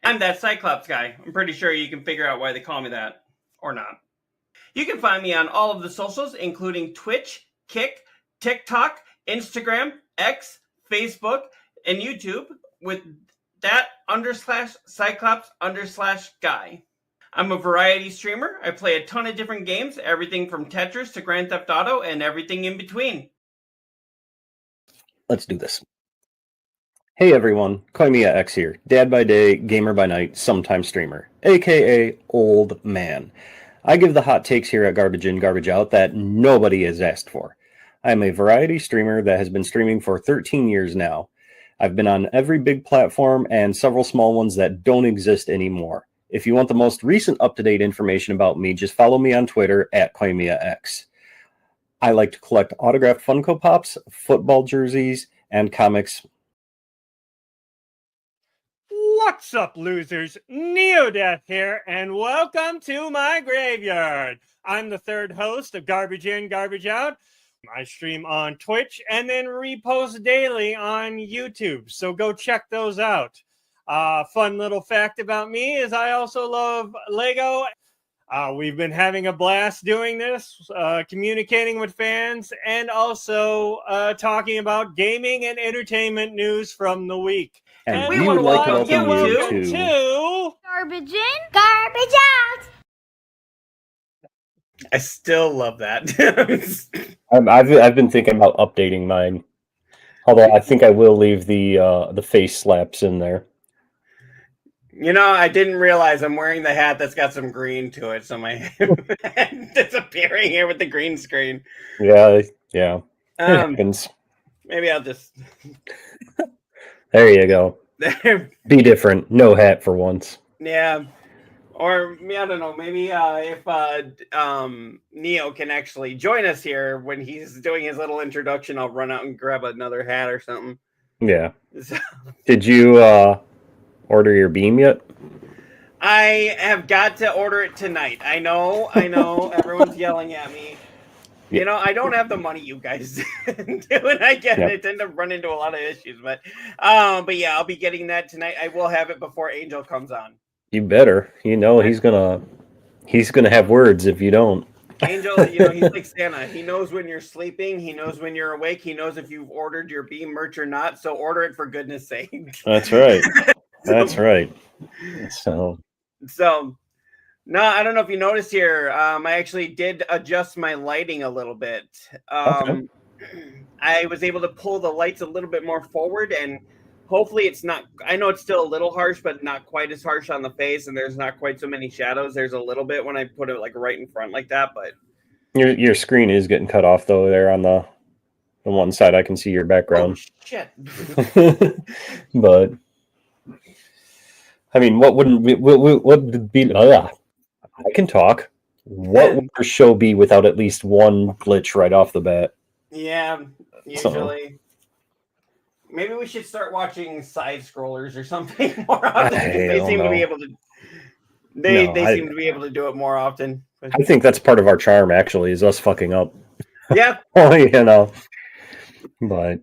I'm that Cyclops guy. I'm pretty sure you can figure out why they call me that. Or not. You can find me on all of the socials, including Twitch, Kick, TikTok, Instagram, X, Facebook, and YouTube with that_Cyclops_guy. I'm a variety streamer. I play a ton of different games, everything from Tetris to Grand Theft Auto and everything in between. Let's do this. Hey everyone, Koimiya X here, dad by day, gamer by night, sometimes streamer, aka old man. I give the hot takes here at Garbage In, Garbage Out that nobody has asked for. I am a variety streamer that has been streaming for 13 years now. I've been on every big platform and several small ones that don't exist anymore. If you want the most recent up-to-date information about me, just follow me on Twitter at Koimiya X. I like to collect autographed Funko Pops, football jerseys, and comics. What's up, losers? Neodeath here, and welcome to my graveyard. I'm the third host of Garbage In, Garbage Out. I stream on Twitch and then repost daily on YouTube, so go check those out. Fun little fact about me is I also love Lego. We've been having a blast doing this, communicating with fans, and also talking about gaming and entertainment news from the week. And we would like to welcome you to Garbage In, Garbage Out. I still love that. I've been thinking about updating mine, although I think I will leave the face slaps in there. You know, I didn't realize I'm wearing the hat that's got some green to it, so my head disappearing here with the green screen. Yeah. It happens. Maybe I'll just... There you go. Be different. No hat for once. Yeah. Or, I don't know, maybe if Neo can actually join us here when he's doing his little introduction, I'll run out and grab another hat or something. Yeah. So, did you order your beam yet? I have got to order it tonight. I know. Everyone's yelling at me. Yeah. You know, I don't have the money you guys do, and I get it. I tend to run into a lot of issues, but yeah, I'll be getting that tonight. I will have it before Angel comes on. You better. You know, he's gonna have words if you don't. Angel, you know, he's like Santa. He knows when you're sleeping. He knows when you're awake. He knows if you've ordered your beam merch or not. So order it for goodness sake. That's right. That's right. So, no, I don't know if you noticed here. I actually did adjust my lighting a little bit. Okay. I was able to pull the lights a little bit more forward, and hopefully it's not. I know it's still a little harsh, but not quite as harsh on the face, and there's not quite so many shadows. There's a little bit when I put it like right in front like that, but your screen is getting cut off though. There on the one side, I can see your background. Oh, shit. But I mean, what would be? I can talk. What would your show be without at least one glitch right off the bat? Yeah, usually. Maybe we should start watching side scrollers or something more often. They seem to be able to. They seem to be able to do it more often. I think that's part of our charm, actually, is us fucking up. Yeah. You know. But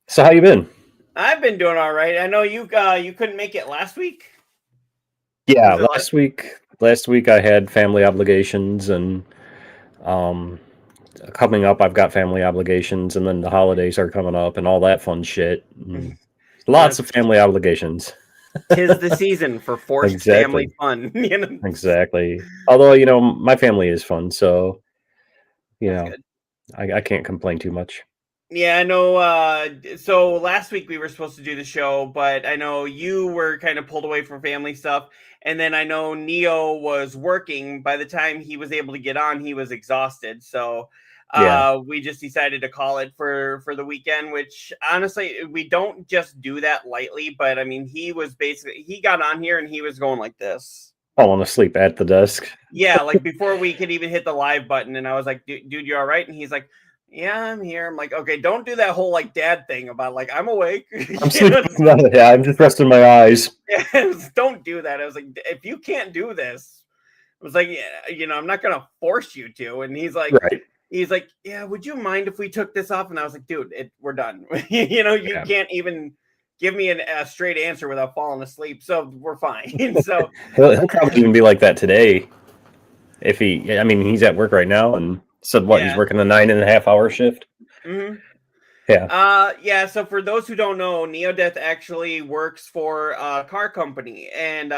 so, how you been? I've been doing all right. I know you couldn't make it last week. Yeah, last week I had family obligations, and coming up I've got family obligations, and then the holidays are coming up and all that fun shit. Lots of family obligations. 'Tis the season for forced family fun. You know? Exactly. Although, you know, my family is fun, so you know, I can't complain too much. Yeah, I know. So last week we were supposed to do the show, but I know you were kind of pulled away from family stuff. And then I know Neo was working. By the time he was able to get on, he was exhausted. So we just decided to call it for the weekend, which honestly, we don't just do that lightly. But I mean, he got on here and he was going like this. Falling asleep at the desk. Yeah, like before we could even hit the live button. And I was like, dude, you all right? And he's like, yeah, I'm here. I'm like, okay, don't do that whole like dad thing about like I'm awake. I'm sleeping. Yeah, I'm just resting my eyes. Yeah, don't do that. I was like, if you can't do this, I was like, yeah, you know, I'm not gonna force you to. And he's like, yeah, would you mind if we took this off? And I was like, dude, we're done. You know, you can't even give me a straight answer without falling asleep. So we're fine. So He'll probably even be like that today. If he's at work right now, and said what he's working a 9.5-hour shift. Mm-hmm. Yeah. So for those who don't know, Neodeath actually works for a car company, and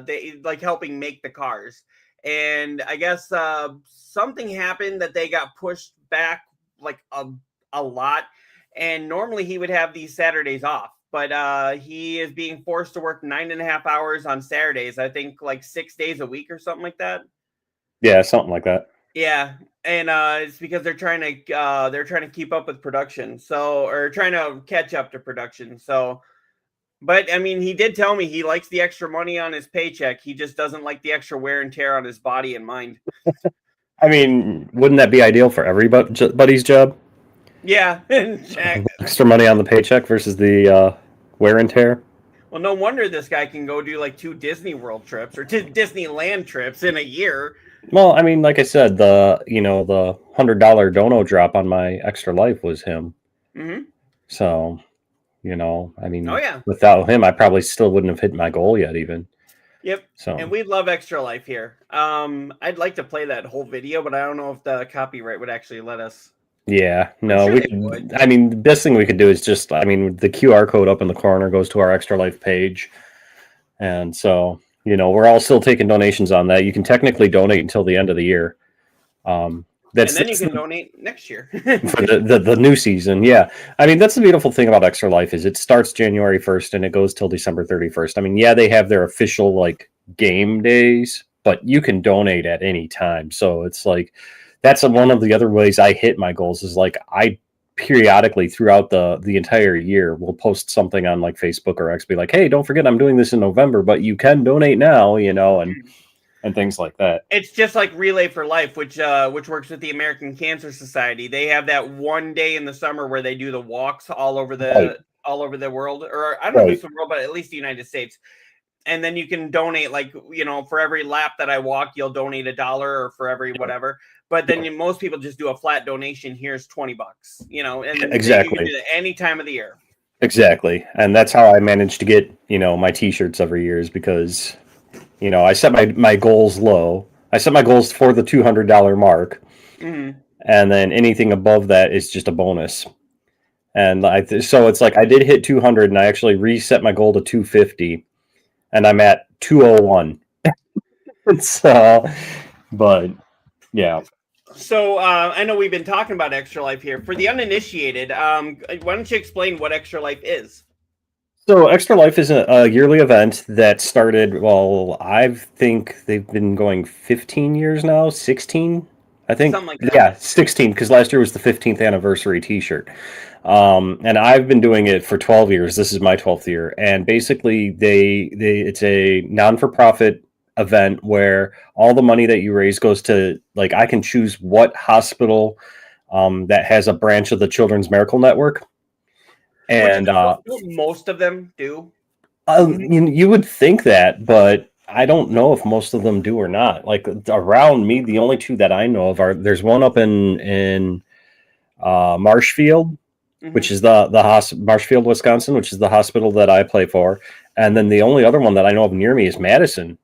they like helping make the cars. And I guess something happened that they got pushed back like a lot. And normally he would have these Saturdays off, but he is being forced to work 9.5 hours on Saturdays. I think like 6 days a week or something like that. Yeah, something like that. Yeah, and it's because they're trying to keep up with production, or trying to catch up to production. So, but I mean, he did tell me he likes the extra money on his paycheck. He just doesn't like the extra wear and tear on his body and mind. I mean, wouldn't that be ideal for everybody's job? Yeah, extra money on the paycheck versus the wear and tear. Well, no wonder this guy can go do like 2 Disney World trips or Disneyland trips in a year. Well, I mean, like I said, the $100 dono drop on my Extra Life was him. Mm-hmm. So, I mean, oh yeah, without him, I probably still wouldn't have hit my goal yet, even. Yep. So, and we love Extra Life here. I'd like to play that whole video, but I don't know if the copyright would actually let us. Yeah, no, sure we could. I mean, the best thing we could do is just, the QR code up in the corner goes to our Extra Life page, and so. We're all still taking donations on that. You can technically donate until the end of the year. And then you can donate next year. for the new season. Yeah. I mean, that's the beautiful thing about Extra Life is it starts January 1st and it goes till December 31st. I mean, yeah, they have their official like game days, but you can donate at any time. So it's like, that's one of the other ways I hit my goals is like, I periodically throughout the entire year we'll post something on like Facebook or X, be like, hey, don't forget I'm doing this in November, but you can donate now, and things like that. It's just like Relay for Life, which works with the American Cancer Society. They have that one day in the summer where they do the walks all over the world, or I don't know if it's the world, but at least the United States. And then you can donate, like, for every lap that I walk, you'll donate $1, or for every whatever. But then most people just do a flat donation. Here's $20, and exactly. You can do it any time of the year. Exactly. And that's how I managed to get, my t-shirts every year is because, I set my goals low. I set my goals for the $200 mark. Mm-hmm. And then anything above that is just a bonus. And so it's like I did hit 200 and I actually reset my goal to 250 and I'm at 201. So, but yeah. So I know we've been talking about Extra Life here. For the uninitiated, why don't you explain what Extra Life is? So Extra Life is a yearly event that started, I think they've been going 15 years now, 16, I think. Something like that. Yeah, 16, because last year was the 15th anniversary t-shirt. And I've been doing it for 12 years. This is my 12th year. And basically, it's a non-for-profit event where all the money that you raise goes to, like, I can choose what hospital that has a branch of the Children's Miracle Network. And most of them do. You would think that, but I don't know if most of them do or not. Like around me, the only two that I know of there's one up in Marshfield, mm-hmm. which is the Marshfield, Wisconsin, which is the hospital that I play for, and then the only other one that I know of near me is Madison.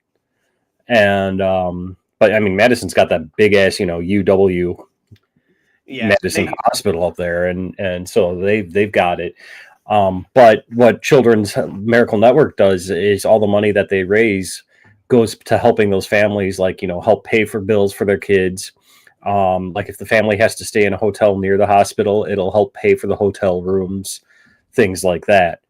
And but I mean, Madison's got that big ass, UW. Yeah, Madison Hospital up there, and so they've got it. But what Children's Miracle Network does is all the money that they raise goes to helping those families, like, help pay for bills for their kids. Like if the family has to stay in a hotel near the hospital, it'll help pay for the hotel rooms, things like that.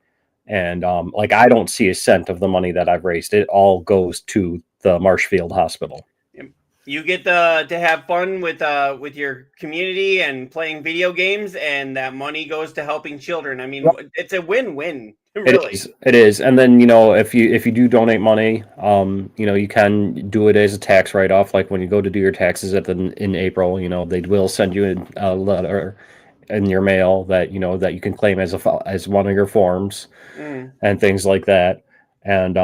And like I don't see a cent of the money that I've raised. It all goes to the Marshfield Hospital. You get to have fun with your community and playing video games, and that money goes to helping children. I mean, it's a win-win. Really. It is. And then, if you do donate money, you can do it as a tax write-off. Like when you go to do your taxes in April, they will send you a letter in your mail that, that you can claim as one of your forms and things like that. And,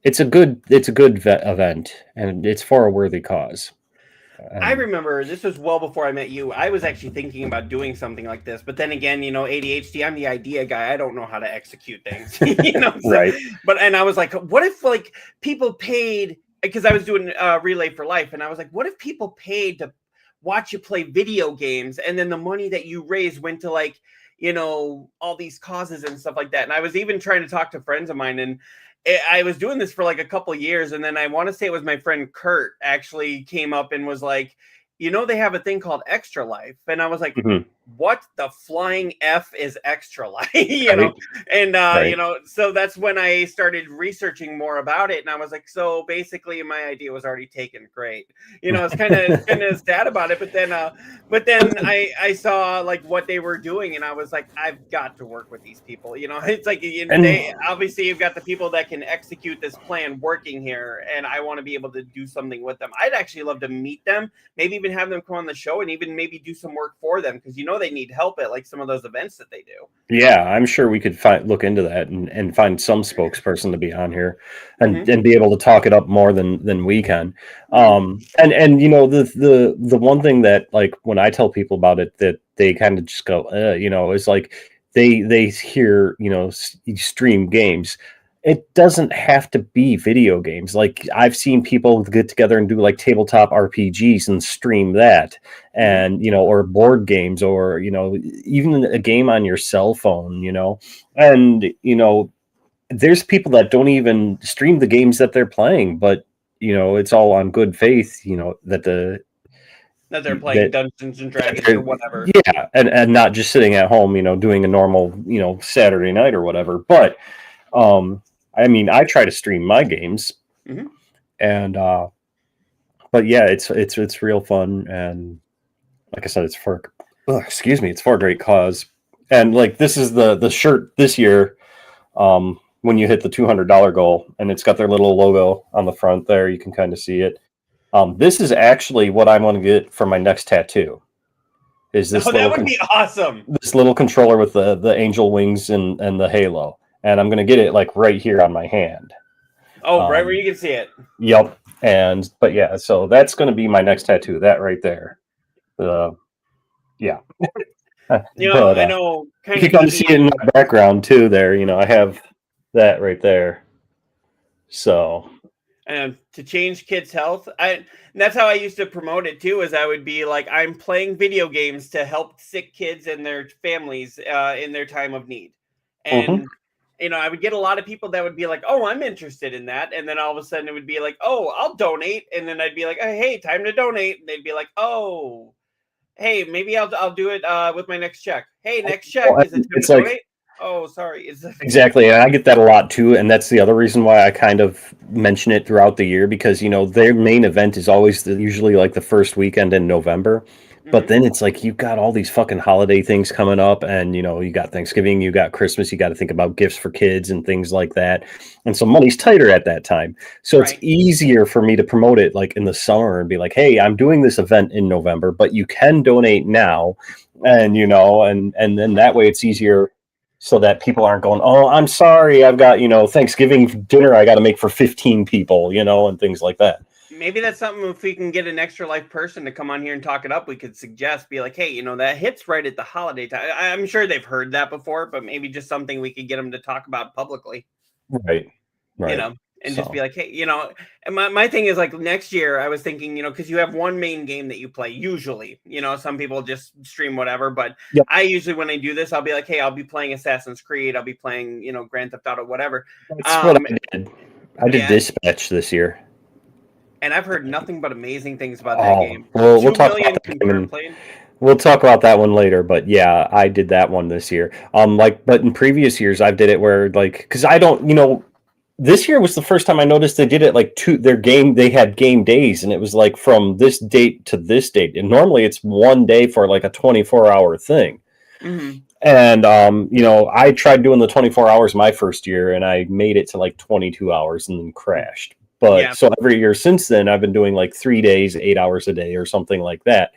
it's a good event, and it's for a worthy cause. I remember this was well before I met you. I was actually thinking about doing something like this, but then again, ADHD, I'm the idea guy. I don't know how to execute things, Right. And I was like, what if like people paid, because I was doing Relay for Life, and I was like, what if people paid to watch you play video games, and then the money that you raise went to like, all these causes and stuff like that. And I was even trying to talk to friends of mine, and I was doing this for like a couple of years, and then I want to say it was my friend Kurt actually came up and was like, they have a thing called Extra Life, and I was like, what the flying F is Extra Life? And Right. so that's when I started researching more about it, and I was like, so basically my idea was already taken. Great, it's kind of sad about it, but then I saw like what they were doing, and I was like, I've got to work with these people. It's like they obviously you've got the people that can execute this plan working here, and I want to be able to do something with them. I'd actually love to meet them, maybe even have them come on the show, and even maybe do some work for them, because they need help at like some of those events that they do. Yeah, I'm sure we could look into that and find some spokesperson to be on here and be able to talk it up more than we can. And the one thing that, like, when I tell people about it, that they kind of just go, is like they hear, you stream games. It doesn't have to be video games. Like, I've seen people get together and do like tabletop RPGs and stream that, and or board games, or even a game on your cell phone, and there's people that don't even stream the games that they're playing, but it's all on good faith, that they're playing Dungeons and Dragons or whatever. Yeah, and not just sitting at home, doing a normal, Saturday night or whatever. But I mean, I try to stream my games, and but yeah, it's real fun, and like I said, it's for a great cause. And like, this is the shirt this year, when you hit the $200 goal, and it's got their little logo on the front there, you can kind of see it. This is actually what I want to get for my next tattoo. Is this that would be awesome? This little controller with the angel wings and the halo. And I'm going to get it like right here on my hand. Oh, right where you can see it. Yep. But yeah, so that's going to be my next tattoo. That right there. Yeah. I know. You can kind of see it in the background too. There, I have that right there. So. And to change kids' health, and that's how I used to promote it too. Is I would be like, I'm playing video games to help sick kids and their families in their time of need, and. I would get a lot of people that would be like, oh, I'm interested in that. And then all of a sudden it would be like, oh, I'll donate. And then I'd be like, hey, time to donate. And they'd be like, oh, hey, maybe I'll do it with my next check. Hey, next check. Is it time to donate? Oh, sorry. Exactly. And I get that a lot too. And that's the other reason why I kind of mention it throughout the year, because, their main event is always usually like the first weekend in November. But then it's like, you've got all these fucking holiday things coming up, and, you got Thanksgiving, you got Christmas, you got to think about gifts for kids and things like that. And so money's tighter at that time. So it's easier for me to promote it like in the summer and be like, hey, I'm doing this event in November, but you can donate now. And, and then that way it's easier, so that people aren't going, oh, I'm sorry, I've got, Thanksgiving dinner I got to make for 15 people, and things like that. Maybe that's something, if we can get an Extra Life person to come on here and talk it up, we could suggest, be like, hey, that hits right at the holiday time. I'm sure they've heard that before, but maybe just something we could get them to talk about publicly. Right. And just be like, hey, and my thing is like, next year I was thinking, because you have one main game that you play usually, some people just stream whatever, but I usually, when I do this, I'll be like, hey, I'll be playing Assassin's Creed, I'll be playing, Grand Theft Auto, whatever. That's what I did. I did Dispatch this year. And I've heard nothing but amazing things about that game. Well, we'll talk about that one later, but yeah, I did that one this year. But in previous years, I've did it where, like, because I don't, this year was the first time I noticed they did it like they had game days, and it was like from this date to this date. And normally it's one day for like a 24-hour thing. And, I tried doing the 24 hours my first year, and I made it to like 22 hours and then crashed. But so every year since then, I've been doing like 3 days, 8 hours a day or something like that.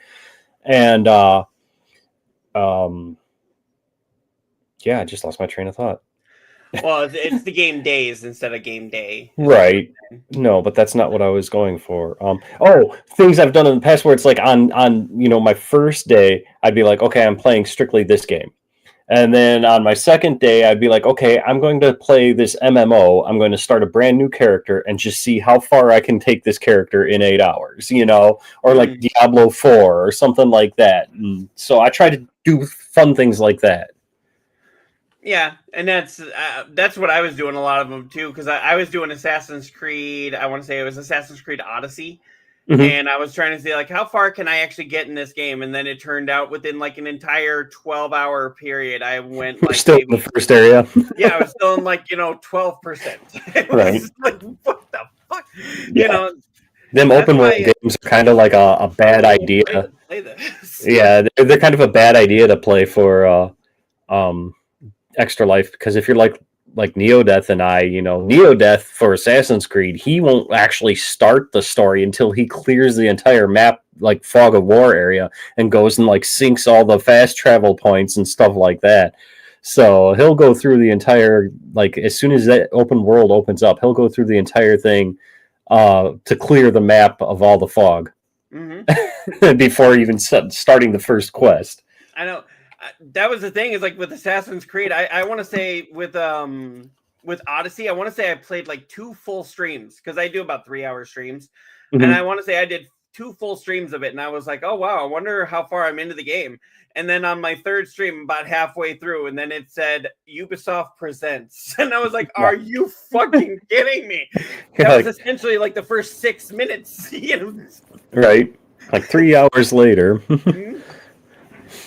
And, I just lost my train of thought. Well, it's the game days instead of game day. Right. No, but that's not what I was going for. Things I've done in the past where it's like on my first day, I'd be like, okay, I'm playing strictly this game. And then on my second day, I'd be like, okay, I'm going to play this MMO. I'm going to start a brand new character and just see how far I can take this character in 8 hours, or like Diablo 4 or something like that. And so I try to do fun things like that. Yeah, and that's what I was doing a lot of them too, because I was doing Assassin's Creed. I want to say it was Assassin's Creed Odyssey, and I was trying to see like how far can I actually get in this game, and then it turned out within like an entire 12-hour period, I went like still in the first area. Yeah, I was still in like 12%. Right. Like what the fuck, you know. Them open world games are kind of like a bad idea. Play this. Yeah, they're kind of a bad idea to play for Extra Life, because if you're like Neodeath and I, Neodeath for Assassin's Creed, he won't actually start the story until he clears the entire map, like Fog of War area, and goes and like sinks all the fast travel points and stuff like that. So he'll go through the entire, like as soon as that open world opens up, he'll go through the entire thing to clear the map of all the fog before even starting the first quest. I know. That was the thing, is like with Assassin's Creed, I want to say with Odyssey, I want to say I played like 2 full streams, because I do about 3-hour streams, and I want to say I did 2 full streams of it, and I was like, oh wow, I wonder how far I'm into the game. And then on my 3rd stream, about halfway through, and then it said Ubisoft Presents, and I was like, are you fucking kidding me? That was essentially like the first 6 minutes. Right, like 3 hours later.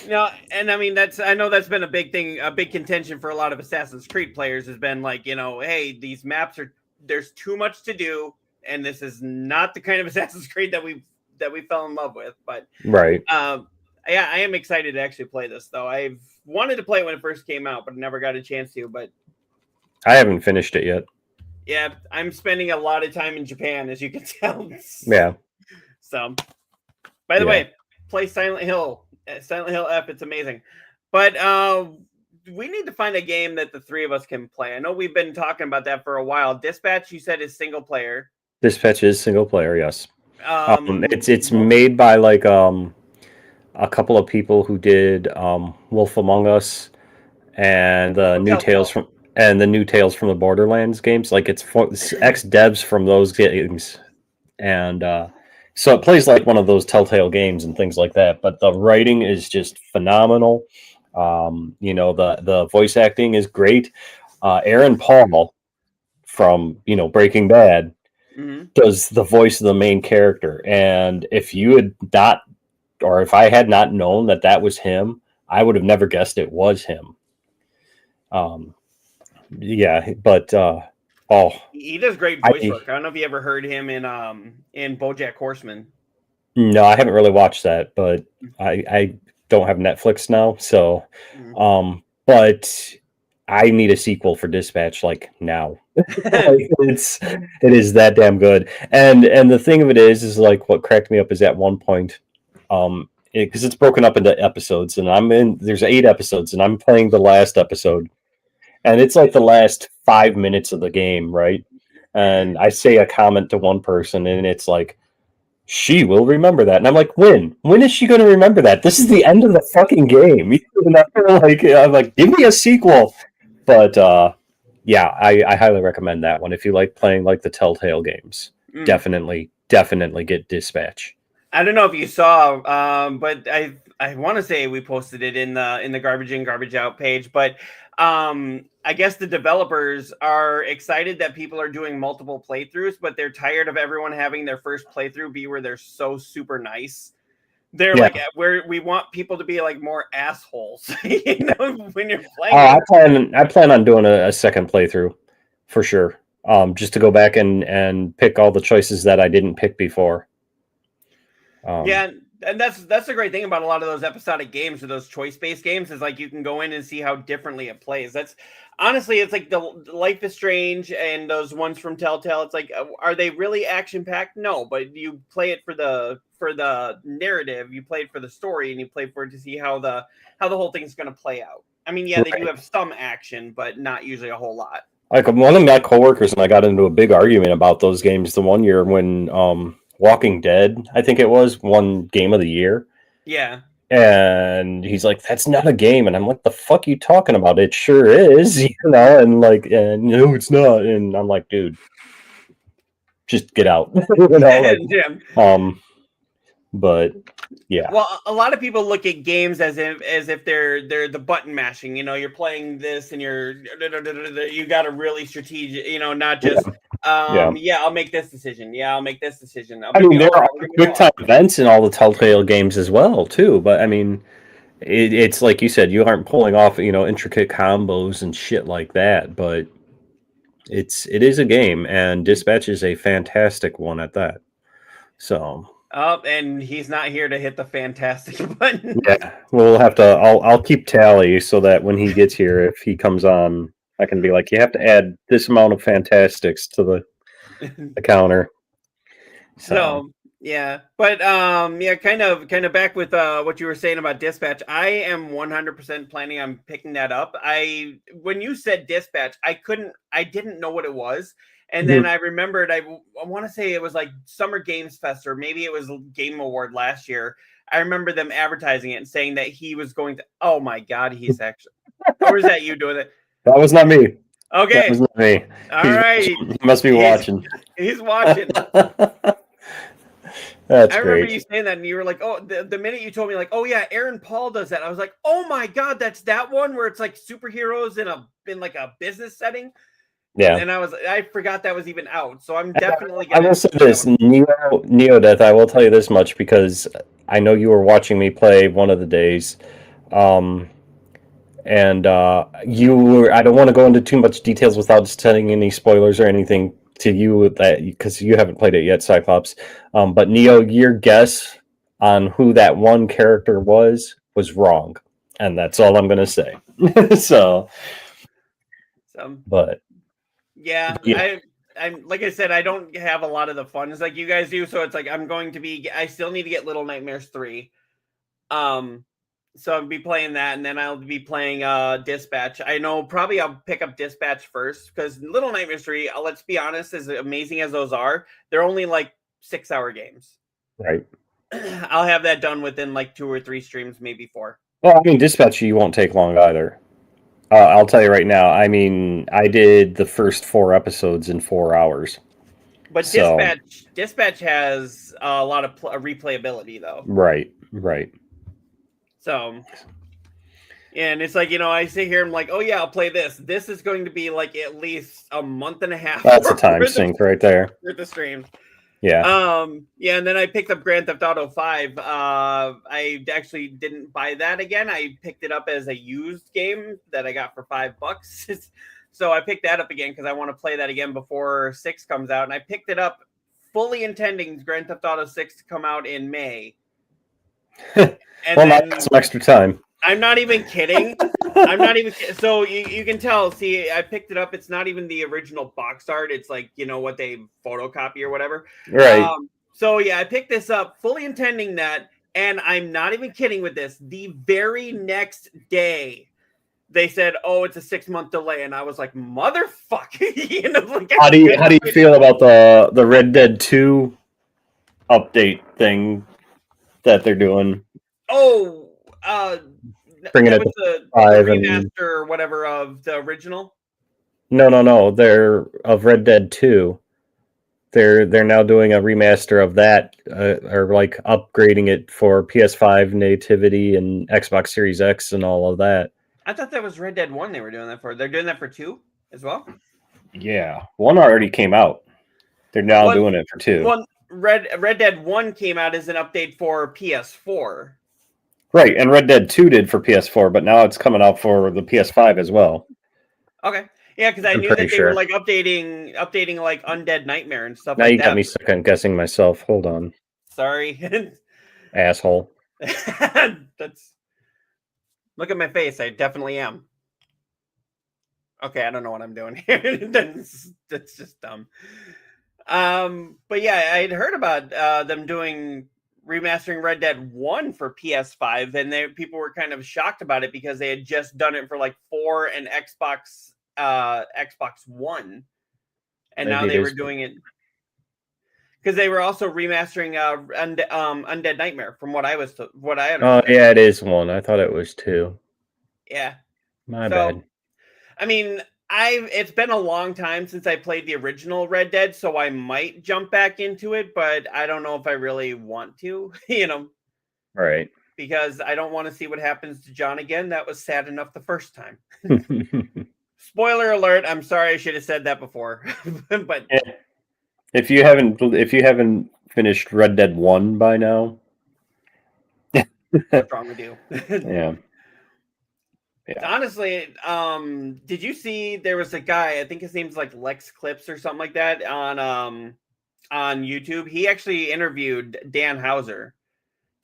No, and I mean I know that's been a big thing, a big contention for a lot of Assassin's Creed players has been like, hey, these maps there's too much to do, and this is not the kind of Assassin's Creed that we fell in love with. But right, yeah, I am excited to actually play this though. I've wanted to play it when it first came out, but never got a chance to. But I haven't finished it yet. Yeah, I'm spending a lot of time in Japan, as you can tell. Yeah. So, by the way, play Silent Hill F. It's amazing. But we need to find a game that the 3 of us can play. I know we've been talking about that for a while. Dispatch, you said, is single player. Dispatch is single player, yes. It's made by like a couple of people who did Wolf Among Us and the new Tales from the Borderlands games. Like it's ex devs from those games, and so it plays like one of those Telltale games and things like that. But the writing is just phenomenal. The voice acting is great. Aaron Paul from Breaking Bad does the voice of the main character, and if I had not known that was him, I would have never guessed it was him. He does great voice work. I don't know if you ever heard him in BoJack Horseman. No, I haven't really watched that, but I don't have Netflix now, so but I need a sequel for Dispatch like now. It is that damn good. And the thing of it is like what cracked me up is at one point, because it's broken up into episodes, and there's 8 episodes, and I'm playing the last episode, and it's like the last 5 minutes of the game, right? And I say a comment to one person, and it's like, she will remember that. And I'm like, when is she going to remember that? This is the end of the fucking game. I'm like, give me a sequel. But I highly recommend that one if you like playing like the Telltale games. Definitely get Dispatch. I don't know if you saw, but I want to say we posted it in the Garbage In, Garbage Out page. But I guess the developers are excited that people are doing multiple playthroughs, but they're tired of everyone having their first playthrough be where they're so super nice. They're like, we want people to be like more assholes, when you're playing. I plan on doing a second playthrough for sure. Just to go back and pick all the choices that I didn't pick before. And that's the great thing about a lot of those episodic games or those choice-based games is like you can go in and see how differently it plays. That's honestly, it's like the Life is Strange and those ones from Telltale. It's like, are they really action-packed? No, but you play it for for the narrative, you play it for the story, and you play for it to see how the whole thing's going to play out. I mean, yeah, they do have some action, but not usually a whole lot. Like one of my coworkers and I got into a big argument about those games the one year when Walking Dead, I think it was, won Game of the Year. Yeah. And he's like, "That's not a game," and I'm like, "The fuck you talking about? It sure is," and like, and no, it's not. And I'm like, dude, just get out, But yeah. Well, a lot of people look at games as if they're the button mashing. You're playing this and you got to really strategic. Not just I'll make this decision. Yeah, I'll make this decision. I mean, there are quick time events in all the Telltale games as well too. But I mean, it's like you said, you aren't pulling off intricate combos and shit like that. But it is a game, and Dispatch is a fantastic one at that. So. Oh, and he's not here to hit the fantastic button. Yeah, we'll have to. I'll keep tally so that when he gets here, if he comes on, I can be like, you have to add this amount of fantastics to the counter. So yeah, but kind of back with what you were saying about Dispatch. I am 100% planning on picking that up. When you said Dispatch, I didn't know what it was. And then I remembered, I want to say it was like Summer Games Fest, or maybe it was Game Award last year. I remember them advertising it and saying that he was going to. Oh my God, he's actually. Or is that you doing it? That was not me. Okay, that was not me. All right, he must be watching. He's watching. That's I great. remember you saying that, and you were like, "Oh!" The minute you told me, like, "Oh yeah, Aaron Paul does that," I was like, "Oh my God, that's that one where it's like superheroes in like a business setting." Yeah, and I forgot that was even out, so I'm definitely I will say this, Neo Death, I will tell you this much, because I know you were watching me play one of the days, and you were, I don't want to go into too much details without telling any spoilers or anything to you, that because you haven't played it yet, Cyclops, but Neo, your guess on who that one character was wrong, and that's all I'm going to say. But yeah. I'm like I said, I don't have a lot of the fun like you guys do, so it's like I still need to get Little Nightmares 3. So I'll be playing that, and then I'll be playing Dispatch. I know probably I'll pick up Dispatch first, because Little Nightmares 3, let's be honest, as amazing as those are, they're only like 6-hour games. Right. I'll have that done within like 2 or 3 streams, maybe 4. Well, I mean, Dispatch, you won't take long either. I'll tell you right now. I mean, I did the first 4 episodes in 4 hours. But Dispatch has a lot of replayability, though. Right. So, and it's like, I sit here, I'm like, oh yeah, I'll play this. This is going to be like at least a month and a half. That's a time sink right there. For the stream. Yeah. Yeah, and then I picked up Grand Theft Auto 5. I actually didn't buy that again. I picked it up as a used game that I got for $5. So I picked that up again because I want to play that again before 6 comes out. And I picked it up fully intending Grand Theft Auto 6 to come out in May. And well, I got some extra time. I'm not even kidding. So you can tell. See, I picked it up. It's not even the original box art. It's like, what they photocopy or whatever. Right. So yeah, I picked this up fully intending that, and I'm not even kidding with this. The very next day, they said, "Oh, it's a 6-month delay," and I was like, "Motherfucker!" How do you feel about the Red Dead 2 update thing that they're doing? Oh, bringing it to the 5 remaster or whatever of the original. No. They're of Red Dead 2. They're now doing a remaster of that, or like upgrading it for PS5 nativity and Xbox Series X and all of that. I thought that was Red Dead 1 they were doing that for. They're doing that for 2 as well? Yeah. 1 already came out. They're now doing it for 2. Red Dead 1 came out as an update for PS4. Right, and Red Dead 2 did for PS4, but now it's coming out for the PS5 as well. Okay. Yeah, because I knew that they were like updating like Undead Nightmare and stuff like that. Now you got me second guessing myself. Hold on. Sorry. Asshole. Look at my face. I definitely am. Okay, I don't know what I'm doing here. That's just dumb. But yeah, I had heard about them doing remastering Red Dead 1 for PS5, and people were kind of shocked about it because they had just done it for like 4 and Xbox One, and Maybe now it they were is. doing it because they were also remastering Undead Nightmare, from what I understood. Oh, yeah, it is 1. I thought it was 2. Yeah. My So, bad. I mean, it's been a long time since I played the original Red Dead, so I might jump back into it, but I don't know if I really want to, Right. because I don't want to see what happens to John again. That was sad enough the first time. Spoiler alert, I'm sorry I should have said that before. But yeah. If you haven't finished Red Dead 1 by now, what's wrong with you? yeah. Honestly, did you see there was a guy, I think his name's like Lex Clips or something like that, on YouTube? He actually interviewed Dan Houser.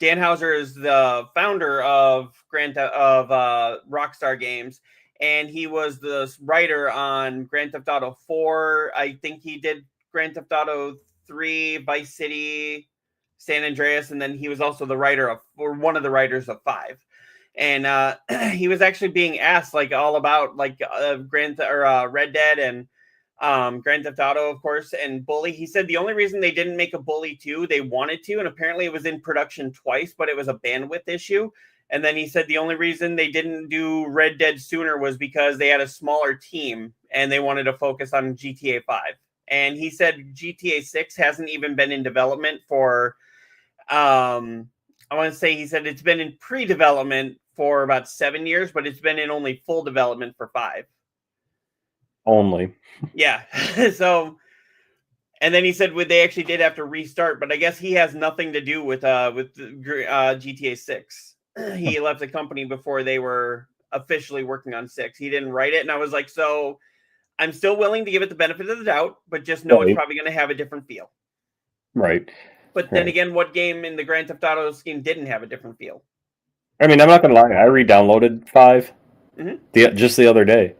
Dan Houser is the founder of Rockstar Games, and he was the writer on Grand Theft Auto 4. I think he did Grand Theft Auto 3, Vice City, San Andreas, and then he was also one of the writers of 5. And he was actually being asked like all about like Red Dead and Grand Theft Auto, of course, and Bully. He said the only reason they didn't make a Bully 2, they wanted to, and apparently it was in production twice, but it was a bandwidth issue. And then he said the only reason they didn't do Red Dead sooner was because they had a smaller team and they wanted to focus on GTA 5. And he said GTA 6 hasn't even been in development for, I want to say, he said it's been in pre-development for about 7 years, but it's been in only full development for 5. Only. Yeah. So, and then he said they actually did have to restart, but I guess he has nothing to do with GTA 6. He left the company before they were officially working on 6. He didn't write it, and I was like, so I'm still willing to give it the benefit of the doubt, but just know it's probably going to have a different feel. Right. But then again, what game in the Grand Theft Auto scheme didn't have a different feel? I mean, I'm not going to lie. I re-downloaded 5 just the other day.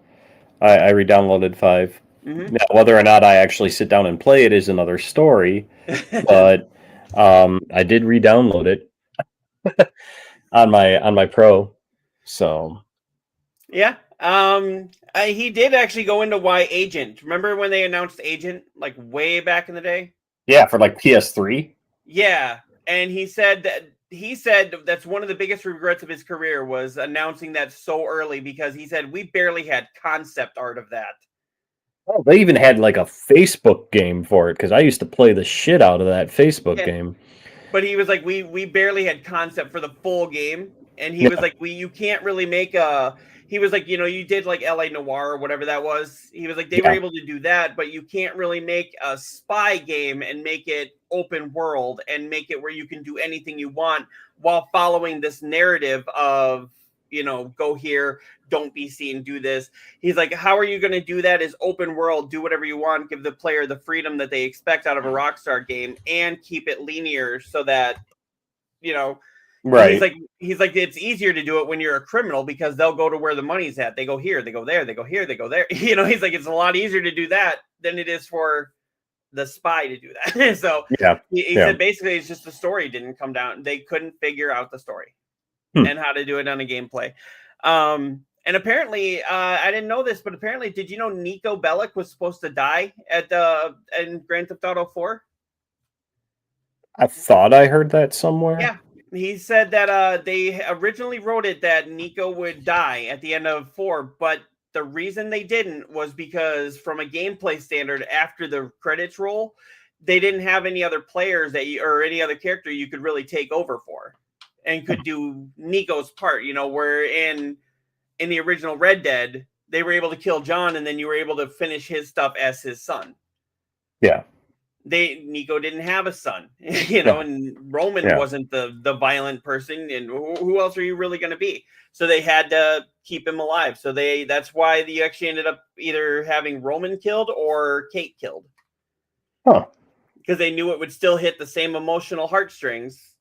I re-downloaded 5. Mm-hmm. Now, whether or not I actually sit down and play it is another story, but I did re-download it on my Pro. So yeah, he did actually go into why Agent. Remember when they announced Agent like way back in the day? Yeah, for like PS3. Yeah, and he said that's one of the biggest regrets of his career was announcing that so early, because he said we barely had concept art of that. Oh, they even had like a Facebook game for it, because I used to play the shit out of that Facebook game. But he was like, we barely had concept for the full game, and he was like, you can't really make a. He was like, you did like LA Noire or whatever that was. He was like, they were able to do that, but you can't really make a spy game and make it open world and make it where you can do anything you want while following this narrative of, go here, don't be seen, do this. He's like, how are you going to do that as open world, do whatever you want, give the player the freedom that they expect out of a Rockstar game, and keep it linear so that, Right. He's like, it's easier to do it when you're a criminal because they'll go to where the money's at. They go here, they go there, they go here, they go there. He's like, it's a lot easier to do that than it is for the spy to do that. So he said basically it's just the story didn't come down. They couldn't figure out the story and how to do it on a gameplay. And apparently, I didn't know this, but apparently, did you know Nico Bellic was supposed to die in Grand Theft Auto 4? I thought I heard that somewhere. Yeah. He said that they originally wrote it that Nico would die at the end of 4, but the reason they didn't was because from a gameplay standard, after the credits roll, they didn't have any other players or any other character you could really take over for and could do Nico's part, where in the original Red Dead, they were able to kill John and then you were able to finish his stuff as his son. Yeah. Nico didn't have a son, and Roman wasn't the violent person, and who else are you really going to be? So they had to keep him alive. So that's why you actually ended up either having Roman killed or Kate killed. Huh. Because they knew it would still hit the same emotional heartstrings.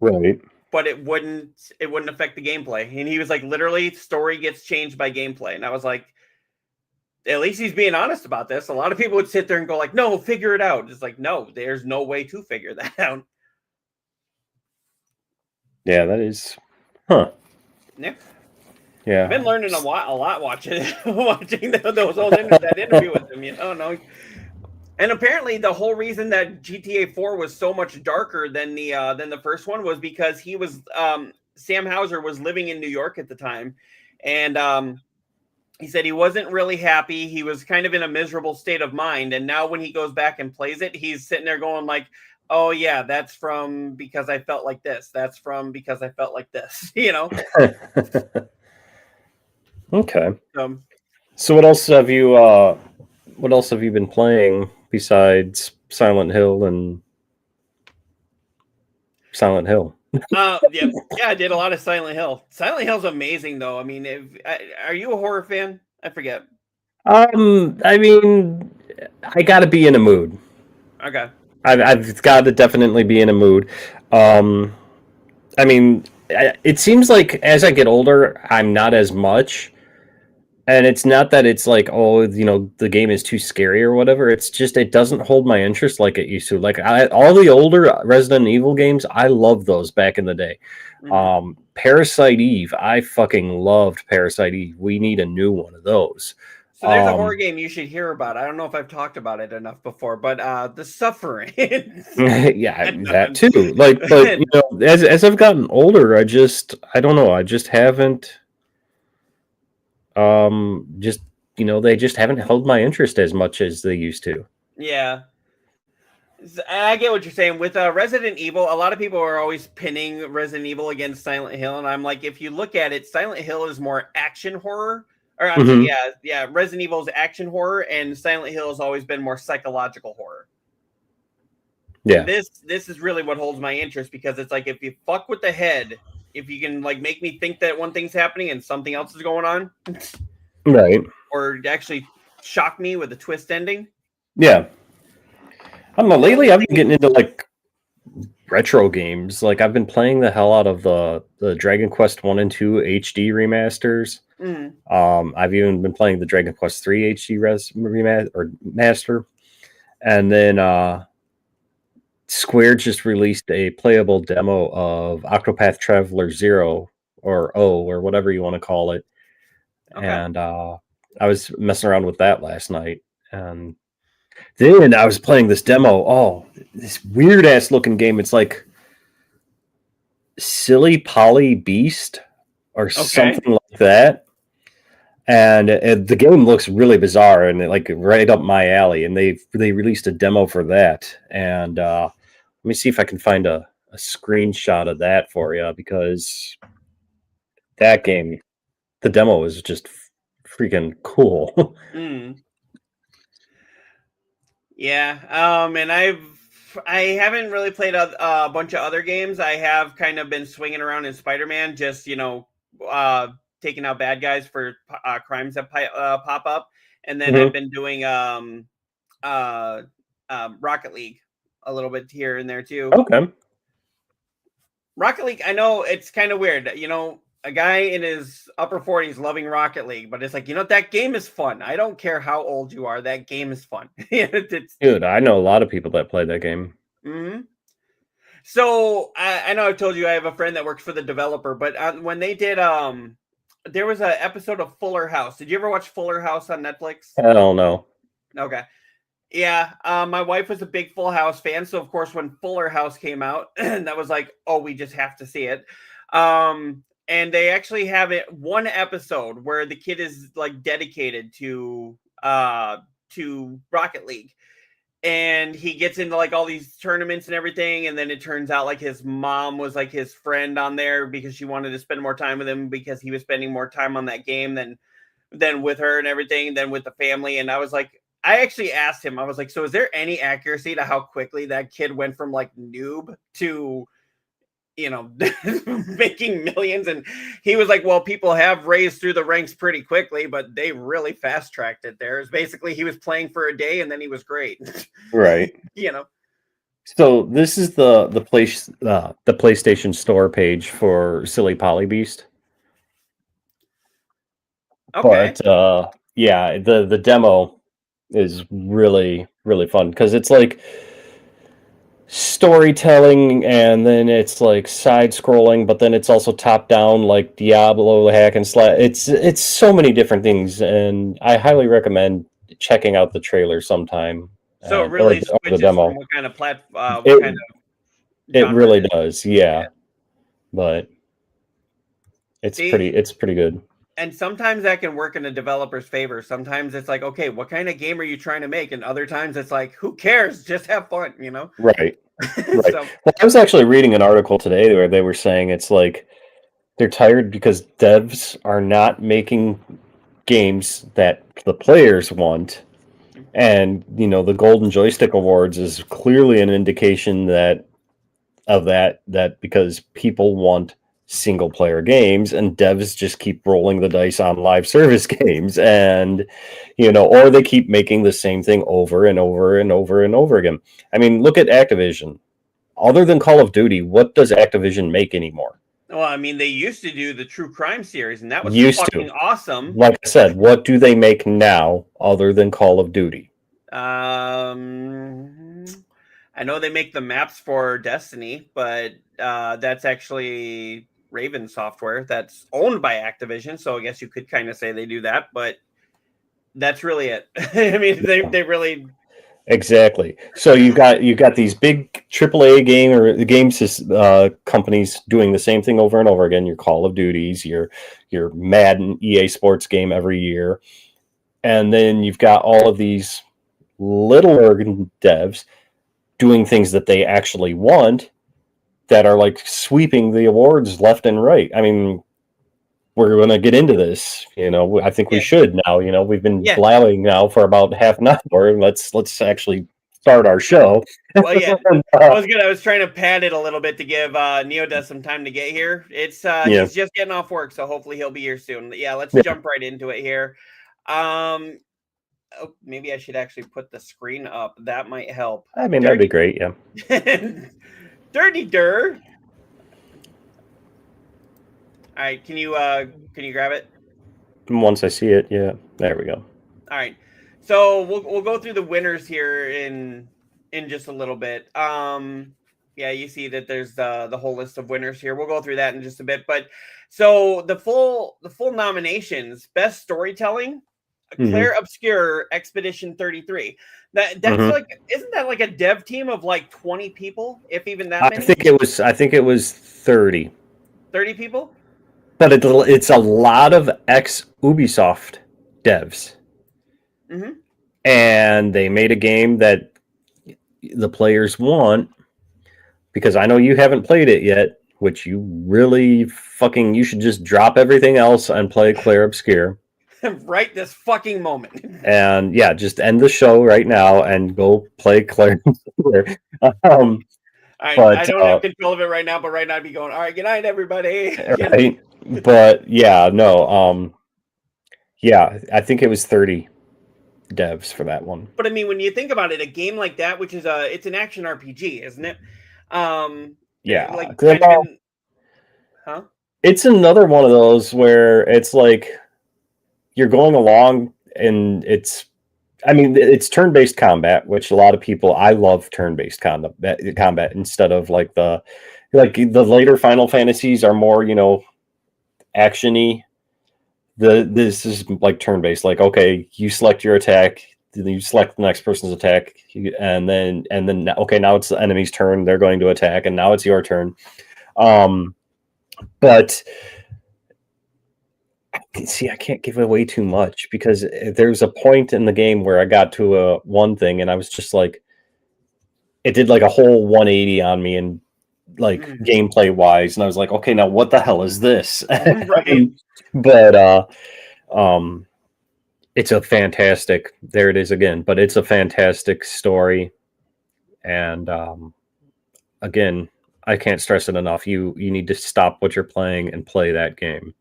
Right. But it wouldn't affect the gameplay. And he was like, literally, story gets changed by gameplay. And I was like, at least he's being honest about this. A lot of people would sit there and go like, no, figure it out. It's like, no, there's no way to figure that out. Yeah, that is, huh? Yeah. Yeah, I've been learning a lot watching that interview with him. No. And apparently, the whole reason that GTA 4 was so much darker than the first one was because he was Sam Hauser was living in New York at the time, and he said he wasn't really happy. He was kind of in a miserable state of mind, and now when he goes back and plays it, he's sitting there going like, "Oh yeah, that's from because I felt like this. That's from because I felt like this." Okay. Um, So what else have you been playing besides Silent Hill and Silent Hill? yeah, I did a lot of Silent Hill. Silent Hill's amazing, though. I mean, are you a horror fan? I forget. I mean, I got to be in a mood. Okay. I've got to definitely be in a mood. I mean, it seems like as I get older, I'm not as much. And it's not that it's like, oh, the game is too scary or whatever. It's just it doesn't hold my interest like it used to. Like all the older Resident Evil games, I loved those back in the day. Mhm. Parasite Eve, I fucking loved Parasite Eve. We need a new one of those. So there's a horror game you should hear about. I don't know if I've talked about it enough before, but The Suffering. Yeah, that too. Like, but as I've gotten older, I don't know. I just haven't. Just they just haven't held my interest as much as they used to. Yeah. I get what you're saying. With Resident Evil, a lot of people are always pinning Resident Evil against Silent Hill, and I'm like, if you look at it, Silent Hill is more action horror. Or I'm sorry, yeah. Resident Evil is action horror, and Silent Hill has always been more psychological horror. Yeah. And this is really what holds my interest because it's like if you fuck with the head, if you can like make me think that one thing's happening and something else is going on, right, or actually shock me with a twist ending. Yeah. I don't know. Lately, I've been getting into like retro games. Like I've been playing the hell out of the Dragon Quest 1 and 2 HD remasters. Mm-hmm. I've even been playing the Dragon Quest 3 HD master. And then Square just released a playable demo of Octopath Traveler 0 or O or whatever you want to call it. Okay. And I was messing around with that last night. And then I was playing this demo. Oh, this weird ass looking game. It's like Silly Polly Beast or something like that. And the game looks really bizarre and like right up my alley. And they released a demo for that. And let me see if I can find a screenshot of that for you because that game, the demo is just freaking cool. Yeah, and I haven't really played a bunch of other games. I have kind of been swinging around in Spider-Man, just taking out bad guys for crimes that pop up, and then I've been doing Rocket League a little bit here and there too. Okay. Rocket League, I know it's kind of weird, a guy in his upper 40s loving Rocket League, but it's like, that game is fun. I don't care how old you are. That game is fun. Dude, I know a lot of people that play that game. Mm-hmm. So I know I've told you I have a friend that works for the developer, but when they did, there was an episode of Fuller House. Did you ever watch Fuller House on Netflix? Hell no. Okay. Yeah, my wife was a big Full House fan, so of course when Fuller House came out, that was like, oh, we just have to see it. And they actually have one episode where the kid is like dedicated to Rocket League. And he gets into like all these tournaments and everything. And then it turns out like his mom was like his friend on there because she wanted to spend more time with him because he was spending more time on that game than with her and everything, than with the family. And I was like, I actually asked him, I was like, so is there any accuracy to how quickly that kid went from like noob to making millions? And he was like, well, people have raised through the ranks pretty quickly, but they really fast tracked it there. It's basically he was playing for a day and then he was great. Right. So this is the PlayStation Store page for Silly Polly Beast. Okay. But yeah, the demo is really, really fun because it's like storytelling, and then it's like side scrolling, but then it's also top down like Diablo hack and slash. It's so many different things, and I highly recommend checking out the trailer sometime. So it Or really the switches demo. from what kind of what It kind of it genre really it is. does, yeah. Yeah. But it's See, pretty good. and sometimes that can work in a developer's favor. Sometimes it's like, okay, what kind of game are you trying to make? And other times it's like, who cares? Just have fun, you know? Right. Right. So Well, I was actually reading an article today where they were saying it's like they're tired because devs are not making games that the players want. And, the Golden Joystick Awards is clearly an indication that because people want single player games and devs just keep rolling the dice on live service games, and or they keep making the same thing over and over and over and over again. I mean, look at Activision. Other than Call of Duty, what does Activision make anymore? well, I mean, they used to do the True Crime series, and that was Used fucking to. awesome. Like I said, what do they make now other than Call of Duty? I know they make the maps for Destiny, but that's actually Raven Software that's owned by Activision. So I guess you could kind of say they do that, but that's really it. I mean, they really Exactly. So you've got these big AAA games companies doing the same thing over and over again. Your Call of Duties, your Madden, EA Sports game every year, and then you've got all of these littler devs doing things that they actually want that are like sweeping the awards left and right. I mean, we're going to get into this. I think we should now. We've been blabbing now for about half an hour. Let's actually start our show. Well, yeah. I was trying to pad it a little bit to give Neodeath some time to get here. It's he's just getting off work, so hopefully he'll be here soon. Yeah, let's jump right into it here. Maybe I should actually put the screen up. That might help. I mean, that'd be great. Yeah. Dirty Dur. All right, can you grab it? Once I see it, yeah. There we go. All right, so we'll go through the winners here in just a little bit. Yeah, you see that there's the whole list of winners here. We'll go through that in just a bit. But so the full nominations: best storytelling, Claire Obscure, Expedition 33. That's like, isn't that like a dev team of like 20 people, if even that many? I think it was 30. 30 people. But it's a lot of ex-Ubisoft devs. And they made a game that the players want, because I know you haven't played it yet, which you really you should just drop everything else and play Claire Obscure. Right this fucking moment. And yeah, just end the show right now and go play Claire Obscure. I don't have control of it right now, but right now I'd be going, all right, good night, everybody. Right? But yeah, no, yeah, I think it was 30 devs for that one. But I mean, when you think about it, a game like that, which is it's an action RPG, isn't it? Yeah. Like huh? It's another one of those where it's like you're going along and it's turn-based combat, which a lot of people, I love turn-based combat instead of like the later Final Fantasies are more, action-y. This is like turn-based, like, okay, you select your attack, you select the next person's attack, and then okay, now it's the enemy's turn, they're going to attack, and now it's your turn. But see, I can't give away too much, because there's a point in the game where I got to one thing and I was just like, it did like a whole 180 on me, and like gameplay wise, and I was like, okay, now what the hell is this? Right. But it's a fantastic, there it is again, but it's a fantastic story. And again, I can't stress it enough. You need to stop what you're playing and play that game.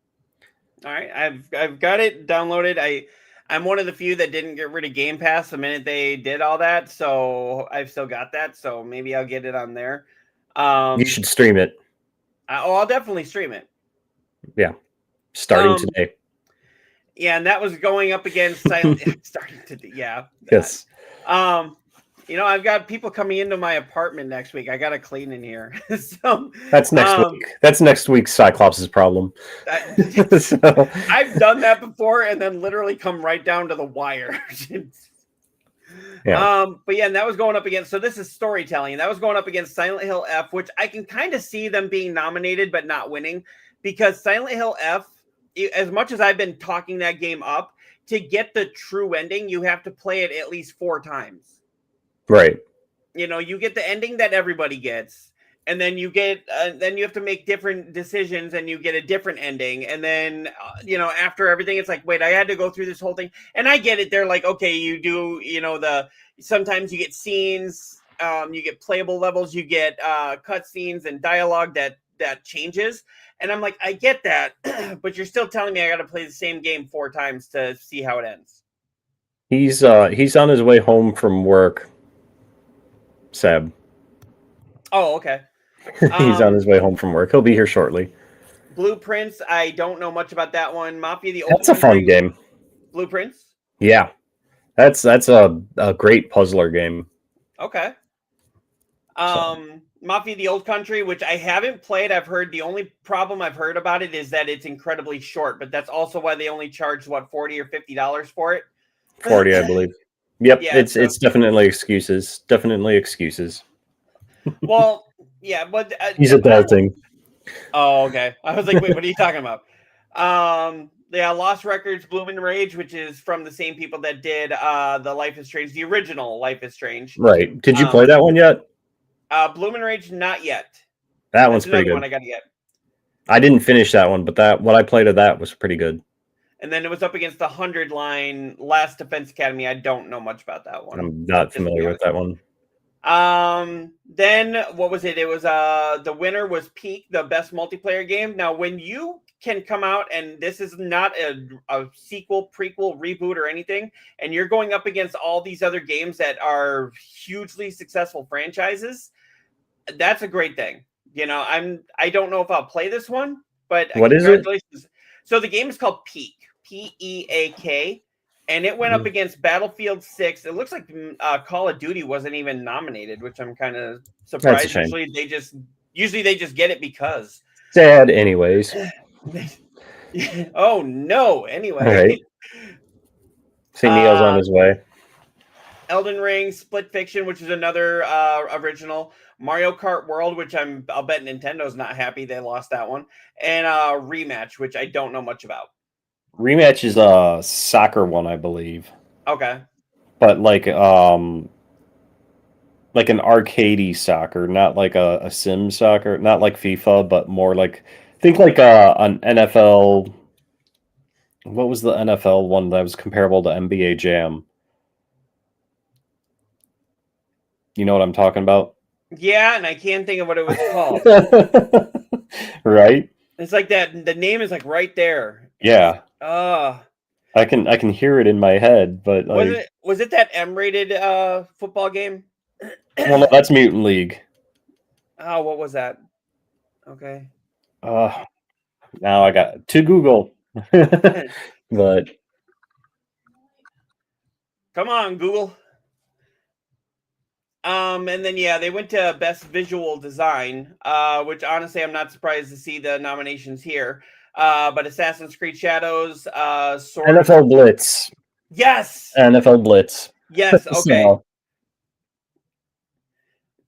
All right, I've got it downloaded. I'm one of the few that didn't get rid of Game Pass the minute they did all that, so I've still got that. So maybe I'll get it on there. You should stream it. I'll definitely stream it. Yeah, starting today. Yeah, and that was going up against Silent. Starting today. Yeah. Yes. I've got people coming into my apartment next week. I got to clean in here. So That's next week. That's next week's Cyclops' problem. So, I've done that before and then literally come right down to the wire. Yeah. But yeah, and that was going up against, so this is storytelling. That was going up against Silent Hill F, which I can kind of see them being nominated but not winning, because Silent Hill F, as much as I've been talking that game up, to get the true ending, you have to play it at least 4 times. Right. You get the ending that everybody gets, and then you get, then you have to make different decisions, and you get a different ending. And then, after everything, it's like, wait, I had to go through this whole thing. And I get it. They're like, okay, you do, sometimes you get scenes, you get playable levels, you get cutscenes and dialogue that changes. And I'm like, I get that, but you're still telling me I got to play the same game 4 times to see how it ends. He's on his way home from work, Seb. Oh, okay. He's on his way home from work. He'll be here shortly. Blueprints, I don't know much about that one. Mafia the Old That's a fun game. Blueprints? Yeah. That's a great puzzler game. Okay. Mafia the Old Country, which I haven't played. I've heard the only problem I've heard about it is that it's incredibly short, but that's also why they only charge $40 or $50 for it. 40, I believe. Yep, Yeah, it's definitely excuses. Definitely excuses. Well, yeah, but he's adulting. Oh, okay. I was like, wait, what are you talking about? Yeah, Lost Records, Bloom and Rage, which is from the same people that did the Life is Strange, the original Life is Strange. Right. Did you play that one yet? Bloom and Rage, not yet. That one's pretty good. One I got to get. I didn't finish that one, but what I played of that was pretty good. And then it was up against the 100 line Last Defense Academy. I don't know much about that one. I'm not familiar with that one. Then what was it? It was the winner was Peak, the best multiplayer game. Now, when you can come out, and this is not a sequel, prequel, reboot, or anything, and you're going up against all these other games that are hugely successful franchises, that's a great thing. I don't know if I'll play this one, but what is it? So the game is called Peak, Peak, and it went up against Battlefield 6. It looks like Call of Duty wasn't even nominated, which I'm kind of surprised. Usually they just get it because. Sad, anyways. Oh no! Anyway, all right. See, Neil's on his way. Elden Ring, Split Fiction, which is another original. Mario Kart World, which I'll bet Nintendo's not happy they lost that one, and Rematch, which I don't know much about. Rematch is a soccer one, I believe. Okay. But like an arcadey soccer, not like a sim soccer, not like FIFA, but more like think like an NFL. What was the NFL one that was comparable to NBA Jam? You know what I'm talking about? Yeah, and I can't think of what it was called. Right? It's like that. The name is like right there. Yeah. I can hear it in my head, but like, was it that M-rated football game? Well, no, that's Mutant League. Oh, what was that? Okay. Now I got to Google. But come on, Google. And then they went to Best Visual Design, which honestly I'm not surprised to see the nominations here. But Assassin's Creed Shadows, NFL Blitz. Yes. NFL Blitz. Yes. Okay. So,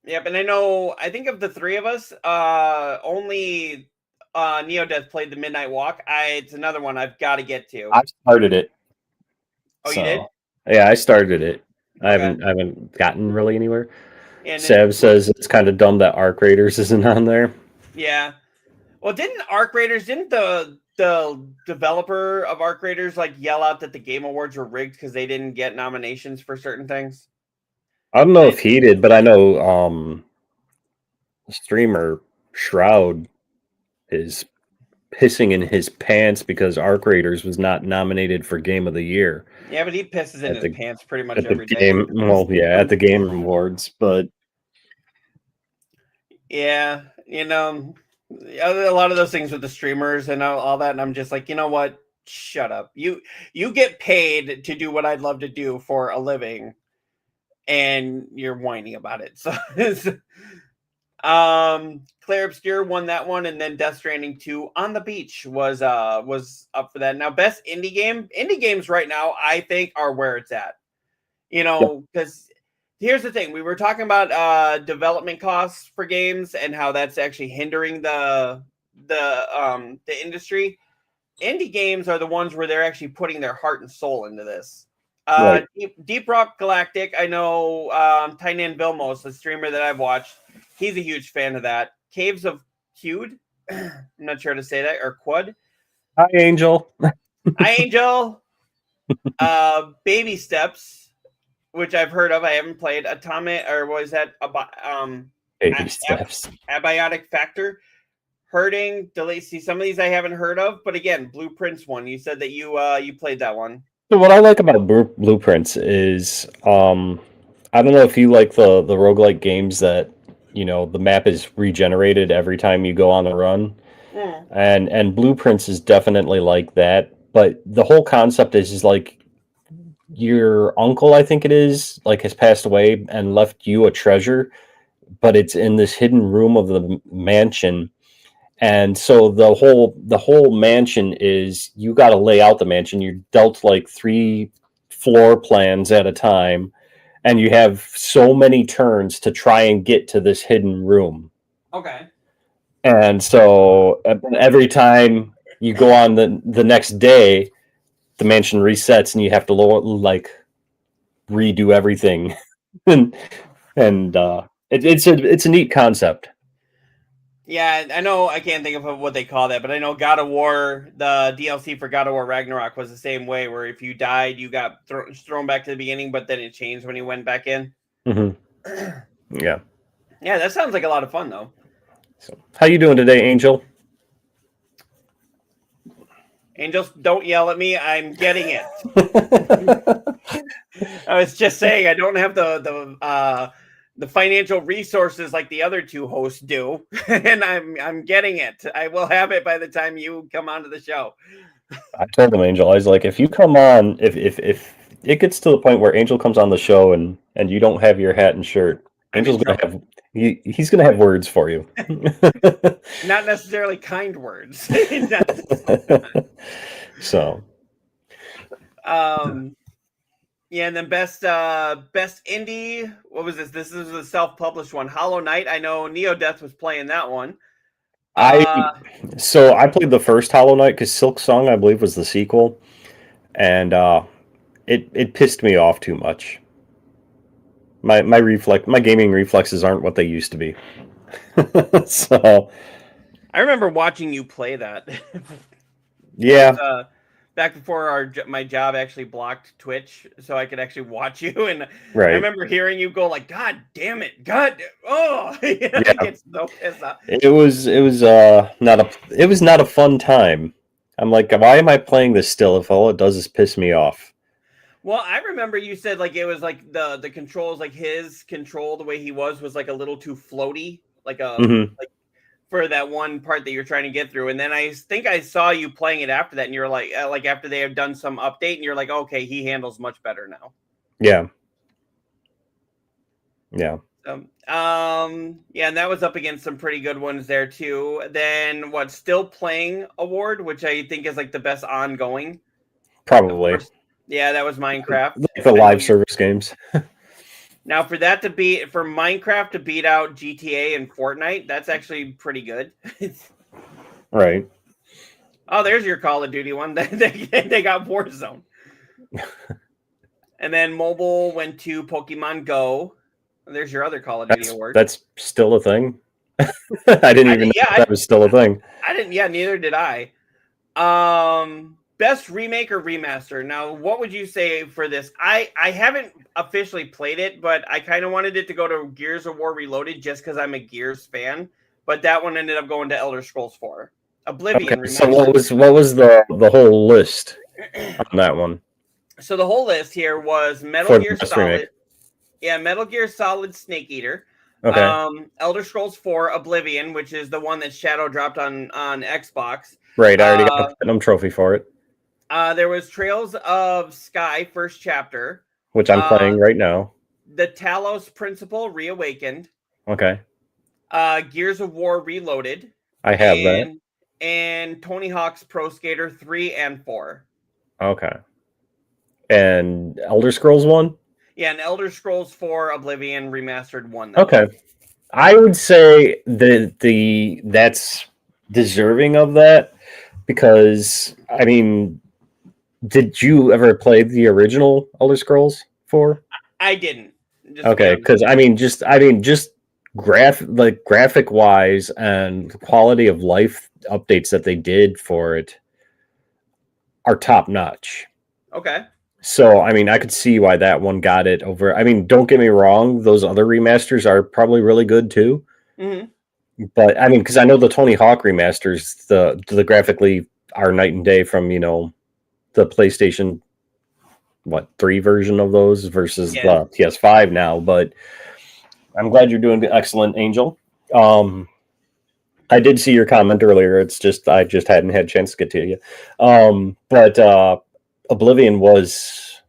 yep. And I think of the 3 of us, only Neodeath played the Midnight Walk. It's another one I've got to get to. I started it. Oh, you did? Yeah, I started it. Okay. I haven't gotten really anywhere. And Seb says it's kind of dumb that Arc Raiders isn't on there. Yeah. Well, didn't the developer of Arc Raiders yell out that the Game Awards were rigged because they didn't get nominations for certain things? I don't know if he did, but I know streamer Shroud is pissing in his pants because Arc Raiders was not nominated for Game of the Year. Yeah, but he pisses in his pants pretty much every day. Well, yeah, at the Game Awards, but yeah, a lot of those things with the streamers and all that, and I'm just like, you know what? Shut up. You get paid to do what I'd love to do for a living, and you're whining about it. So, Claire Obscure won that one, and then Death Stranding 2 on the Beach was up for that. Now, best indie games right now, I think, are where it's at. Because here's the thing: we were talking about development costs for games and how that's actually hindering the industry. Indie games are the ones where they're actually putting their heart and soul into this. Right. Deep Rock Galactic, I know Tynan Vilmos, the streamer that I've watched, he's a huge fan of that. Caves of Quud, I'm not sure how to say that, or Quud. Hi, Angel. Hi, Angel. Baby Steps, which I've heard of, I haven't played. Atomic, or what is that? Baby Steps. Abiotic Factor. Hurting, Delay. See, some of these I haven't heard of, but again, Blueprints one. You said that you played that one. So what I like about Blueprints is, I don't know if you like the roguelike games that, the map is regenerated every time you go on the run. And Blueprints is definitely like that. But the whole concept is like your uncle, I think it is, like has passed away and left you a treasure, but it's in this hidden room of the mansion. And so the whole mansion is, you got to lay out the mansion. You're dealt like 3 floor plans at a time, and you have so many turns to try and get to this hidden room. Okay. And so every time you go on the next day, the mansion resets, and you have to redo everything. and it's a neat concept. Yeah, I know. I can't think of what they call that, but I know God of War, the DLC for God of War Ragnarok was the same way, where if you died, you got thrown back to the beginning, but then it changed when you went back in. Mm-hmm. Yeah. Yeah, that sounds like a lot of fun, though. So, how you doing today, Angel? Angels, don't yell at me. I'm getting it. I was just saying I don't have the financial resources like the other 2 hosts do, and I'm getting it. I will have it by the time you come onto the show. I told him, Angel, I was like, if you come on, if it gets to the point where Angel comes on the show and you don't have your hat and shirt, Angel's gonna have he's gonna have words for you. Not necessarily kind words. So yeah, and then best indie, what was this? This is a self-published one. Hollow Knight. I know Neodeath was playing that one. I played the first Hollow Knight because Silk Song, I believe, was the sequel, and it pissed me off too much. My gaming reflexes aren't what they used to be. So I remember watching you play that. Yeah. Back before my job actually blocked Twitch, so I could actually watch you, and right. I remember hearing you go like, "God damn it, God, oh!" Yeah. I get so pissed off. It was not a fun time. I'm like, why am I playing this still if all it does is piss me off? Well, I remember you said like it was like the controls, like his control, the way he was like a little too floaty, like like for that one part that you're trying to get through. And then I think I saw you playing it after that, and you're like after they have done some update, and you're like, okay, he handles much better now. Yeah. Yeah. Yeah, and that was up against some pretty good ones there too. Then Still Playing Award, which I think is like the best ongoing. Probably. Yeah, that was Minecraft. Like the live service games. Now, for Minecraft to beat out GTA and Fortnite, that's actually pretty good. Right. Oh, there's your Call of Duty one. They got Warzone. And then mobile went to Pokemon Go. There's your other Call of Duty award. That's still a thing? I didn't even know that was still a thing. I didn't. Yeah, neither did I. Best remake or remaster. Now, what would you say for this? I haven't officially played it, but I kind of wanted it to go to Gears of War Reloaded just because I'm a Gears fan. But that one ended up going to Elder Scrolls 4. Oblivion. Okay, so what was the whole list on that one? So the whole list here was Metal Gear Solid. Remake. Yeah, Metal Gear Solid Snake Eater. Okay. Elder Scrolls 4 Oblivion, which is the one that Shadow dropped on Xbox. Right, I already got the Platinum trophy for it. There was Trails of Sky first chapter, which I'm playing right now. The Talos Principle Reawakened. Okay. Gears of War Reloaded. I have that. And Tony Hawk's Pro Skater 3 and 4. Okay. And Elder Scrolls 1? Yeah, and Elder Scrolls 4 Oblivion Remastered 1. Okay. I would say that's deserving of that because, I mean, did you ever play the original Elder Scrolls 4? I didn't. Okay, because just graphic wise and quality of life updates that they did for it are top notch. Okay. So, I mean, I could see why that one got it over. I mean, don't get me wrong; those other remasters are probably really good too. Mm-hmm. But I mean, because I know the Tony Hawk remasters, the graphically are night and day from the PlayStation 3 version of those versus the PS5 now. But I'm glad you're doing excellent, Angel. I did see your comment earlier. It's just I just hadn't had a chance to get to you. But Oblivion was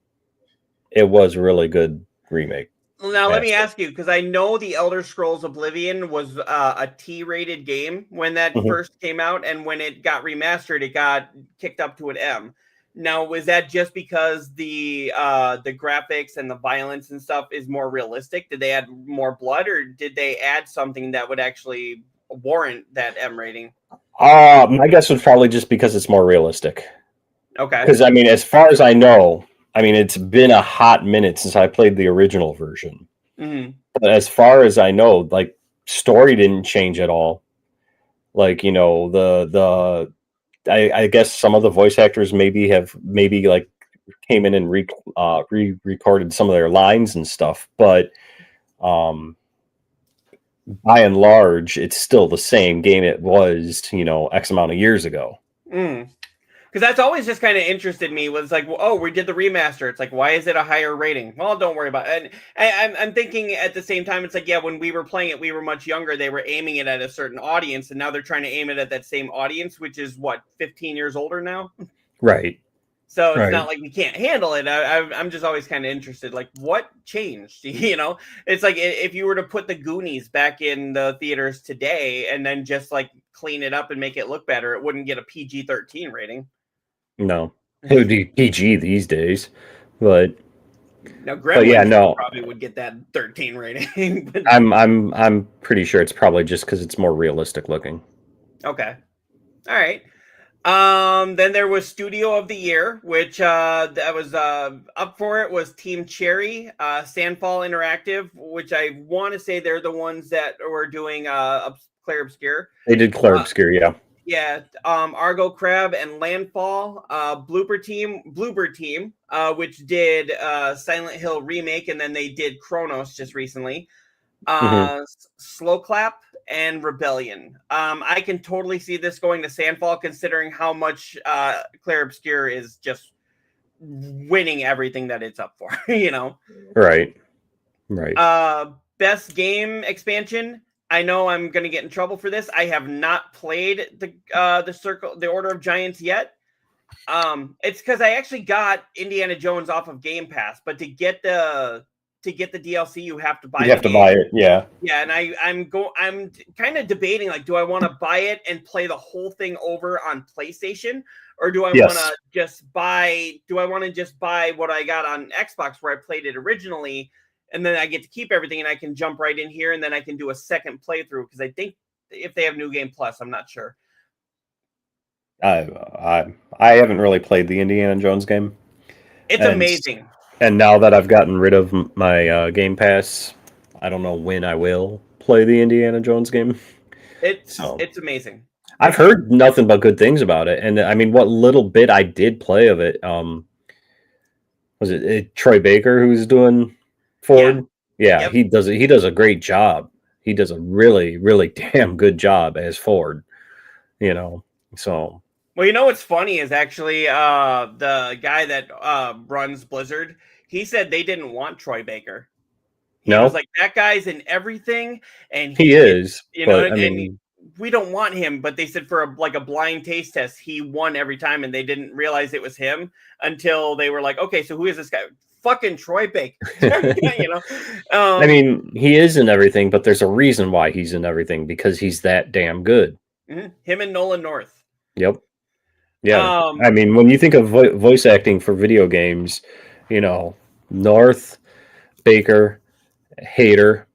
a really good remake. Well, now let me ask you, because I know the Elder Scrolls Oblivion was a T-rated game when that first came out, and when it got remastered, it got kicked up to an M. Now, was that just because the graphics and the violence and stuff is more realistic? Did they add more blood, or did they add something that would actually warrant that M rating? My guess was probably just because it's more realistic. Okay. Because, I mean, as far as I know, I mean, it's been a hot minute since I played the original version. Mm-hmm. But as far as I know, like, story didn't change at all. Like, you know, I guess some of the voice actors maybe like came in and re-recorded some of their lines and stuff, but by and large, it's still the same game it was, X amount of years ago. Because that's always just kind of interested me, was like, well, oh, we did the remaster. It's like, why is it a higher rating? Well, don't worry about it. And I'm thinking at the same time, it's like, yeah, when we were playing it, we were much younger. They were aiming it at a certain audience, and now they're trying to aim it at that same audience, which is, 15 years older now? Right. So it's not like we can't handle it. I'm just always kind of interested, like, what changed? It's like if you were to put the Goonies back in the theaters today and then just, like, clean it up and make it look better, it wouldn't get a PG-13 rating. No, it would be PG these days, but now Gremlins yeah, no, probably would get that 13 rating. But... I'm pretty sure it's probably just because it's more realistic looking. Okay, all right. Then there was Studio of the Year, which that was up for it was Team Cherry, Sandfall Interactive, which I want to say they're the ones that were doing Clair Obscur. They did Clair Obscur, yeah. Yeah, Argo Crab and Landfall, Bloober Team, which did Silent Hill Remake, and then they did Chronos just recently. Slow Clap and Rebellion. I can totally see this going to Sandfall, considering how much Clair Obscur is just winning everything that it's up for. Right. Best game expansion. I know I'm going to get in trouble for this. I have not played the Order of Giants yet. It's because I actually got Indiana Jones off of Game Pass, but to get the DLC, you have to buy. You have to buy it, yeah. Yeah, and I'm kind of debating, like, do I want to buy it and play the whole thing over on PlayStation, or do I want to just buy? Do I want to just buy what I got on Xbox where I played it originally? And then I get to keep everything, and I can jump right in here, and then I can do a second playthrough, because I think if they have New Game Plus, I'm not sure. I haven't really played the Indiana Jones game. It's amazing. And now that I've gotten rid of my Game Pass, I don't know when I will play the Indiana Jones game. It's amazing. I've heard nothing but good things about it, and I mean, what little bit I did play of it, was it Troy Baker who's doing Ford? Yeah, he does it. He does a great job. He does a really, really damn good job as Ford. So. Well, what's funny is actually the guy that runs Blizzard. He said they didn't want Troy Baker. He was like, that guy's in everything, and he is. But, and we don't want him. But they said for a blind taste test, he won every time, and they didn't realize it was him until they were like, okay, so who is this guy? fucking Troy Baker. You know, I mean, he is in everything, but there's a reason why he's in everything, because he's that damn good. him and Nolan North. Yep. Yeah. I mean, when you think of voice acting for video games, you know, North, Baker, Hader,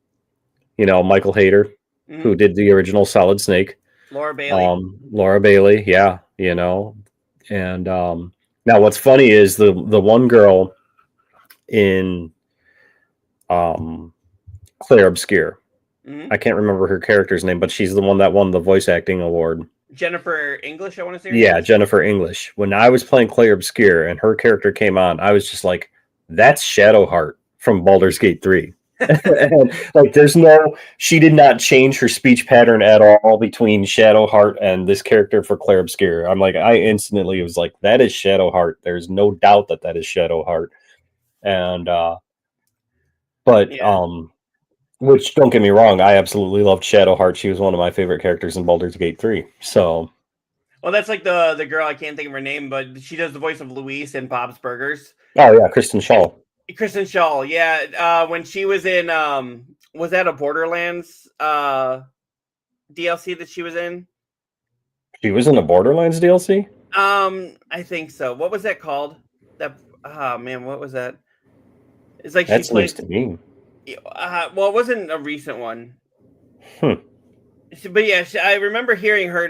you know, Michael Hader, who did the original Solid Snake. Laura Bailey. Laura Bailey, yeah, you know. And now what's funny is the one girl in Claire Obscure. I can't remember her character's name, but she's the one that won the voice acting award. Jennifer English, I want to say. Yeah, Jennifer English. When I was playing Claire Obscure and her character came on, I was just like, that's Shadowheart from Baldur's Gate 3. And, like, she did not change her speech pattern at all between Shadowheart and this character for Claire Obscure. I'm like, I instantly was like, that is Shadowheart. There's no doubt that is Shadowheart. And which, don't get me wrong, I absolutely loved Shadowheart. She was one of my favorite characters in Baldur's Gate 3. So, well, that's like the girl, I can't think of her name, but she does the voice of Louise in Bob's Burgers. Oh yeah, Kristen Schaal. Yeah. When she was in was that a Borderlands DLC that she was in? She was in a Borderlands DLC? I think so. What was that called? What was that? It's like that's she played news to me. Well, it wasn't a recent one. But yeah, I remember hearing her.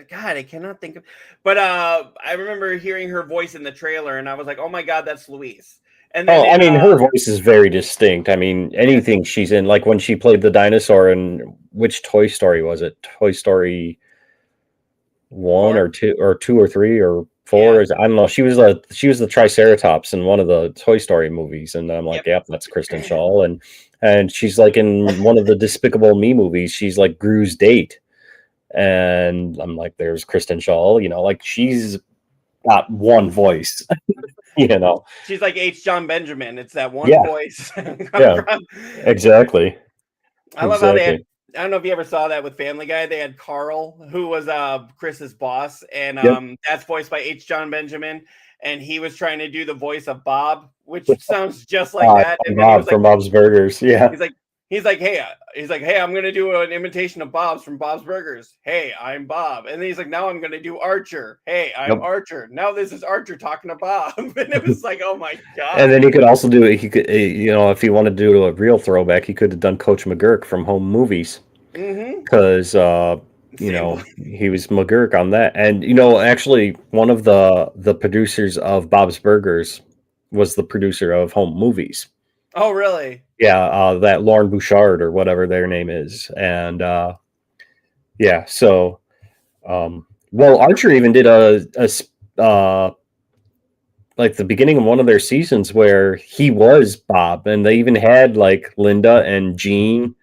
God, I cannot think of. But I remember hearing her voice in the trailer, and I was like, "Oh my god, that's Louise." And then, I mean, her voice is very distinct. I mean, anything she's in, like when she played the dinosaur in which Toy Story was it? Toy Story 1 or 2 or 2 or 3 or 4? I don't know. She was the Triceratops in one of the Toy Story movies, and I'm like, yep, that's Kristen Schaal, and she's like in one of the Despicable Me movies. She's like Gru's date, and I'm like, there's Kristen Schaal. You know, like she's got one voice. You know, she's like H. John Benjamin. It's that one voice. Exactly. I love how they had. I don't know if you ever saw that with Family Guy. They had Carl, who was Chris's boss, and that's voiced by H. John Benjamin, and he was trying to do the voice of Bob, which sounds just like that. And Bob from Bob's Burgers. Yeah. He's like, hey, I'm gonna do an imitation of Bob's from Bob's Burgers. Hey, I'm Bob. And then he's like, now I'm gonna do Archer. Hey, I'm Archer. Now this is Archer talking to Bob. And it was like, oh my god. And then he could also do it. He could, you know, if he wanted to do a real throwback, he could have done Coach McGurk from Home Movies, because you know, he was McGurk on that. And you know, actually, one of the producers of Bob's Burgers was the producer of Home Movies. Oh, really? Yeah, that Lauren Bouchard or whatever their name is. And so well, Archer even did a like the beginning of one of their seasons where he was Bob, and they even had like Linda and Jean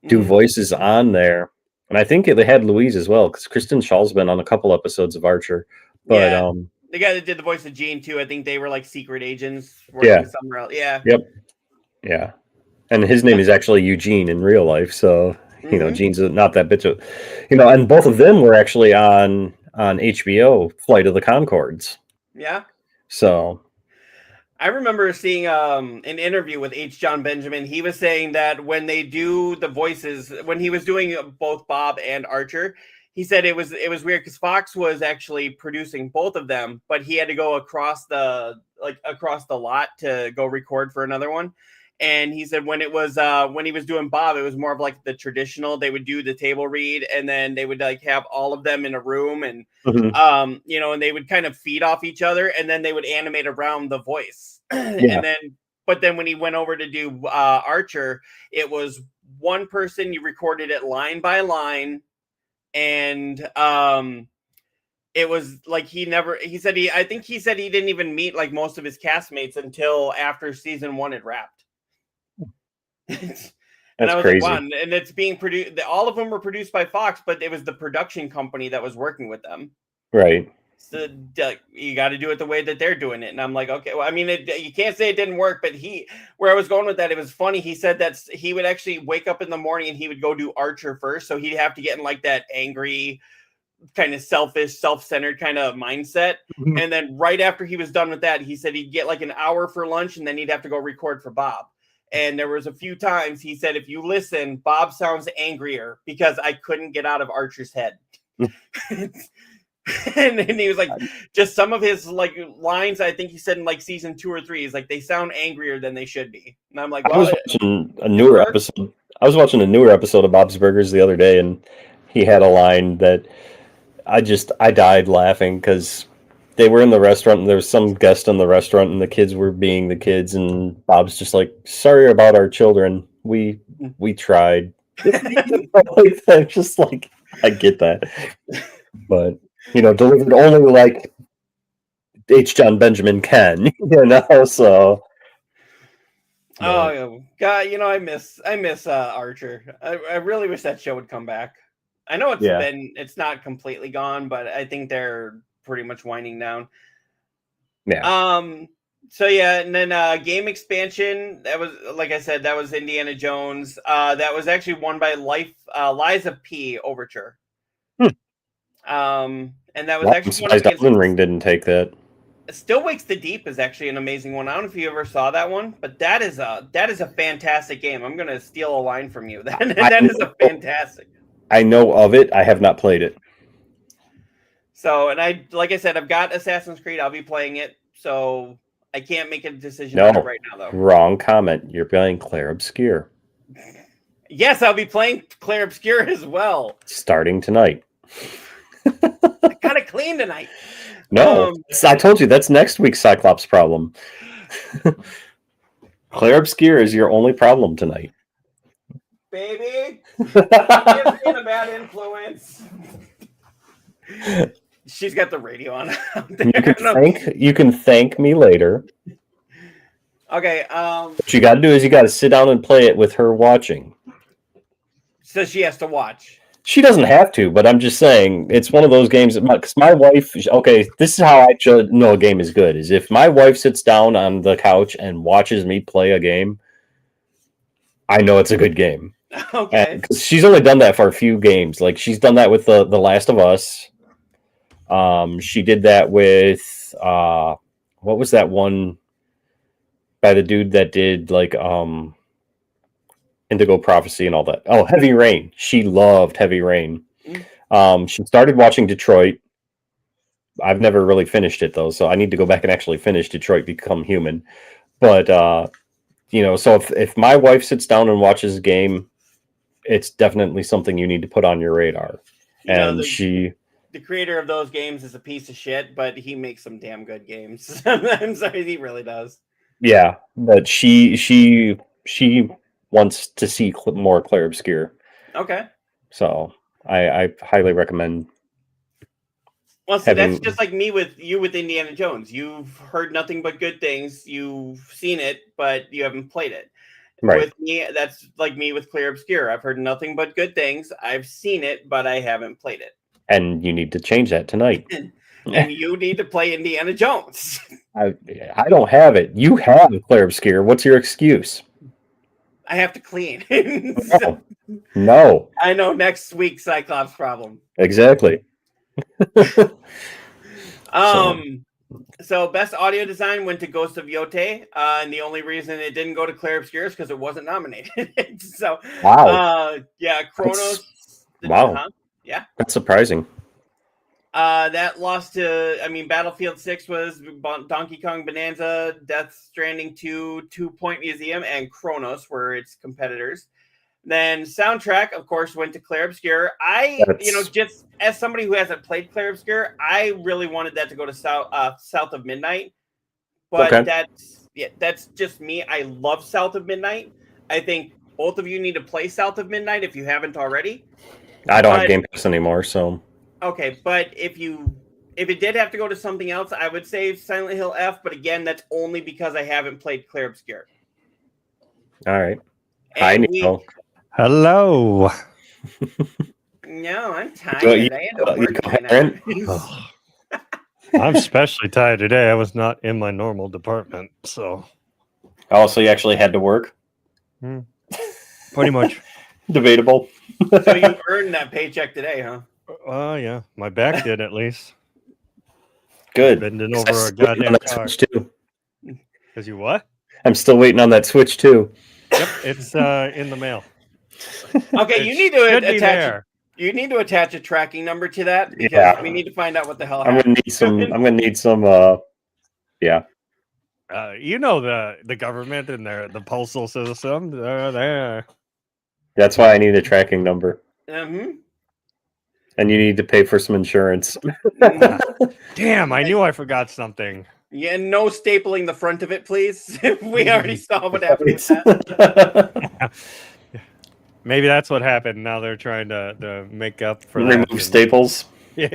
do voices on there. And I think they had Louise as well, because Kristen Schaal's been on a couple episodes of Archer. But the guy that did the voice of Jean too, I think they were like secret agents working somewhere else. Yeah. Yep. Yeah. And his name is actually Eugene in real life, so you know, Gene's not that bitch of, you know. And both of them were actually on HBO, Flight of the Conchords. Yeah. So, I remember seeing an interview with H. John Benjamin. He was saying that when they do the voices, when he was doing both Bob and Archer, he said it was weird because Fox was actually producing both of them, but he had to go across the lot to go record for another one. And he said when he was doing Bob, it was more of like the traditional. They would do the table read, and then they would like have all of them in a room, and you know, and they would kind of feed off each other, and then they would animate around the voice. But then when he went over to do Archer, it was one person. You recorded it line by line, and it was like I think he said he didn't even meet like most of his castmates until after season 1 had wrapped. And I was crazy. like, wow, and it's being produced. All of them were produced by Fox, but it was the production company that was working with them. Right. So you got to do it the way that they're doing it. And I'm like, okay, well, I mean, you can't say it didn't work, but where I was going with that, it was funny. He said that he would actually wake up in the morning and he would go do Archer first. So he'd have to get in like that angry, kind of selfish, self-centered kind of mindset. Mhm. And then right after he was done with that, he said he'd get like an hour for lunch and then he'd have to go record for Bob. And there was a few times he said, if you listen, Bob sounds angrier because I couldn't get out of Archer's head. and he was like, just some of his like lines, I think he said in like season 2 or 3, is like they sound angrier than they should be. And I'm like, I was watching a newer episode. I was watching a newer episode of Bob's Burgers the other day, and he had a line that I died laughing because they were in the restaurant and there was some guest in the restaurant and the kids were being the kids, and Bob's just like, sorry about our children. We tried. Like, just like, I get that. But, delivered only like H. John Benjamin can, so. Oh God, I miss Archer. I really wish that show would come back. I know it's not completely gone, but I think they're pretty much winding down. Yeah. So yeah, and then game expansion, that was, like I said, that was Indiana Jones. That was actually won by Lies of P Overture. And that was actually one against Elden Ring didn't take that. Still Wakes the Deep is actually an amazing one. I don't know if you ever saw that one, but that is a fantastic game. I'm gonna steal a line from you. That is a fantastic. I know of it. I have not played it. So, and like I said, I've got Assassin's Creed. I'll be playing it. So I can't make a decision on it right now, though. Wrong comment. You're playing Clair Obscur. Yes, I'll be playing Clair Obscur as well. Starting tonight. I gotta clean tonight. No, I told you that's next week's Cyclops problem. Clair Obscur is your only problem tonight. Baby, she's being a bad influence. She's got the radio on. You can thank me later. Okay. What you got to do is you got to sit down and play it with her watching. So she has to watch. She doesn't have to, but I'm just saying it's one of those games. Because my wife, this is how I know a game is good: is if my wife sits down on the couch and watches me play a game, I know it's a good game. Okay. And she's only done that for a few games. Like she's done that with the Last of Us. She did that with what was that one by the dude that did like Indigo Prophecy and all that. Oh, Heavy Rain. She loved Heavy Rain. She started watching Detroit. I've never really finished it though, so I need to go back and actually finish Detroit Become Human. But so if my wife sits down and watches a game, it's definitely something you need to put on your radar. The creator of those games is a piece of shit, but he makes some damn good games. I'm sorry, he really does. Yeah, but she wants to see more Clair Obscur. Okay. So I highly recommend. Well, see, that's just like me with Indiana Jones. You've heard nothing but good things. You've seen it, but you haven't played it. Right. With me, that's like me with Clair Obscur. I've heard nothing but good things. I've seen it, but I haven't played it. And you need to change that tonight. And you need to play Indiana Jones. I don't have it. You have Clair Obscur. What's your excuse? I have to clean. No. I know next week Cyclops problem. Exactly. So best audio design went to Ghost of Yote, and the only reason it didn't go to Clair Obscur is because it wasn't nominated. So wow. Yeah, Chronos. Wow. Yeah. That's surprising. That lost to, Battlefield 6 was Donkey Kong Bonanza, Death Stranding 2, 2 Point Museum, and Chronos were its competitors. Then soundtrack, of course, went to Clair Obscur. Just as somebody who hasn't played Clair Obscur, I really wanted that to go to South of Midnight. But that's just me. I love South of Midnight. I think both of you need to play South of Midnight if you haven't already. I don't have Game Pass anymore, so. Okay, but if it did have to go to something else, I would say Silent Hill F, but again, that's only because I haven't played Clair Obscur. All right. Hi, Nico. Hello. No, I'm tired. I'm especially tired today. I was not in my normal department, so. Oh, so you actually had to work? Pretty much. Debatable. So you earned that paycheck today, huh? Yeah, my back did at least. Good. Bending 'Cause over I'm a still waiting on goddamn that car. Switch too. Because you what? I'm still waiting on that Switch too. Yep, it's in the mail. Okay, It you need should to be attach. there. You need to attach a tracking number to that because Yeah. we need to find out what the hell I'm happened. gonna need some. Yeah. You know the government and the postal system. They're there. That's why I need a tracking number, Mm-hmm. and you need to pay for some insurance. Damn, I knew I forgot something. Yeah, no stapling the front of it, please. We already saw what happened with that. Maybe that's what happened. Now they're trying to make up for that. Remove staples. Yeah.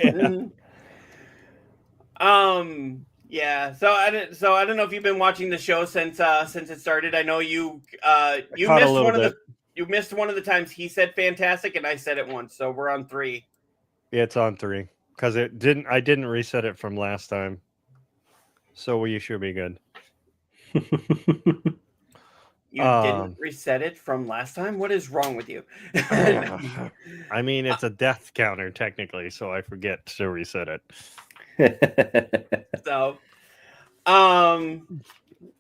Mhm. Yeah. So I don't know if you've been watching the show since it started. I know you you caught a missed little one of bit. you missed one of the times he said fantastic and I said it once. So we're on 3. Yeah, it's on 3 because I didn't reset it from last time, so we should be good. You didn't reset it from last time? What is wrong with you? I mean, it's a death counter technically, so I forget to reset it. So,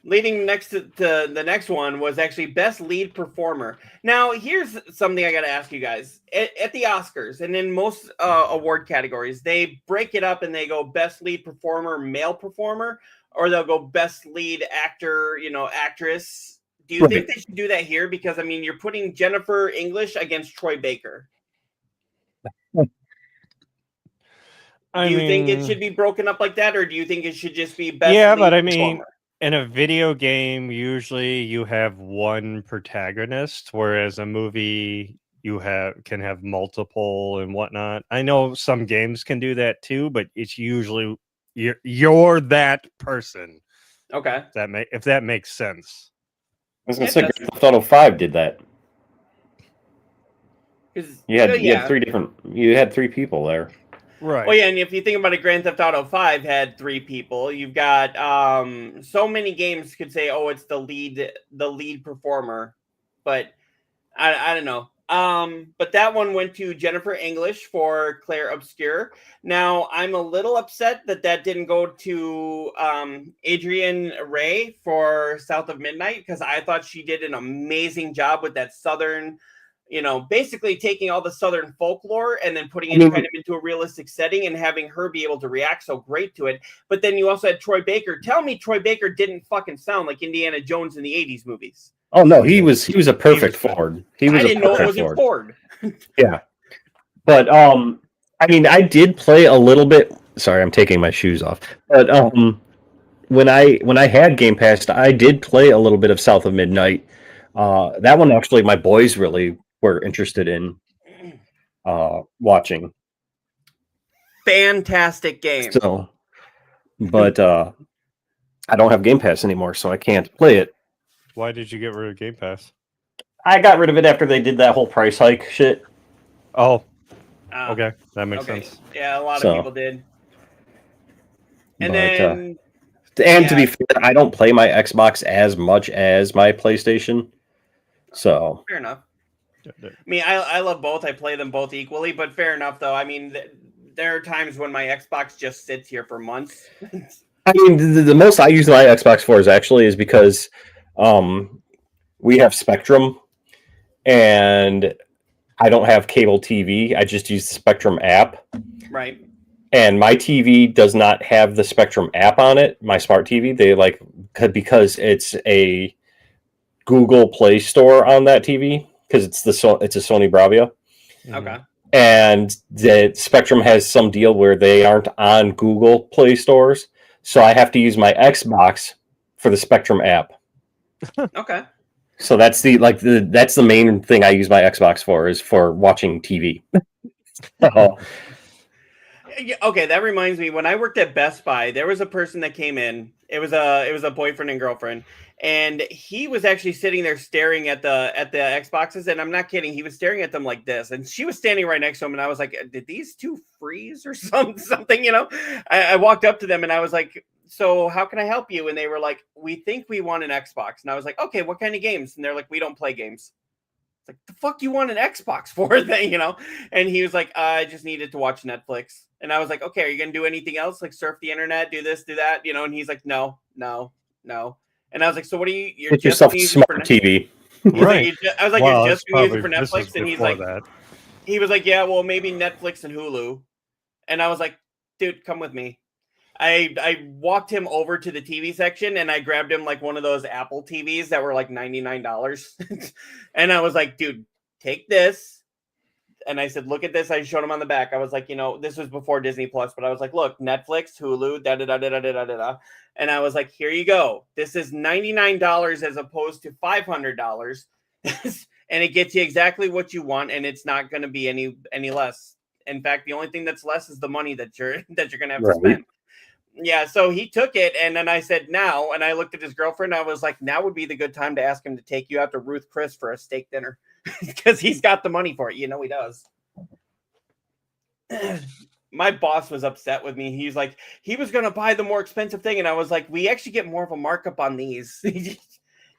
leading next to the next one was actually best lead performer. Now, here's something I got to ask you guys. At the Oscars and in most award categories, they break it up and they go best lead performer, male performer, or they'll go best lead actor, actress. Do you think they should do that here? Because I mean, you're putting Jennifer English against Troy Baker. Do you think it should be broken up like that, or do you think it should just be best? Yeah, lead but I performer? mean, in a video game, usually you have one protagonist, whereas a movie you can have multiple and whatnot. I know some games can do that too, but it's usually you're that person. Okay, If that makes sense. I was gonna say Grand Theft Auto 5 did that. You had 3 different. You had 3 people there. Right. Well, yeah, and if you think about it, Grand Theft Auto 5 had 3 people. You've got so many games could say, "Oh, it's the lead performer," but I don't know. But that one went to Jennifer English for Claire Obscure. Now I'm a little upset that didn't go to Adrienne Ray for South of Midnight because I thought she did an amazing job with that Southern. Basically taking all the Southern folklore and then putting it kind of into a realistic setting and having her be able to react so great to it. But then you also had Troy Baker. Tell me Troy Baker didn't fucking sound like Indiana Jones in the 80s movies. Oh no, he was a perfect Ford. I didn't know it was a Ford. Yeah. But I mean, I did play a little bit. Sorry, I'm taking my shoes off. But when I had Game Pass, I did play a little bit of South of Midnight. That one actually, my boys really were interested in watching. Fantastic game. So, but I don't have Game Pass anymore, so I can't play it. Why did you get rid of Game Pass? I got rid of it after they did that whole price hike shit. Oh, okay, that makes sense. Yeah, a lot of people did. And to be fair, I don't play my Xbox as much as my PlayStation. So fair enough. I mean, I love both. I play them both equally, but fair enough, though. I mean, there are times when my Xbox just sits here for months. I mean, the most I use my Xbox for is because we have Spectrum, and I don't have cable TV. I just use the Spectrum app. Right. And my TV does not have the Spectrum app on it. My smart TV, because it's a Google Play Store on that TV because it's a Sony Bravia. Okay. And the Spectrum has some deal where they aren't on Google Play Stores, so I have to use my Xbox for the Spectrum app. Okay. So that's that's the main thing I use my Xbox for, is for watching TV. Okay, that reminds me. When I worked at Best Buy, there was a person that came in. It was a boyfriend and girlfriend, and he was actually sitting there staring at the Xboxes. And I'm not kidding. He was staring at them like this, and she was standing right next to him. And I was like, "Did these two freeze or something?" I walked up to them and I was like, "So how can I help you?" And they were like, "We think we want an Xbox." And I was like, "Okay, what kind of games?" And they're like, "We don't play games." It's like, the fuck you want an Xbox for? Thing, you know? And he was like, I just needed to watch Netflix. And I was like, okay, are you gonna do anything else? Like surf the internet, do this, do that, you know? And he's like, no. And I was like, so what are you're Get just yourself gonna a use it for smart TV. Right. I was like, Well, you're it's just gonna use it probably for this is Netflix? And he's before like, that. he was like, yeah, well, maybe Netflix and Hulu. And I was like, dude, come with me. I walked him over to the TV section and I grabbed him like one of those Apple TVs that were like $99. And I was like, dude, take this. And I said, look at this. I showed him on the back. I was like, you know, this was before Disney Plus, but I was like, look, Netflix, Hulu, da da da da da da da da. And I was like, here you go. This is $99 as opposed to $500. And it gets you exactly what you want, and it's not going to be any less. In fact, the only thing that's less is the money that you're gonna have to spend. Yeah, so he took it, and then I said, now, and I looked at his girlfriend, and I was like, now would be the good time to ask him to take you out to Ruth Chris for a steak dinner, because he's got the money for it. You know he does. My boss was upset with me. He's like, he was going to buy the more expensive thing, and I was like, we actually get more of a markup on these.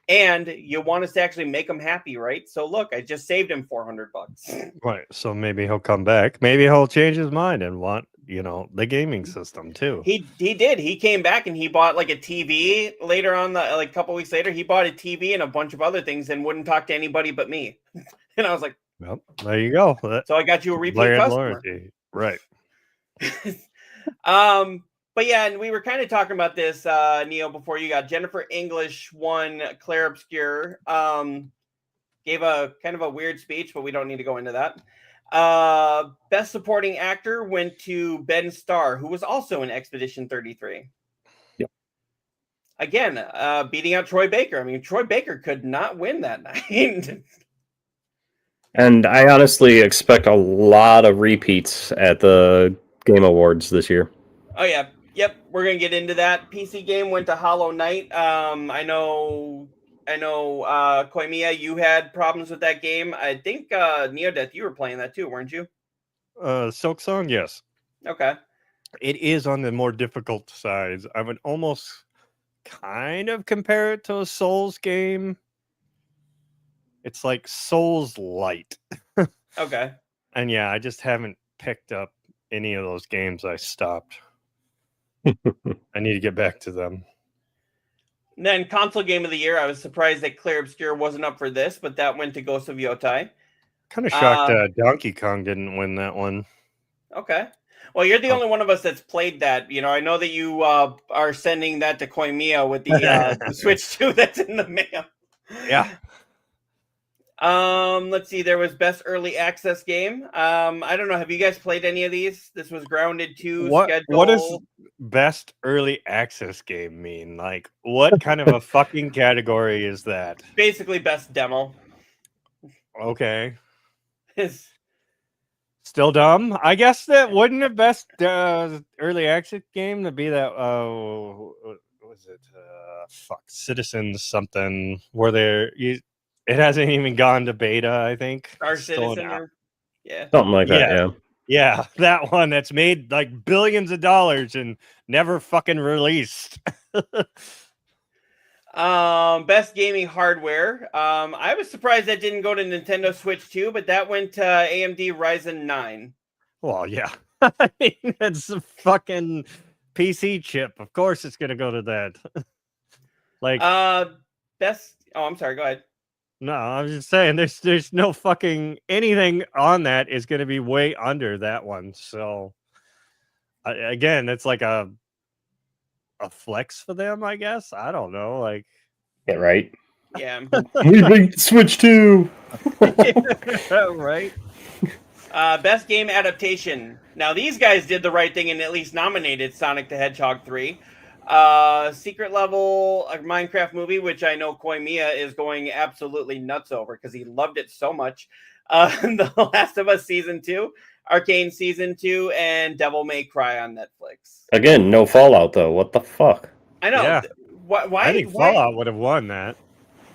And you want us to actually make him happy, right? So look, I just saved him $400. Right. So maybe he'll come back. Maybe he'll change his mind and want, you know, the gaming system too. He did. He came back and he bought like a TV later on, like a couple weeks later. He bought a TV and a bunch of other things and wouldn't talk to anybody but me. And I was like, well, there you go. So I got you a repeat customer. Loyalty. Right. But yeah, and we were kind of talking about this, Neo, before you got Jennifer English won Claire Obscure. Gave a kind of a weird speech, but we don't need to go into that. Best supporting actor went to Ben Starr, who was also in Expedition 33. Yep. Again, beating out Troy Baker. I mean, Troy Baker could not win that night. And I honestly expect a lot of repeats at the Game Awards this year. Oh, yeah. Yep, we're going to get into that. PC game went to Hollow Knight. I know, Koimiya, you had problems with that game. I think, Neodeath, you were playing that too, weren't you? Silk Song, yes. Okay. It is on the more difficult side. I would almost kind of compare it to a Souls game. It's like Souls Light. Okay. And yeah, I just haven't picked up any of those games. I stopped. I need to get back to them. And then console game of the year, I was surprised that Claire Obscure wasn't up for this, but that went to Ghost of Yotai. Kind of shocked Donkey Kong didn't win that one. Okay. Well, you're the only one of us that's played that. You know, I know that you are sending that to Koimiya with the Switch 2 that's in the mail. Yeah. Let's see. There was best early access game. I don't know. Have you guys played any of these? This was Grounded 2 schedule. What does best early access game mean? Like, what kind of a fucking category is that? Basically, best demo. Okay. Still dumb. I guess that wouldn't have best early access game to be that. What was it? Citizens something. Where it hasn't even gone to beta, I think. Star Citizen. Yeah. Something like that, yeah. Yeah, that one that's made like billions of dollars and never fucking released. Best gaming hardware. I was surprised that didn't go to Nintendo Switch 2, but that went to AMD Ryzen 9. Well, yeah. I mean, it's a fucking PC chip. Of course it's gonna go to that. Like best I'm sorry, go ahead. No, I'm just saying there's no fucking anything on that is going to be way under that one. So again, it's like a flex for them, I guess. I don't know, like yeah, right. Yeah. We beat Switch 2. Right. Best game adaptation. Now these guys did the right thing and at least nominated Sonic the Hedgehog 3. Secret Level, a Minecraft movie, which I know Koimiya is going absolutely nuts over because he loved it so much. The Last of Us Season 2, Arcane Season 2, and Devil May Cry on Netflix. Again, no Fallout though. What the fuck? I know. Yeah. Why? I think Fallout would have won that.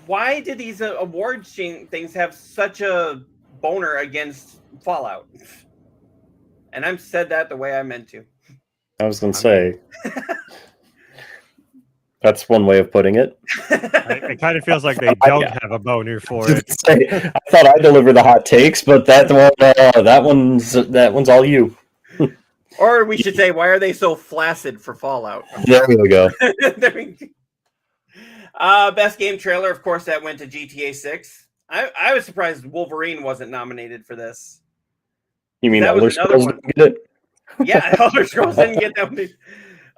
Why did these award things have such a boner against Fallout? And I'm said that the way I meant to. I was gonna say. That's one way of putting it. It kind of feels like they don't have a boner for it. I thought I delivered the hot takes, but that one's all you. Or we should say, why are they so flaccid for Fallout? There we go. Best game trailer, of course, that went to GTA 6. I was surprised Wolverine wasn't nominated for this. You mean that Elder was another Scrolls one. didn't get it? Yeah, Elder Scrolls didn't get that.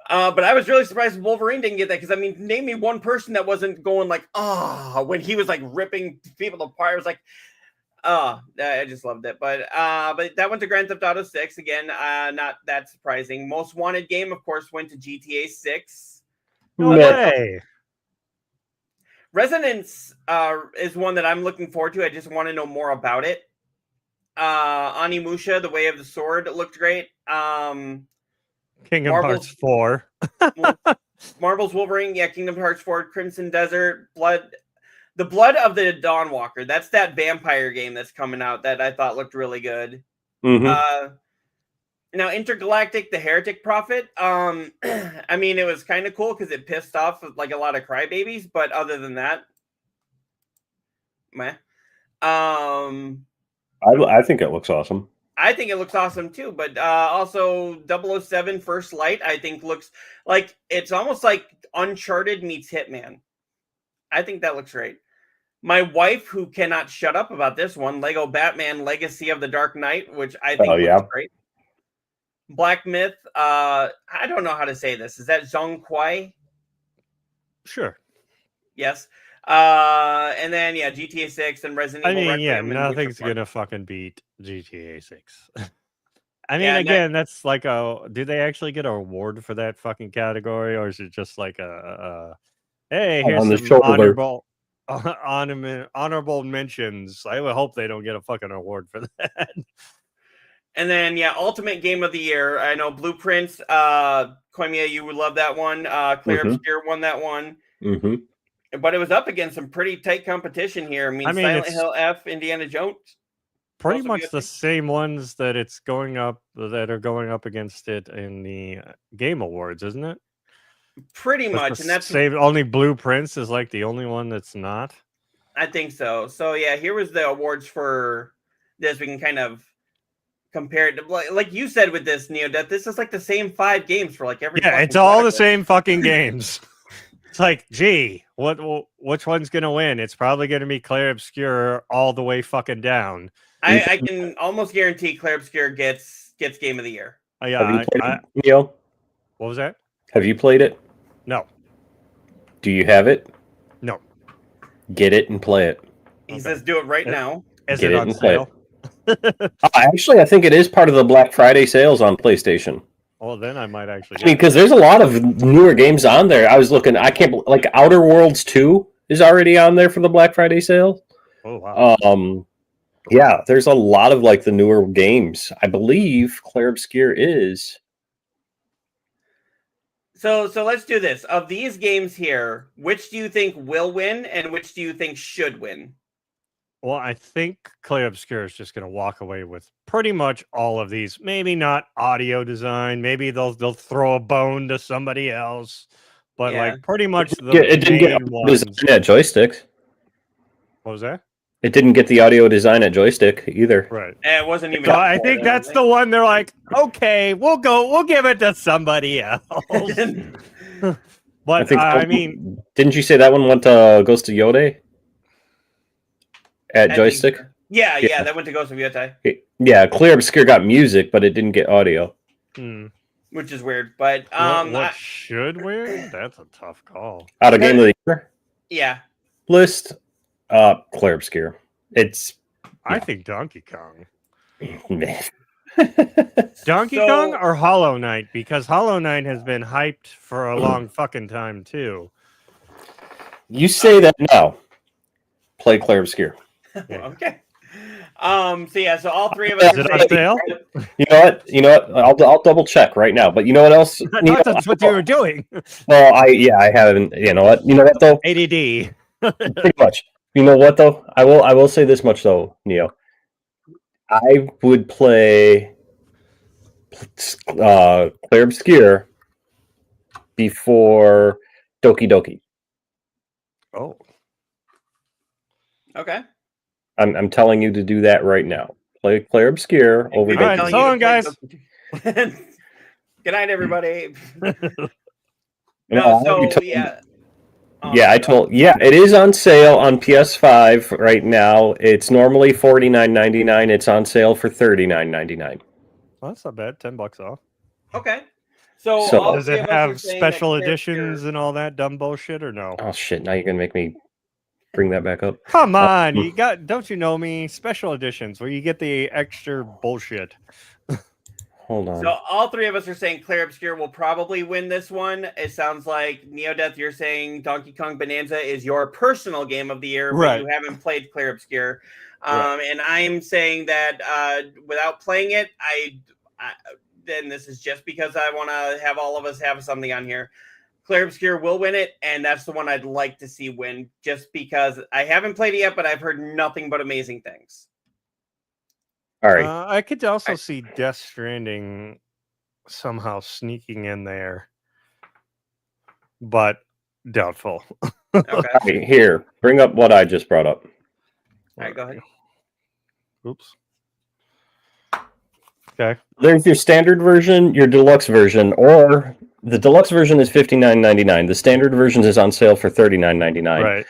But I was really surprised Wolverine didn't get that because, I mean, name me one person that wasn't going like, when he was like ripping people apart. I was like, I just loved it. But that went to Grand Theft Auto 6 again. Not that surprising. Most Wanted game, of course, went to GTA 6. No way. Resonance is one that I'm looking forward to. I just want to know more about it. Onimusha, The Way of the Sword, looked great. Kingdom Hearts 4. Marvel's Wolverine, Kingdom Hearts 4, Crimson Desert, The Blood of the Dawnwalker. That's that vampire game that's coming out that I thought looked really good. Mm-hmm. Now, Intergalactic, The Heretic Prophet. I mean, it was kind of cool because it pissed off like a lot of crybabies, but other than that, meh. I think it looks awesome. I think it looks awesome too, but also 007 First Light, I think looks like it's almost like Uncharted meets Hitman. I think that looks great. My wife, who cannot shut up about this one, Lego Batman Legacy of the Dark Knight, which I think looks great. Black Myth, I don't know how to say this. Is that Zhong Kuai? Sure. Yes. And then GTA 6 and Resident Evil. I mean, nothing's gonna fucking beat GTA 6. I mean, again, that's like do they actually get an award for that fucking category, or is it just like hey, here's some honorable mentions? I would hope they don't get a fucking award for that. And then, Ultimate Game of the Year. I know Blueprints. Koimiya, you would love that one. Clear Obscure won that one. Mm-hmm. But it was up against some pretty tight competition here. I mean Silent Hill F, Indiana Jones. Pretty much the same ones that are going up against it in the Game Awards, isn't it? Pretty much, and that's only Blueprints is like the only one that's not. I think so. So here was the awards for this. We can kind of compare it to, like you said with this, Neodeath, this is like the same 5 games for like every. Yeah, it's all the same fucking games. It's like, gee, which one's gonna win? It's probably gonna be Clair Obscur all the way fucking down. I can almost guarantee Clair Obscur gets Game of the Year. Yeah, Neo? What was that? Have you played it? No. Do you have it? No. Get it and play it. He says do it right now. Is it on sale? Actually, I think it is part of the Black Friday sales on PlayStation. Well, then I might actually. I mean, because there's a lot of newer games on there. I was looking. I can't like Outer Worlds 2 is already on there for the Black Friday sale. Oh wow. Yeah, there's a lot of like the newer games. I believe Clair Obscur is. So let's do this. Of these games here, which do you think will win, and which do you think should win? Well, I think Clair Obscur is just going to walk away with pretty much all of these. Maybe not audio design. Maybe they'll throw a bone to somebody else. But like pretty much it didn't get design at Joysticks. What was that? It didn't get the audio design at Joystick either. Right. It wasn't even. So I think that's the one they're like, okay, we'll give it to somebody else. But I mean, didn't you say that one went to Ghost of Yode? At Joystick? Yeah, that went to Ghost of Yotei. Yeah, Clair Obscur got music, but it didn't get audio. Which is weird, but what should win? That's a tough call. Out of Game of the Year? Yeah. List, Clair Obscur. I think Donkey Kong. Man. Donkey Kong or Hollow Knight? Because Hollow Knight has been hyped for a long fucking time too. You say that now. Play Clair Obscur. Yeah. Okay. So all 3 of us. Is it on sale? You know what? I'll double check right now. But you know what else? That's what you were doing. Well, I haven't. You know what? You know what though? ADD. Pretty much. You know what though? I will say this much though, Neo. I would play Clair Obscur before Doki Doki. Oh. Okay. I'm telling you to do that right now. Play Claire Obscure over We've been Alright, Doki telling so you to long, play guys. Good night, everybody. No, No, I already so told- yeah. Yeah, it is on sale on PS5 right now. It's normally $49.99. It's on sale for $39.99. Well, that's not bad. $10 off. Okay. So So- all Does three it of us are have saying that special Claire editions Obscure- and all that dumb bullshit, or no? Oh shit! Now you're gonna make me bring that back up. Come on, don't you know me? Special editions where you get the extra bullshit. Hold on. So all three of us are saying Claire Obscure will probably win this one. It sounds like Neodeath, you're saying Donkey Kong Bonanza is your personal game of the year, Right. but you haven't played Claire Obscure. Right. And I'm saying that without playing it, then this is just because I want to have all of us have something on here. Claire Obscure will win it, and that's the one I'd like to see win, just because I haven't played it yet, but I've heard nothing but amazing things. All right. I could also see Death Stranding somehow sneaking in there, but doubtful. Okay. All right, here, bring up what I just brought up. All right, go ahead. Oops. Okay. There's your standard version, your deluxe version, or the deluxe version is $59.99. The standard version is on sale for $39.99. Right.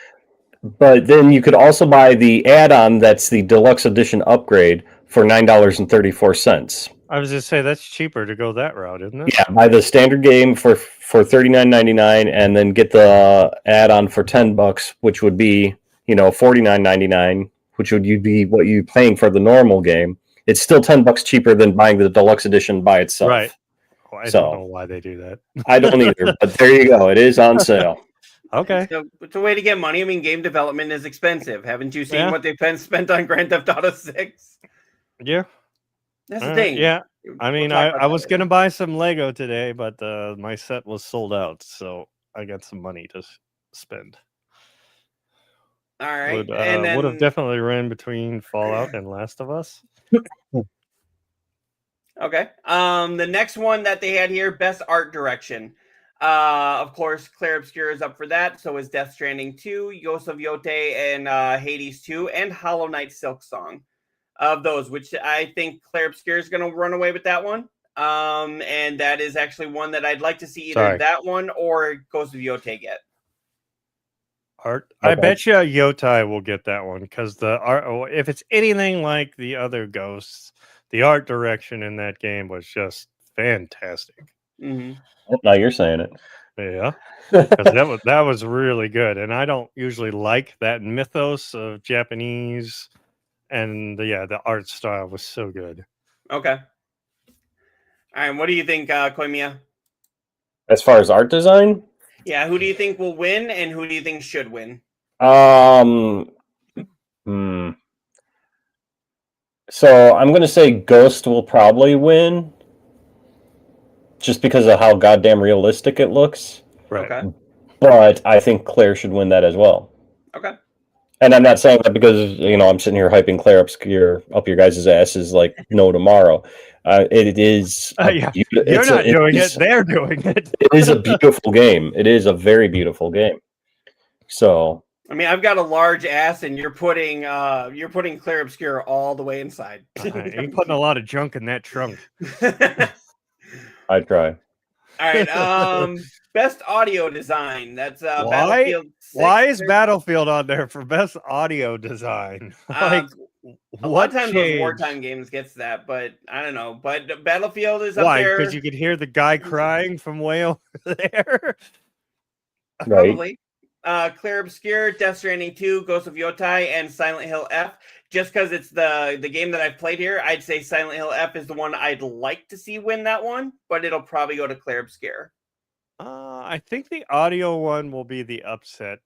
But then you could also buy the add-on that's the deluxe edition upgrade for $9.34. I was just say that's cheaper to go that route, isn't it? Yeah, buy the standard game for $39.99 and then get the add-on for $10, which would be, $49.99, which would be what you're paying for the normal game. It's still $10 cheaper than buying the deluxe edition by itself. Right. Oh, I don't know why they do that. I don't either, but there you go. It is on sale. Okay. So it's a way to get money. I mean, game development is expensive. Haven't you seen Yeah. what they've spent on Grand Theft Auto 6? Yeah. That's the thing. Yeah. I mean, We'll talk about I that was later. gonna buy some Lego today, but my set was sold out, so I got some money to spend. All right. Would and then have definitely ran between Fallout and Last of Us. Okay. The next one that they had here, best art direction. Of course, Claire Obscure is up for that. So is Death Stranding 2, Ghost of Yote, and Hades 2, and Hollow Knight Silk Song. Of those, which I think Claire Obscure is going to run away with that one. And that is actually one that I'd like to see either that one or Ghost of Yote get. Art. Okay. I bet you Yotai will get that one because the art. If it's anything like the other Ghosts, the art direction in that game was just fantastic. Mm-hmm. Now you're saying it. Yeah, because that was really good, and I don't usually like that mythos of Japanese, and the art style was so good. Okay. All right. What do you think, Koimiya? As far as art design, Yeah, who do you think will win, and who do you think should win? So I'm going to say Ghost will probably win, just because of how goddamn realistic it looks. Right. Okay. But I think Claire should win that as well. Okay. And I'm not saying that because, I'm sitting here hyping Claire Obscure up your guys' asses like no tomorrow. It is... You're not doing it. They're doing it. It is a beautiful game. It is a very beautiful game. So... I mean, I've got a large ass, and you're putting Claire Obscure all the way inside. You're putting a lot of junk in that trunk. I try. All right. Best audio design. That's Why? Battlefield 6. Why is Battlefield on there for best audio design? A lot of times those changed? wartime games gets that, but I don't know. But Battlefield is up Why? there. Because you could hear the guy crying from way over there. Right. Probably. Claire Obscure, Death Stranding 2, Ghost of Yotai, and Silent Hill F. Just because it's the game that I've played here, I'd say Silent Hill F is the one I'd like to see win that one, but it'll probably go to Claire Obscure. I think the audio one will be the upset.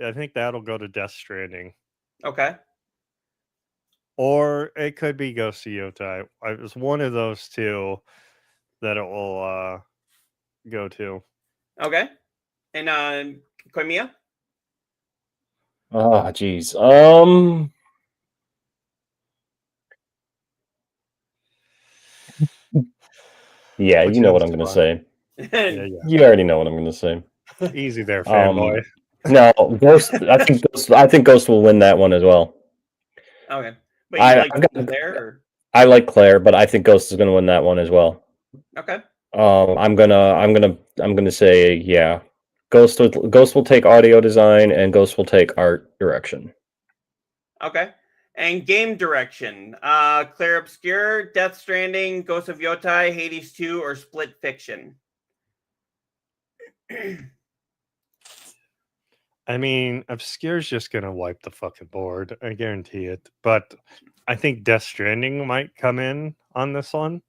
I think that'll go to Death Stranding. Okay. Or it could be Ghost of Yotai. It was one of those two that it will go to. Okay. And Koimiya? Oh, geez. Yeah, Which you know what one's I'm going to fun? say. Yeah. You already know what I'm going to say. Easy there, fanboy. No, Ghost. I think Ghost will win that one as well. Okay, but you like Claire? Or? I like Claire, but I think Ghost is going to win that one as well. Okay. I'm gonna say yeah. Ghost will take audio design, and Ghost will take art direction. Okay. And game direction. Claire Obscure, Death Stranding, Ghost of Yotai, Hades 2, or Split Fiction. I mean, Obscure's just gonna wipe the fucking board. I guarantee it. But I think Death Stranding might come in on this one.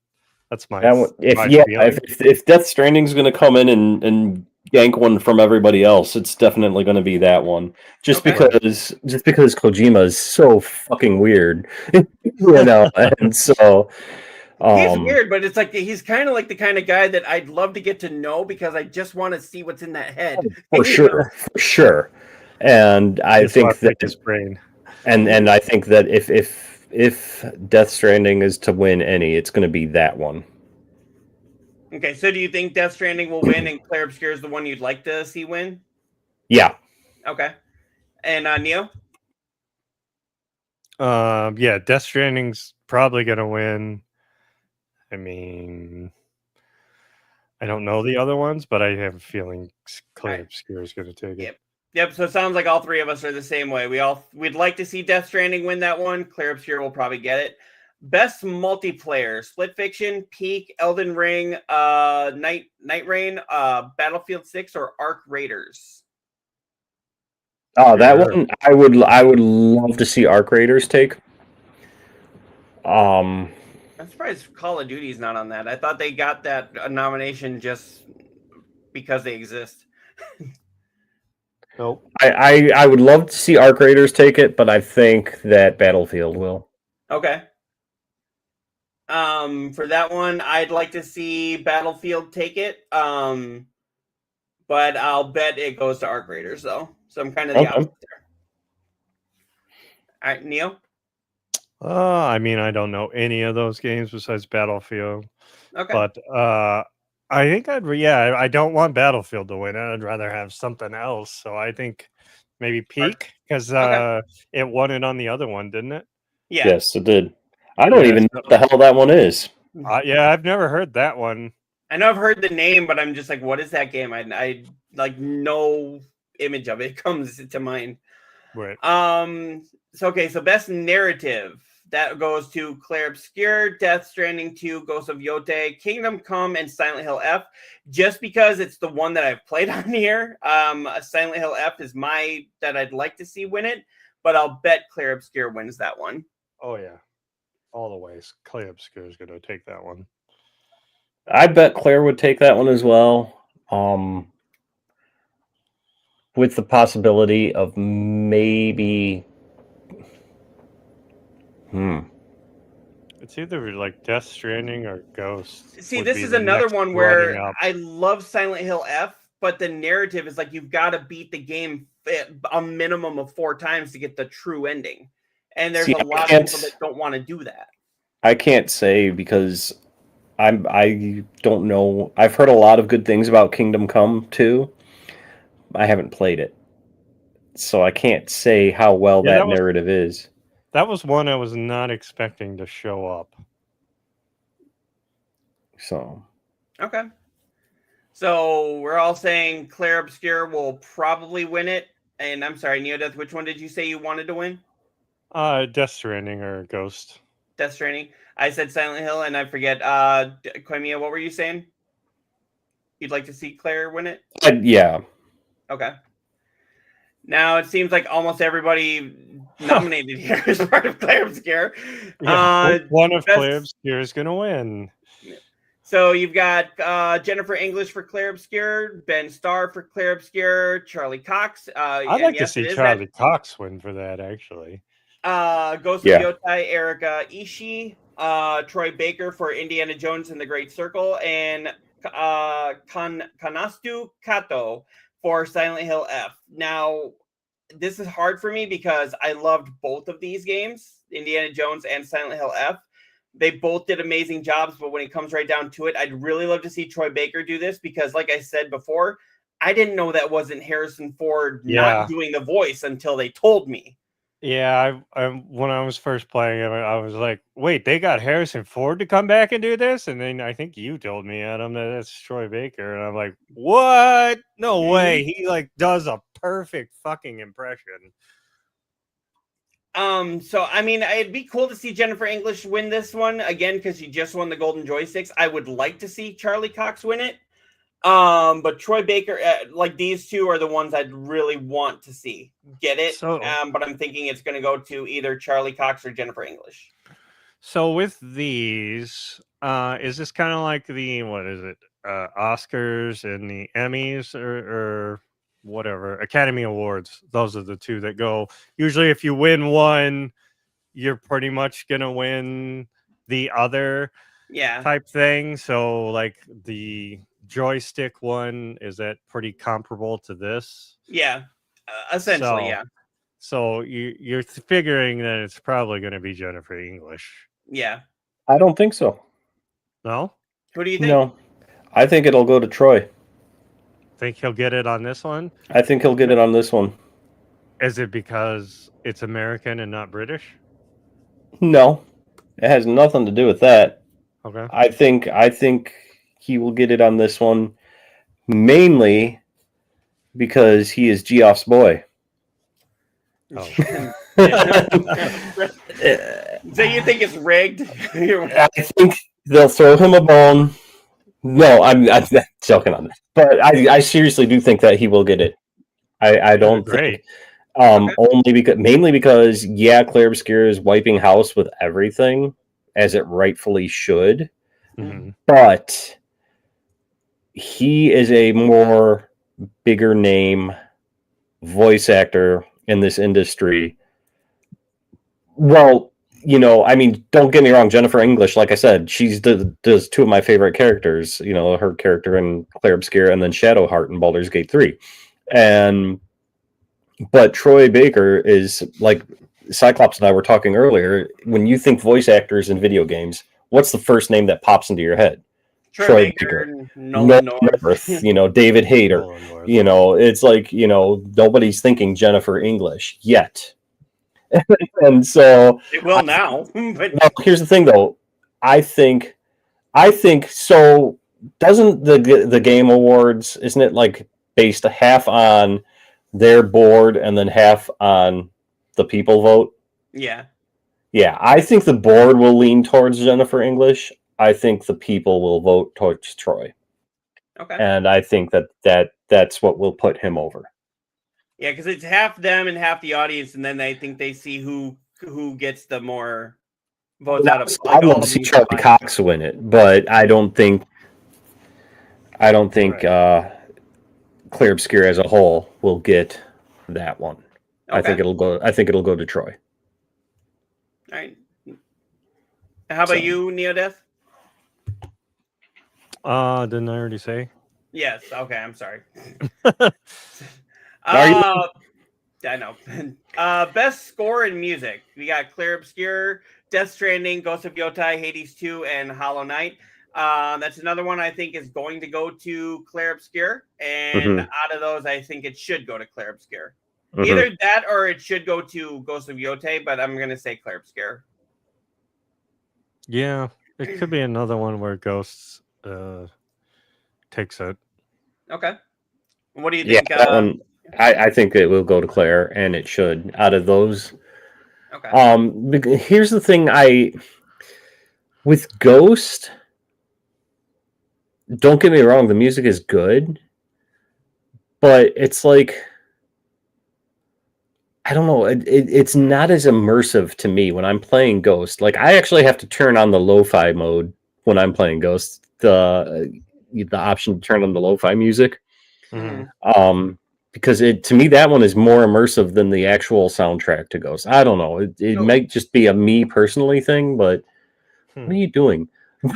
That's my feeling. If Death Stranding's going to come in and yank one from everybody else, it's definitely going to be that one. Just because Kojima is so fucking weird, and so. He's weird, but it's like he's kind of like the kind of guy that I'd love to get to know because I just want to see what's in that head. For sure. And I think that his brain. And I think that if Death Stranding is to win any, it's going to be that one. Okay, so do you think Death Stranding will win and Claire Obscure is the one you'd like to see win? Yeah. Okay. And Neo? Yeah, Death Stranding's probably going to win. I mean, I don't know the other ones, but I have a feeling Claire Obscure is going to take it. Yep. So it sounds like all three of us are the same way. We'd like to see Death Stranding win that one. Claire Obscure will probably get it. Best multiplayer: Split Fiction, Peak, Elden Ring, Night Rain, Battlefield 6, or Arc Raiders. Oh, that one I would love to see Arc Raiders take. I'm surprised Call of Duty's not on that. I thought they got that nomination just because they exist. Nope. I would love to see Arc Raiders take it, but I think that Battlefield will. Okay. For that one, I'd like to see Battlefield take it. But I'll bet it goes to Arc Raiders though. So I'm kind of the opposite there. All right, Neo. I mean, I don't know any of those games besides Battlefield. Okay. But I think I don't want Battlefield to win. I'd rather have something else. So I think maybe Peak, because it won it on the other one, didn't it? Yeah. Yes, it did. I don't even know what the hell that one is. Yeah, I've never heard that one. I know I've heard the name, but I'm just like, what is that game? I like no image of it comes to mind. Right. So best narrative. That goes to Claire Obscure, Death Stranding 2, Ghost of Yotai, Kingdom Come, and Silent Hill F. Just because it's the one that I've played on here. Silent Hill F is that I'd like to see win it, but I'll bet Claire Obscure wins that one. Oh yeah, all the ways. Claire Obscure is going to take that one. I bet Claire would take that one as well. With the possibility of maybe. It's either like Death Stranding or Ghost. See, this is another one where I love Silent Hill F, but the narrative is like you've got to beat the game a minimum of 4 times to get the true ending. And there's a lot of people that don't want to do that. I can't say because I don't know. I've heard a lot of good things about Kingdom Come too. I haven't played it, so I can't say how well that narrative is. That was one I was not expecting to show up. So. Okay. So we're all saying Claire Obscure will probably win it. And I'm sorry, Neodeath, which one did you say you wanted to win? Death Stranding or Ghost. Death Stranding. I said Silent Hill, and I forget. Koimiya, what were you saying? You'd like to see Claire win it? Yeah. Okay. Now it seems like almost everybody nominated here is part of Claire Obscure. Yeah, one of Claire Obscure is going to win. So you've got Jennifer English for Claire Obscure, Ben Starr for Claire Obscure, Charlie Cox. I'd like to see Charlie Cox win for that, actually. Ghost of Yotai, Erika Ishii, Troy Baker for Indiana Jones and the Great Circle, and Kanastu Kato for Silent Hill F. Now, this is hard for me because I loved both of these games, Indiana Jones and Silent Hill F. They both did amazing jobs, but when it comes right down to it, I'd really love to see Troy Baker do this because, like I said before, I didn't know that wasn't Harrison Ford Yeah. not doing the voice until they told me. Yeah, I when I was first playing it, I was like, "Wait, they got Harrison Ford to come back and do this?" And then I think you told me, Adam, that it's Troy Baker, and I'm like, "What? No way! He like does a perfect fucking impression." So I mean, it'd be cool to see Jennifer English win this one again because she just won the Golden Joysticks. I would like to see Charlie Cox win it. But Troy Baker, like these two are the ones I'd really want to see get it. So- But I'm thinking it's going to go to either Charlie Cox or Jennifer English. So with these, is this kind of like the what is it, Oscars and the Emmys or whatever Academy Awards? Those are the two that go. Usually, if you win one, you're pretty much gonna win the other Yeah. type thing. So like the joystick one, is that pretty comparable to this? Yeah. Essentially, So- yeah. So you're figuring that it's probably going to be Jennifer English. Yeah. I don't think so. No? Who do you think? No. I think it'll go to Troy. Think he'll get it on this one? I think he'll get it on this one. Is it because it's American and not British? No. It has nothing to do with that. Okay. I think he will get it on this one mainly because he is Geoff's boy. Oh. So you think it's rigged? I think they'll throw him a bone. No, I'm joking on this, but I seriously do think that he will get it. I don't Great. think mainly because Claire Obscure is wiping house with everything as it rightfully should, Mhm. but he is a more bigger name voice actor in this industry. Well, I mean, don't get me wrong, Jennifer English, like I said, she does two of my favorite characters, her character in Claire Obscure and then Shadowheart in Baldur's Gate 3. But Troy Baker is, like Cyclops and I were talking earlier, when you think voice actors in video games, what's the first name that pops into your head? Troy Baker, Nolan North. David Hayter. It's like, nobody's thinking Jennifer English yet. And so It will now. But now, here's the thing, though. I think so. Doesn't the Game Awards, isn't it like based a half on their board and then half on the people vote? yeah. Yeah, I think the board will lean towards Jennifer English. I think the people will vote towards Troy. Okay. And I think that's what will put him over. Yeah, because it's half them and half the audience, and then I think they see who gets the more votes out of. I want to see Charlie Cox win it, but I don't think Claire Obscure as a whole will get that one. Okay. I think it'll go to Troy. All right. How about you, Neodeath? Didn't I already say? Yes. Okay. I'm sorry. Are you? I know. Best score in music. We got Claire Obscure, Death Stranding, Ghost of Yotai, Hades 2, and Hollow Knight. That's another one I think is going to go to Claire Obscure. And out of those, I think it should go to Claire Obscure. Either that or it should go to Ghost of Yotai, but I'm going to say Claire Obscure. Yeah, it could be another one where Ghosts takes it. Okay. What do you think? Yeah, that one, I think it will go to Claire, and it should. Out of those, okay. Here's the thing: with Ghost, don't get me wrong, the music is good, but it's like, I don't know, it's not as immersive to me when I'm playing Ghost. Like, I actually have to turn on the lo-fi mode when I'm playing Ghost. The option to turn on the lo-fi music. Because to me that one is more immersive than the actual soundtrack to Ghost. I don't know. It might just be a me personally thing, but what are you doing?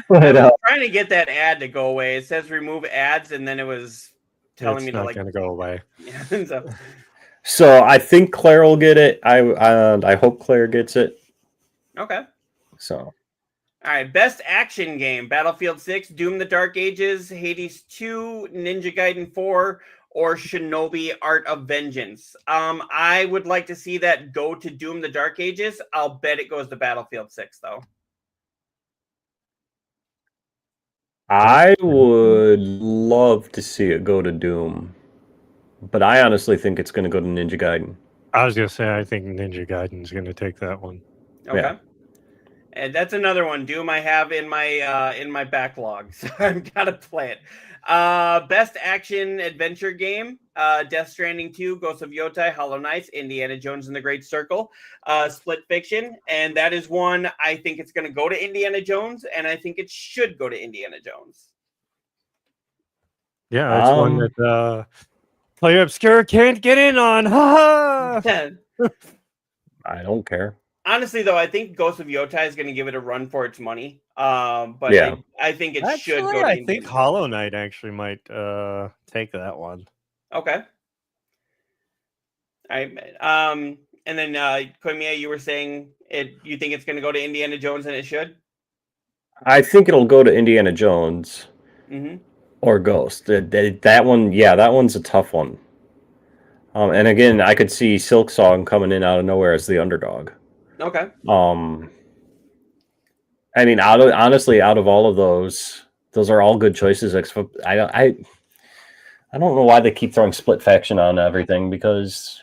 But, I was trying to get that ad to go away. It says remove ads, and then it was telling me to like going to go away. Yeah. So I think Claire will get it. I hope Claire gets it. Okay. So. All right, best action game: Battlefield 6, Doom: The Dark Ages, Hades 2, Ninja Gaiden 4, or Shinobi Art of Vengeance. I would like to see that go to Doom the Dark Ages. I'll bet it goes to Battlefield 6, though. I would love to see it go to Doom, but I honestly think it's going to go to Ninja Gaiden. I was gonna say I think Ninja Gaiden's gonna take that one. Okay. Yeah. And that's another one. Doom I have in my backlog, so I've got to play it. Best action adventure game: Death Stranding 2, Ghost of Yotai, Hollow Knights, Indiana Jones and the Great Circle, Split Fiction, and that is one I think it's going to go to Indiana Jones, and I think it should go to Indiana Jones. Yeah, that's one that Player Obscure can't get in on. Ha ha! I don't care. Honestly, though, I think Ghost of Yotai is going to give it a run for its money. But Yeah. I think it should Actually, go to I Indiana think Jones. Hollow Knight actually might take that one. Okay. All right. And then Koimiya, you were saying you think it's going to go to Indiana Jones, and it should? I think it'll go to Indiana Jones or Ghost. That one, yeah, that one's a tough one. And again, I could see Silksong coming in out of nowhere as the underdog. Okay. I mean, honestly, out of all of those are all good choices. I don't know why they keep throwing Split Faction on everything, because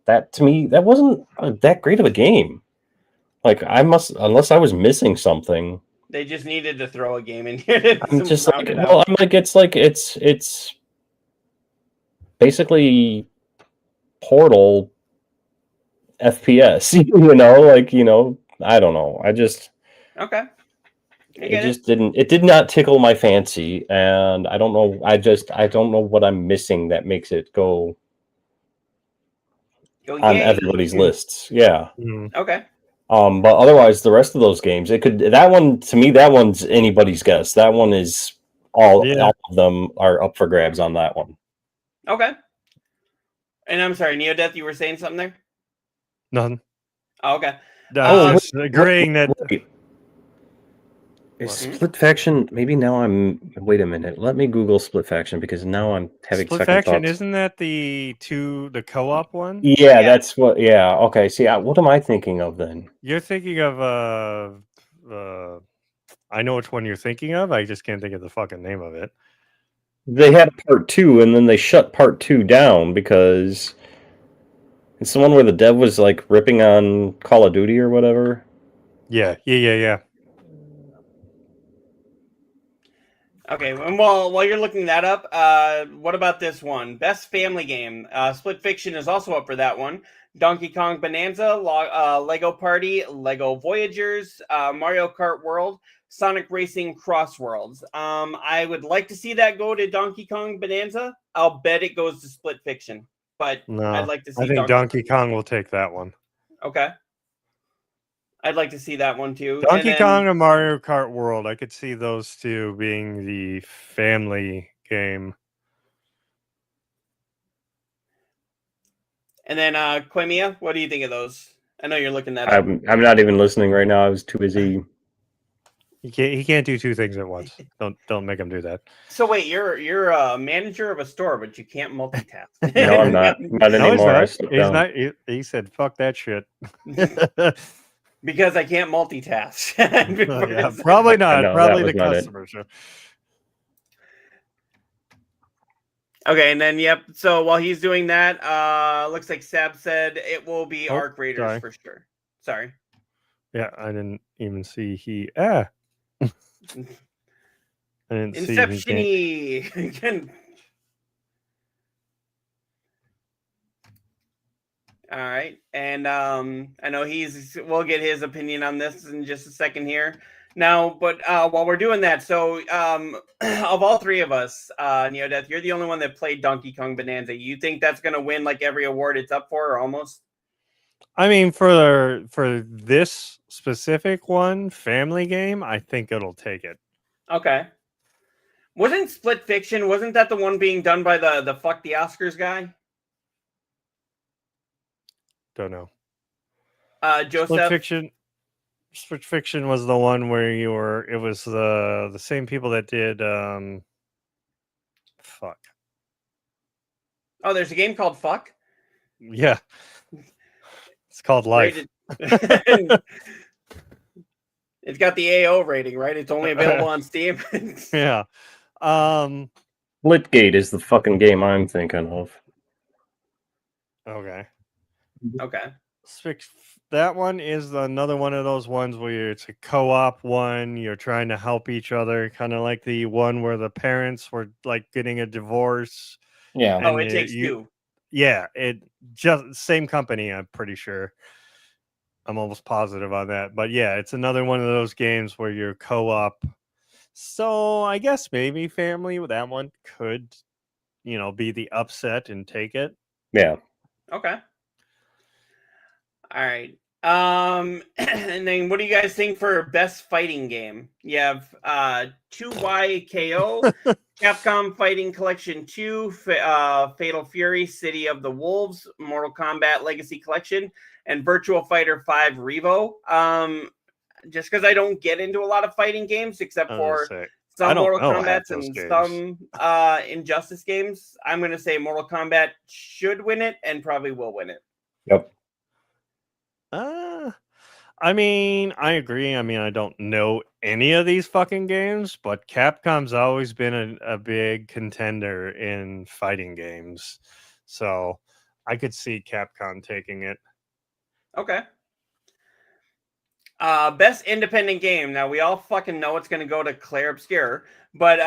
that, to me, that wasn't that great of a game. Like, unless I was missing something. They just needed to throw a game in here. I'm just like, well, I'm like, it's basically Portal FPS, I don't know. Okay. It did not tickle my fancy, and I don't know. I don't know what I'm missing that makes it go on everybody's lists. Yeah. Okay. But otherwise, the rest of those games, that one's anybody's guess. That one is all of them are up for grabs on that one. Okay. And I'm sorry, Neodeath, you were saying something there? Nothing. Oh, okay. Just agreeing that. Is Split Faction? Maybe now wait a minute. Let me Google Split Faction, because now I'm having Split second Faction, thoughts. isn't that the co-op one? Yeah, that's what. Yeah, okay. See, what am I thinking of then? You're thinking of I know which one you're thinking of. I just can't think of the fucking name of it. They had part 2, and then they shut part 2 down because it's the one where the dev was like ripping on Call of Duty or whatever. Yeah. Okay, and while you're looking that up, what about this one? Best family game. Split Fiction is also up for that one. Donkey Kong Bonanza, Lego Party, Lego Voyagers, Mario Kart World, Sonic Racing Cross Worlds. I would like to see that go to Donkey Kong Bonanza. I'll bet it goes to Split Fiction, but No, I'd like to see. I think Donkey Kong will take that one. Okay. I'd like to see that one too. Donkey Kong and Mario Kart World, I could see those two being the family game. And then Koimiya, what do you think of those? I know you're looking that up. I'm not even listening right now. I was too busy. He can't do two things at once. Don't make him do that. So wait, you're a manager of a store, but you can't multitask. No, I'm not. Not anymore. He's not. He said, "Fuck that shit." Because I can't multitask. Yeah, probably not. No, Probably the not customers. Okay, and then so while he's doing that, looks like Sab said it will be Arc Raiders for sure. Sorry. Yeah, I didn't even see I didn't Inception-y. All right, and I know we'll get his opinion on this in just a second here. Now, but while we're doing that, so of all three of us, Neodeath, you're the only one that played Donkey Kong Bonanza. You think that's going to win like every award it's up for, or almost? I mean, for this specific one, family game, I think it'll take it. Okay. Wasn't Split Fiction, wasn't that the one being done by the Fuck the Oscars guy? Don't know. Joseph? Split Fiction was the one where it was the same people that did fuck. Oh, there's a game called Fuck. Yeah. It's called Life. Rated. It's got the AO rating, right? It's only available on Steam. Yeah. Splitgate is the fucking game I'm thinking of. Okay. Okay. That one is another one of those ones where it's a co-op one. You're trying to help each other, kind of like the one where the parents were like getting a divorce. Yeah. Oh, And It Takes Two. Yeah, it just same company. I'm pretty sure. I'm almost positive on that. But yeah, it's another one of those games where you're co-op. So I guess maybe family with that one could, be the upset and take it. Yeah. Okay. All right. And then what do you guys think for best fighting game? You have 2YKO, Capcom Fighting Collection 2, Fatal Fury, City of the Wolves, Mortal Kombat Legacy Collection, and Virtual Fighter 5 Revo. Just because I don't get into a lot of fighting games except for some Mortal Kombats and some Injustice games, I'm going to say Mortal Kombat should win it and probably will win it. Yep. I mean, I agree. I mean, I don't know any of these fucking games, but Capcom's always been a big contender in fighting games. So I could see Capcom taking it. Okay. Best independent game. Now we all fucking know it's gonna go to Claire Obscure, but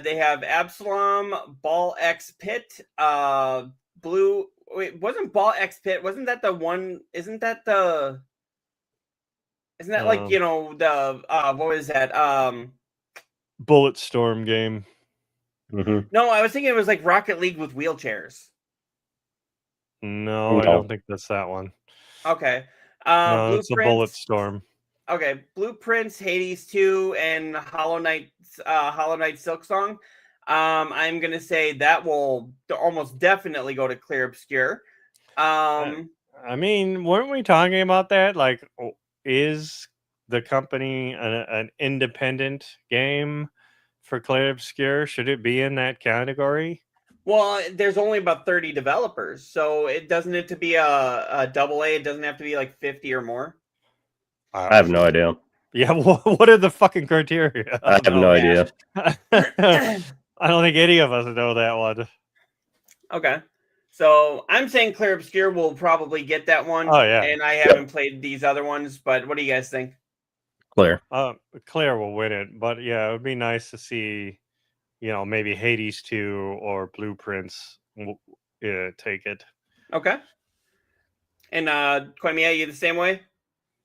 they have Absalom, Ball X Pit, Blue. Wait, wasn't Ball X Pit? Wasn't that the one? Isn't that like the what was that? Bulletstorm game. Mm-hmm. No, I was thinking it was like Rocket League with wheelchairs. No, I don't think that's that one. Okay. No, it's a Bulletstorm. Okay, Blueprints, Hades 2, and Hollow Knight Silksong. I'm gonna say that will almost definitely go to Clear Obscure. I mean, weren't we talking about that? Like, is the company an independent game for Clear Obscure? Should it be in that category? Well, there's only about 30 developers, so it doesn't have to be a double A. It doesn't have to be like 50 or more. I have no idea. Yeah, what are the fucking criteria? I have no idea. I don't think any of us know that one. Okay. So I'm saying Clear Obscure will probably get that one. Oh, yeah. And I haven't played these other ones, but what do you guys think? Claire. Claire will win it, but yeah, it would be nice to see, maybe Hades 2 or Blueprints take it. Okay. And Kwame, you the same way?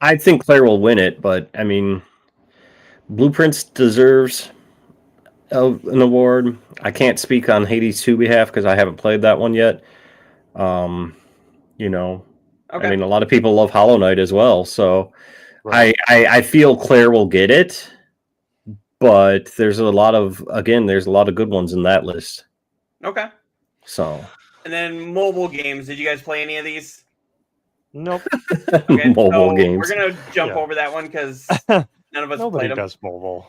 I think Claire will win it, but I mean, Blueprints deserves an award. I can't speak on Hades 2 behalf because I haven't played that one yet. Okay. I mean, a lot of people love Hollow Knight as well, so Right. I feel Claire will get it, but there's a lot of good ones in that list. Okay. So. And then mobile games. Did you guys play any of these? Nope. Okay, Mobile games. We're gonna jump over that one because none of us Nobody played them. does mobile.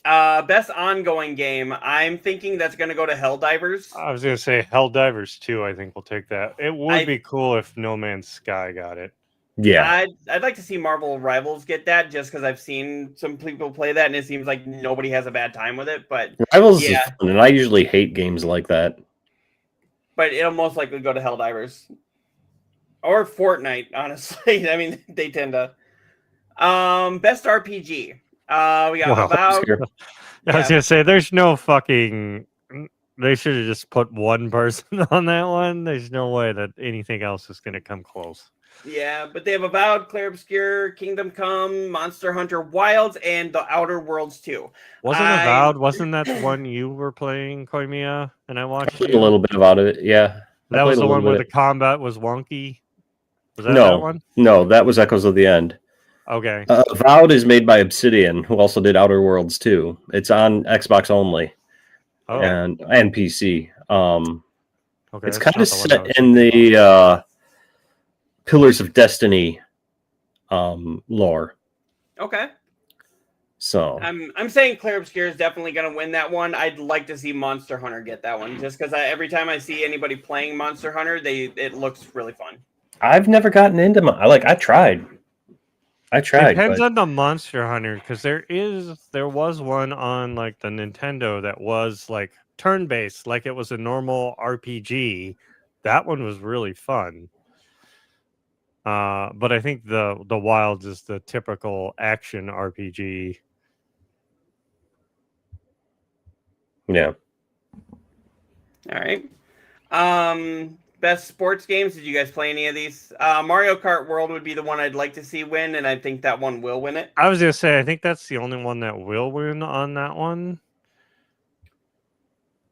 Best ongoing game. I'm thinking that's gonna go to Helldivers. I was gonna say Helldivers 2. I think we'll take that. It would be cool if No Man's Sky got it. Yeah, I'd like to see Marvel Rivals get that just because I've seen some people play that and it seems like nobody has a bad time with it. But Rivals is fun, and I usually hate games like that. But it'll most likely go to Helldivers or Fortnite. Honestly, I mean they tend to. Best RPG. We got about. I was gonna say there's no fucking. They should have just put one person on that one. There's no way that anything else is gonna come close. Yeah, but they have Avowed, Clair Obscure, Kingdom Come, Monster Hunter Wilds, and The Outer Worlds 2. Avowed? Wasn't that the one you were playing, Koimiya? And I watched a little bit about it. Yeah, that was the one where the combat was wonky. Was that that one? No, that was Echoes of the End. Okay. Avowed is made by Obsidian, who also did Outer Worlds 2. It's on Xbox only and PC. Okay, it's kind of set in the Pillars of Destiny lore. Okay. So I'm saying Clear Obscure is definitely going to win that one. I'd like to see Monster Hunter get that one, just because every time I see anybody playing Monster Hunter, it looks really fun. I've never gotten into I tried. Depends but on the Monster Hunter, because there was one on like the Nintendo that was like turn-based, like it was a normal RPG. That one was really fun. But I think the Wilds is the typical action RPG. Yeah. All right. Best sports games. Did you guys play any of these? Mario Kart World would be the one I'd like to see win, and I think that one will win it. I was gonna say, I think that's the only one that will win on that one.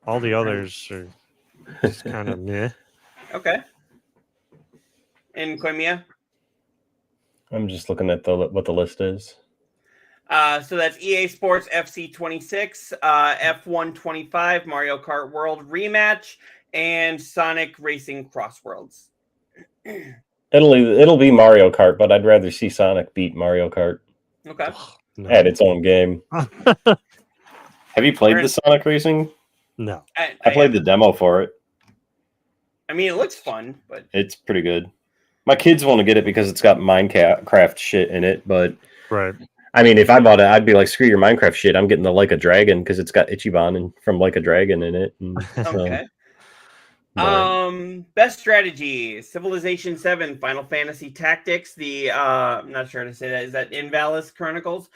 All the others are just kind of meh. Okay. And Koimiya? I'm just looking at what the list is. So that's EA Sports FC 26, F1 25, Mario Kart World Rematch, and Sonic Racing Crossworlds. It'll be Mario Kart, but I'd rather see Sonic beat Mario Kart. Okay. No. At its own game. Have you played the Sonic Racing? No. I played the demo for it. I mean, it looks fun, but it's pretty good. My kids want to get it because it's got Minecraft shit in it, but right. I mean, if I bought it, I'd be like, screw your Minecraft shit. I'm getting the Like a Dragon because it's got Ichiban from Like a Dragon in it. And, okay. Best strategy: Civilization 7, Final Fantasy Tactics. I'm not sure how to say that. Is that Invalis Chronicles?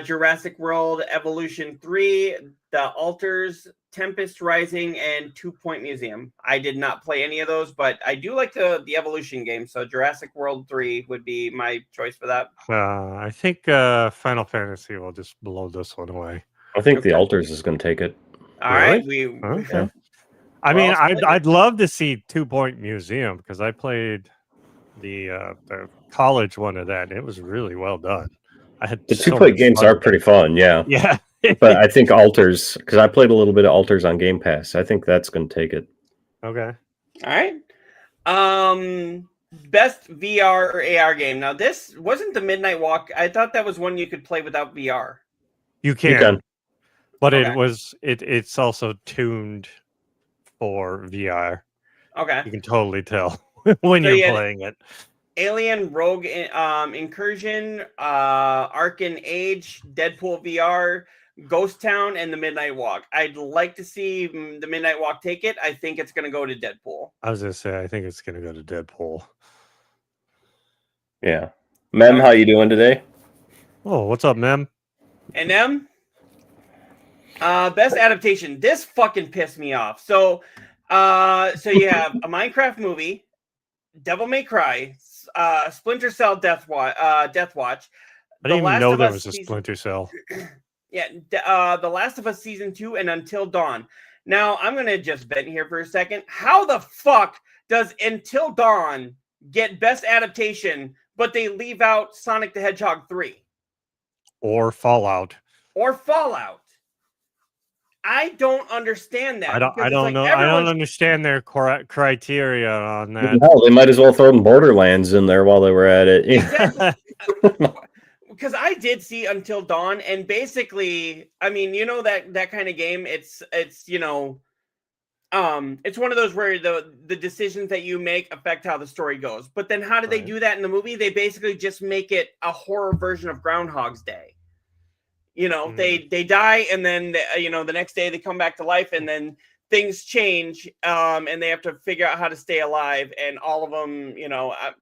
Jurassic World Evolution 3, The Alters, Tempest Rising, and 2 Point Museum. I did not play any of those, but I do like the Evolution game. So Jurassic World 3 would be my choice for that. I think Final Fantasy will just blow this one away. I think The Alters is going to take it. All right. Okay. I mean, I'd love to see 2 Point Museum because I played the college one of that, and it was really well done. I had the 2 Point games are pretty fun, yeah. Yeah. But I think Alters, because I played a little bit of Alters on Game Pass. I think that's going to take it. Okay. All right. Best VR or AR game. Now, this wasn't the Midnight Walk. I thought that was one you could play without VR. You can. But okay. It's also tuned for VR. Okay. You can totally tell when you're playing it. Alien Rogue Incursion, Arcan Age, Deadpool VR, Ghost Town, and the Midnight Walk. I'd like to see the Midnight Walk take it. I think it's going to go to Deadpool. I was going to say, I think it's going to go to Deadpool. Yeah. Mem, how you doing today? Oh, what's up, Mem? And Mem? Best adaptation. This fucking pissed me off. So you have a Minecraft movie, Devil May Cry, Splinter Cell Death Watch. I didn't even know there was a Splinter Cell. Yeah, The Last of Us Season 2 and Until Dawn. Now, I'm going to just vent here for a second. How the fuck does Until Dawn get best adaptation, but they leave out Sonic the Hedgehog 3? Or Fallout. I don't understand that. I don't know. I don't understand their criteria on that. No, they might as well throw Borderlands in there while they were at it. Exactly. Because I did see Until Dawn, and basically, I mean, that kind of game. It's it's one of those where the decisions that you make affect how the story goes. But then, how do they do that in the movie? They basically just make it a horror version of Groundhog's Day. They die, and then the next day they come back to life, and then things change, and they have to figure out how to stay alive. And all of them,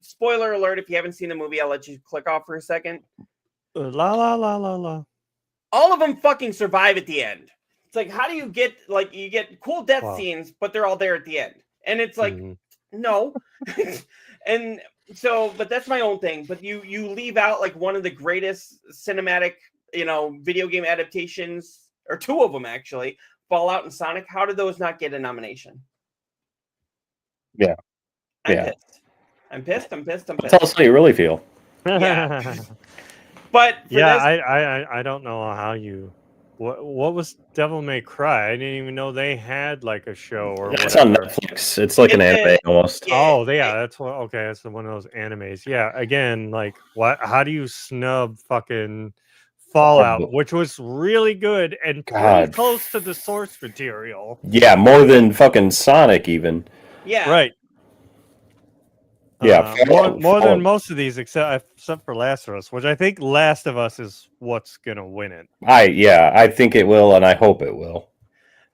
spoiler alert, if you haven't seen the movie, I'll let you click off for a second. La la la la la. All of them fucking survive at the end. It's like, how do you get you get cool death scenes, but they're all there at the end? And it's like, no. And so, but that's my own thing. But you leave out like one of the greatest cinematic video game adaptations, or two of them actually, Fallout and Sonic. How did those not get a nomination? Yeah. I'm pissed. Tell us how you really feel. Yeah. But I don't know how you. What was Devil May Cry? I didn't even know they had like a show or It's whatever. on Netflix. It's like an anime almost. Yeah, that's what. Okay, that's one of those animes. Yeah, again, like what? How do you snub fucking Fallout, which was really good and pretty God. close to the source material. Yeah, more than fucking Sonic even. Yeah. Right. Yeah, more than Fallout. most of these, except for Last of Us, which I think Last of Us is what's gonna win it. I think it will, and I hope it will.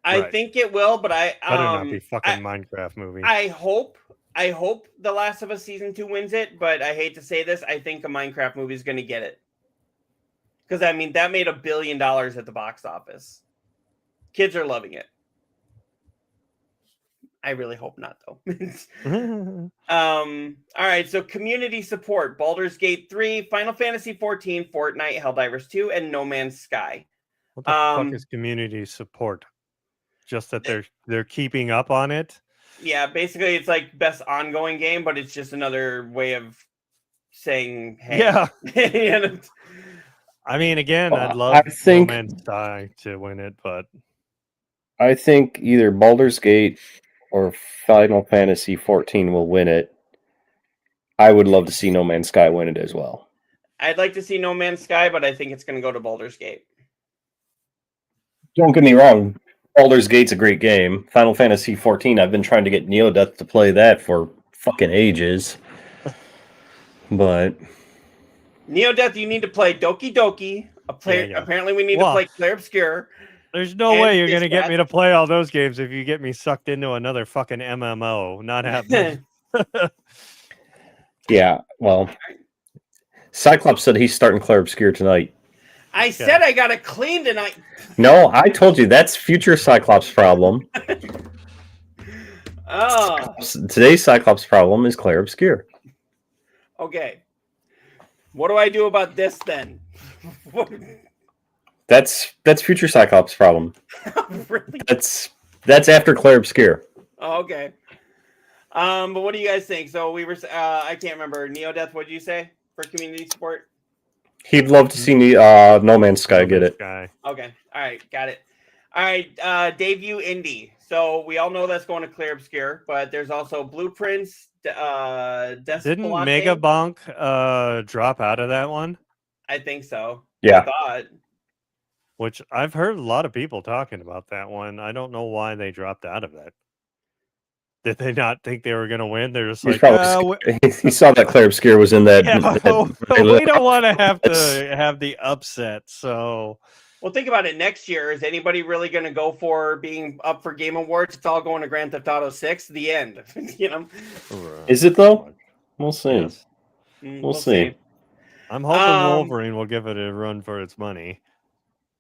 I Right. think it will, but Better not be fucking Minecraft movie. I hope The Last of Us season 2 wins it, but I hate to say this, I think a Minecraft movie is going to get it. Because I mean, that made $1 billion at the box office. Kids are loving it. I really hope not, though. All right, so community support: Baldur's Gate 3, Final Fantasy 14, Fortnite, Helldivers 2, and No Man's Sky. What the fuck is community support? Just that they're keeping up on it? Yeah, basically it's like best ongoing game, but it's just another way of saying, hey. Yeah. You know? I mean, again, I'd love No Man's Sky to win it, but I think either Baldur's Gate or Final Fantasy 14 will win it. I would love to see No Man's Sky win it as well. I'd like to see No Man's Sky, but I think it's going to go to Baldur's Gate. Don't get me wrong. Baldur's Gate's a great game. Final Fantasy 14, I've been trying to get Neodeath to play that for fucking ages. But Neodeath, you need to play Doki Doki. Apparently we need to play Clair Obscure. There's no way you're going to get me to play all those games if you get me sucked into another fucking MMO. Not happening. yeah, well, Cyclops said he's starting Clair Obscure tonight. I said I got it clean tonight. No, I told you that's future Cyclops' problem. Today's Cyclops' problem is Clair Obscure. Okay. What do I do about this then? That's future Cyclops' problem. Really? That's after Clair Obscure. Oh, okay. But what do you guys think? So we were I can't remember. Neodeath, what did you say for community support? He'd love to see me No Man's Sky get it. Okay. All right, got it. All right, debut indie. So we all know that's going to Clair Obscure, but there's also Blueprints. Didn't Megabonk drop out of that one? I think so. Yeah. I thought. Which I've heard a lot of people talking about that one. I don't know why they dropped out of that. Did they not think they were going to win? They're just like, he saw that Clair Obscure was in that. We don't want to have the upset. So, well, think about it. Next year, is anybody really going to go for being up for Game Awards? It's all going to Grand Theft Auto 6. The end. You know. Is it though? We'll see. Yes. We'll see. I'm hoping Wolverine will give it a run for its money.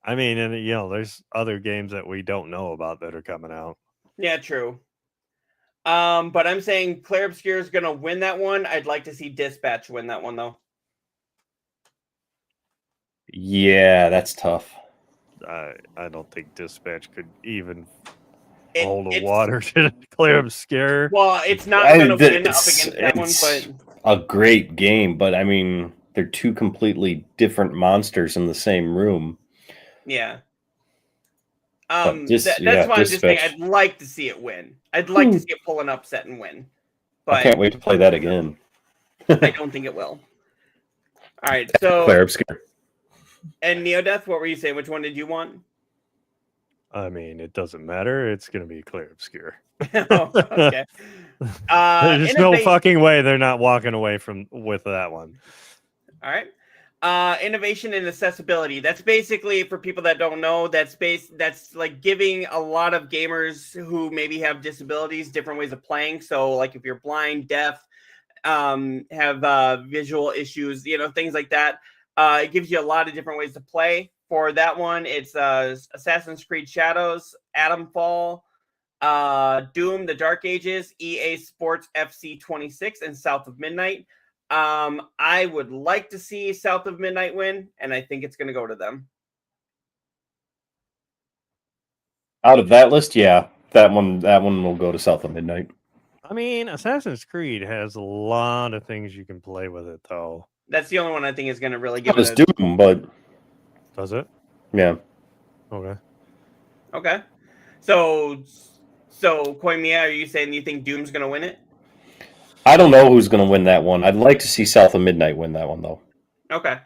I mean, and there's other games that we don't know about that are coming out. Yeah, true. But I'm saying Clair Obscure is going to win that one. I'd like to see Dispatch win that one, though. Yeah, that's tough. I don't think Dispatch could even hold a water to Clair Obscure. Well, it's not going to win up against that one, but a great game. But I mean, they're two completely different monsters in the same room. Yeah. That's why I'm just saying I'd like to see it win. I'd like to see it pull an upset and win. But I can't wait to play that again. I don't think it will. All right, so Clair Obscure. And Neodeath, what were you saying? Which one did you want? I mean, it doesn't matter. It's going to be Clair Obscure. Oh, okay. There's no fucking way they're not walking away with that one. All right. Innovation and accessibility. That's basically, for people that don't know, that's like giving a lot of gamers who maybe have disabilities different ways of playing. So like if you're blind, deaf, have visual issues, things like that. It gives you a lot of different ways to play. For that one, it's Assassin's Creed Shadows, Atomfall, Doom, The Dark Ages, EA Sports FC 26, and South of Midnight. I would like to see South of Midnight win, and I think it's going to go to them. Out of that list, yeah, that one will go to South of Midnight. I mean, Assassin's Creed has a lot of things you can play with it, though. That's the only one I think is going to really give it. Doom, but does it? Yeah. Okay. So Koimiya, are you saying you think Doom's going to win it? I don't know who's going to win that one. I'd like to see South of Midnight win that one, though. Okay.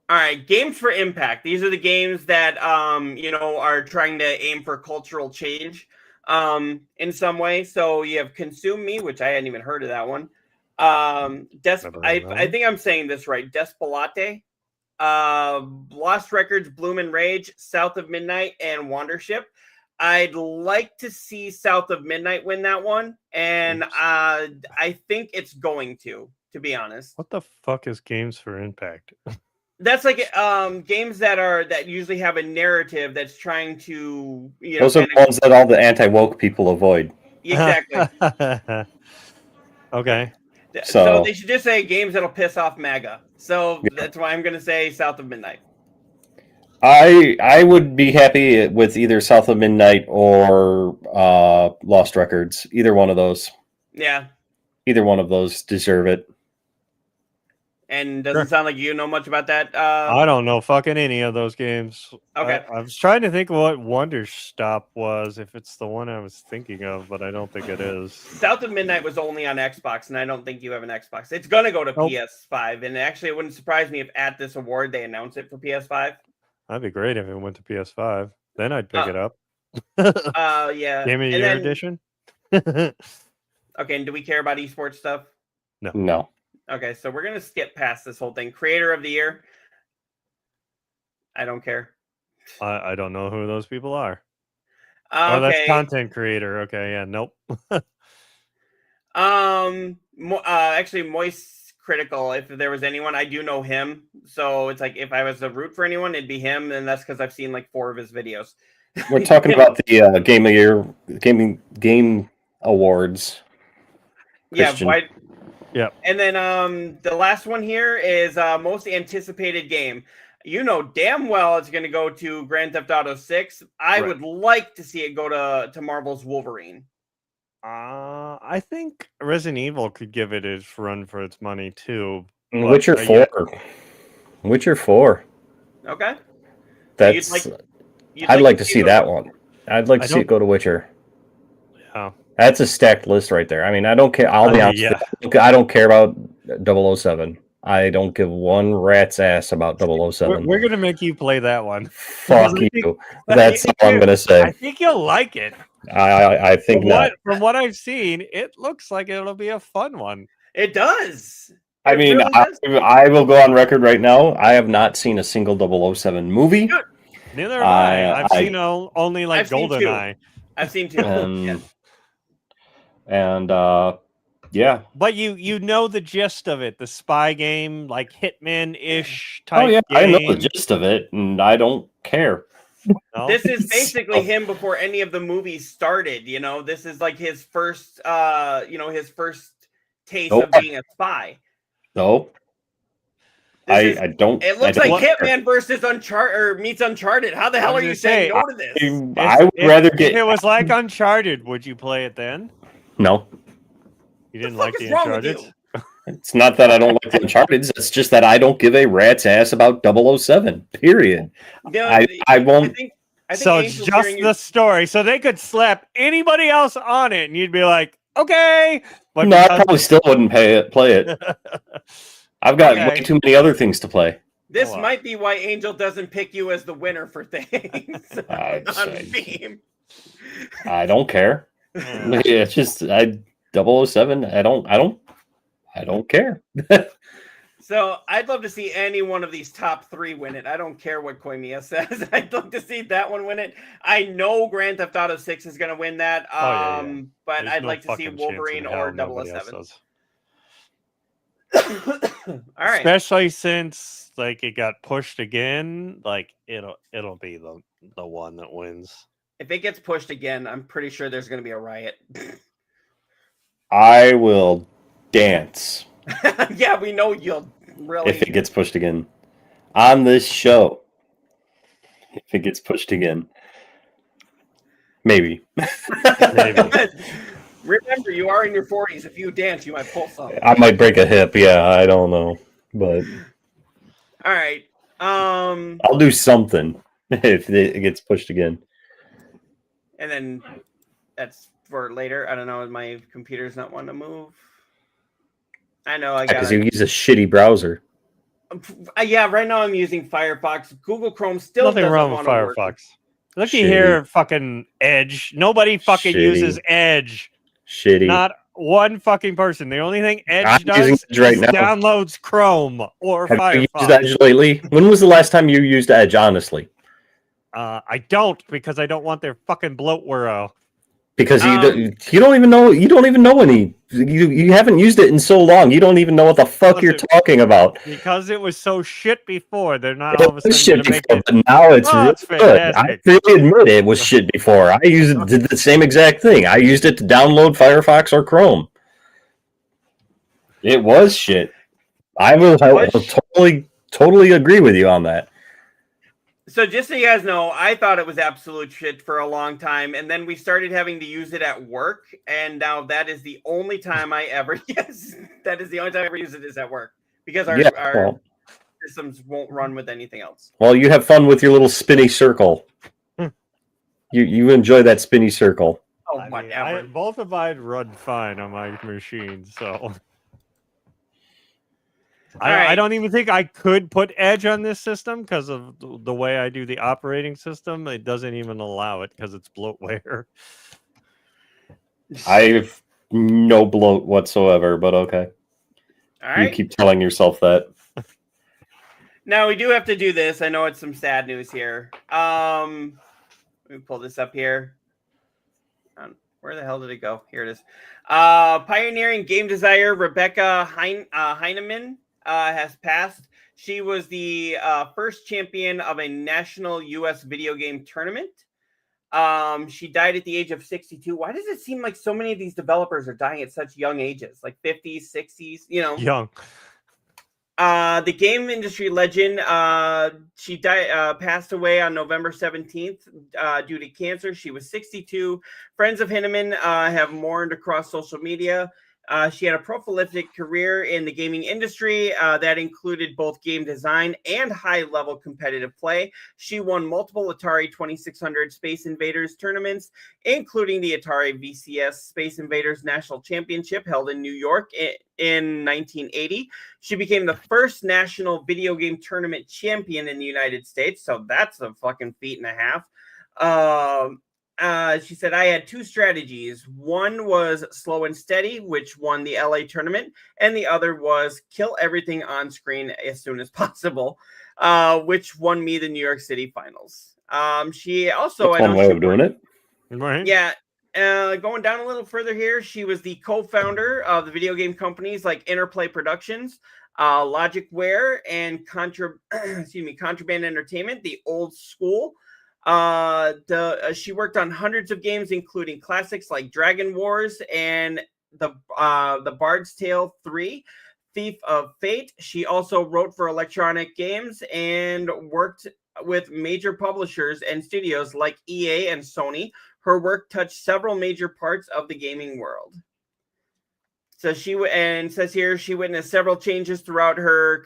All right, games for impact. These are the games that are trying to aim for cultural change in some way. So you have Consume Me, which I hadn't even heard of that one. I think I'm saying this right. Despolate, Lost Records, Bloom and Rage, South of Midnight, and Wandership. I'd like to see South of Midnight win that one, and I think it's going to be honest. What the fuck is games for impact? That's like games that usually have a narrative that's trying to Those are the ones that all the anti-woke people avoid. Exactly. Okay. So they should just say games that'll piss off MAGA. So that's why I'm going to say South of Midnight. I would be happy with either South of Midnight or Lost Records. Either one of those. Yeah. Either one of those deserve it. And doesn't sound like you know much about that. I don't know fucking any of those games. Okay. I was trying to think of what Wonderstop was, if it's the one I was thinking of, but I don't think it is. South of Midnight was only on Xbox, and I don't think you have an Xbox. It's going to go to PS5, and actually it wouldn't surprise me if at this award they announce it for PS5. That'd be great if it went to PS5. Then I'd pick it up. Yeah. Game of the Year edition? Okay, and do we care about esports stuff? No. Okay, so we're going to skip past this whole thing. Creator of the Year. I don't care. I don't know who those people are. Oh, that's content creator. Okay, yeah, nope. Actually, Moist Critical, if there was anyone, I do know him. So it's like if I was to root for anyone, it'd be him, and that's because I've seen like 4 of his videos. We're talking about the Game of Year game awards. Christian. Yeah, yeah. And then the last one here is most anticipated game. You know damn well it's going to go to Grand Theft Auto 6. I would like to see it go to Marvel's Wolverine. I think Resident Evil could give it its run for its money too. Witcher 4. Witcher 4. Okay. That's. I'd like to see that one. I'd like to see it go to Witcher. Yeah. That's a stacked list right there. I mean, I don't care. I'll be honest. I don't care about 007. I don't give one rat's ass about 007. We're going to make you play that one. Fuck you. That's all I'm going to say. I think you'll like it. I think not. From what I've seen, it looks like it'll be a fun one. It does. I mean, I will go on record right now. I have not seen a single 007 movie. Neither have I. I've seen only like GoldenEye. I've seen 2. And yeah. But you know the gist of it, the spy game, like Hitman-ish type. Oh yeah, game. I know the gist of it, and I don't care. No? This is basically him before any of the movies started. You know, this is like his first, his first taste of being a spy. No. I don't. It looks like Hitman versus Uncharted meets Uncharted. How the hell are you saying no to this? I would rather get. If it was like Uncharted, would you play it then? No. You didn't like the Uncharted? It's not that I don't like the Uncharted. It's just that I don't give a rat's ass about 007. Period. I won't. I think so it's just the story. So they could slap anybody else on it, and you'd be like, okay. But no, I probably still wouldn't play it. I've got way too many other things to play. This might be why Angel doesn't pick you as the winner for things on Steam. I don't care. It's just 007. I don't care. So I'd love to see any one of these top 3 win it. I don't care what Koimiya says. I'd love to see that one win it. I know Grand Theft Auto 6 is going to win that. But I'd like to see Wolverine or 007. All right. Especially since like it got pushed again, like it'll be the one that wins. If it gets pushed again, I'm pretty sure there's going to be a riot. I will dance. Yeah, we know you'll really. If it gets pushed again on this show, if it gets pushed again, maybe. Remember, you are in your 40s. If you dance, you might pull something. I might break a hip. Yeah, I don't know, but all right. I'll do something if it gets pushed again. And then that's for later. I don't know. My computer's not wanting to move. I know. I got because you use a shitty browser. Yeah, right now I'm using Firefox. Google Chrome still Nothing doesn't wrong with want to work. Firefox. Looky Shitty. here, fucking Edge. Nobody fucking Shitty. uses Edge. Shitty. Not one fucking person. The only thing Edge I'm using does Edge right is now. downloads Chrome or Have you used Firefox. Edge lately? When was the last time you used Edge, honestly? I don't, because I don't want their fucking bloatware. Because you don't even know any. You haven't used it in so long. You don't even know what the fuck you're talking about. Because it was so shit before, they're not It all of a was sudden shit going to make before, it. but now it's Oh, really it's good. I fantastic. freely admit it was shit before. I did the same exact thing. I used it to download Firefox or Chrome. It was shit. I will totally agree with you on that. So just so you guys know, I thought it was absolute shit for a long time, and then we started having to use it at work, and now that is the only time I ever use it is at work, because our systems won't run with anything else. Well, you have fun with your little spinny circle. You enjoy that spinny circle. Oh, whatever. Both of mine run fine on my machine, so... I don't even think I could put Edge on this system because of the way I do the operating system. It doesn't even allow it because it's bloatware. I have no bloat whatsoever, but okay. All right. You keep telling yourself that. Now we do have to do this. I know it's some sad news here. Let me pull this up here. Where the hell did it go? Here it is. Pioneering game designer Rebecca Heinemann has passed. She was the first champion of a national U.S. video game tournament. She died at the age of 62. Why does it seem like so many of these developers are dying at such young ages, like 50s, 60s, Young. The game industry legend, she passed away on November 17th due to cancer. She was 62. Friends of Heinemann have mourned across social media. She had a prolific career in the gaming industry that included both game design and high-level competitive play. She won multiple Atari 2600 Space Invaders tournaments, including the Atari VCS Space Invaders National Championship held in New York in 1980. She became the first national video game tournament champion in the United States, so that's a fucking feat and a half. She said, I had two strategies. One was slow and steady, which won the LA tournament, and the other was kill everything on screen as soon as possible, which won me the New York City finals. She also... That's one way of doing it. Right. Yeah. Going down a little further here, she was the co-founder of the video game companies like Interplay Productions, Logicware, and Contraband Entertainment, the old school. She worked on hundreds of games, including classics like Dragon Wars and the Bard's Tale 3, Thief of Fate. She also wrote for Electronic Games and worked with major publishers and studios like EA and Sony. Her work touched several major parts of the gaming world. So says here she witnessed several changes throughout her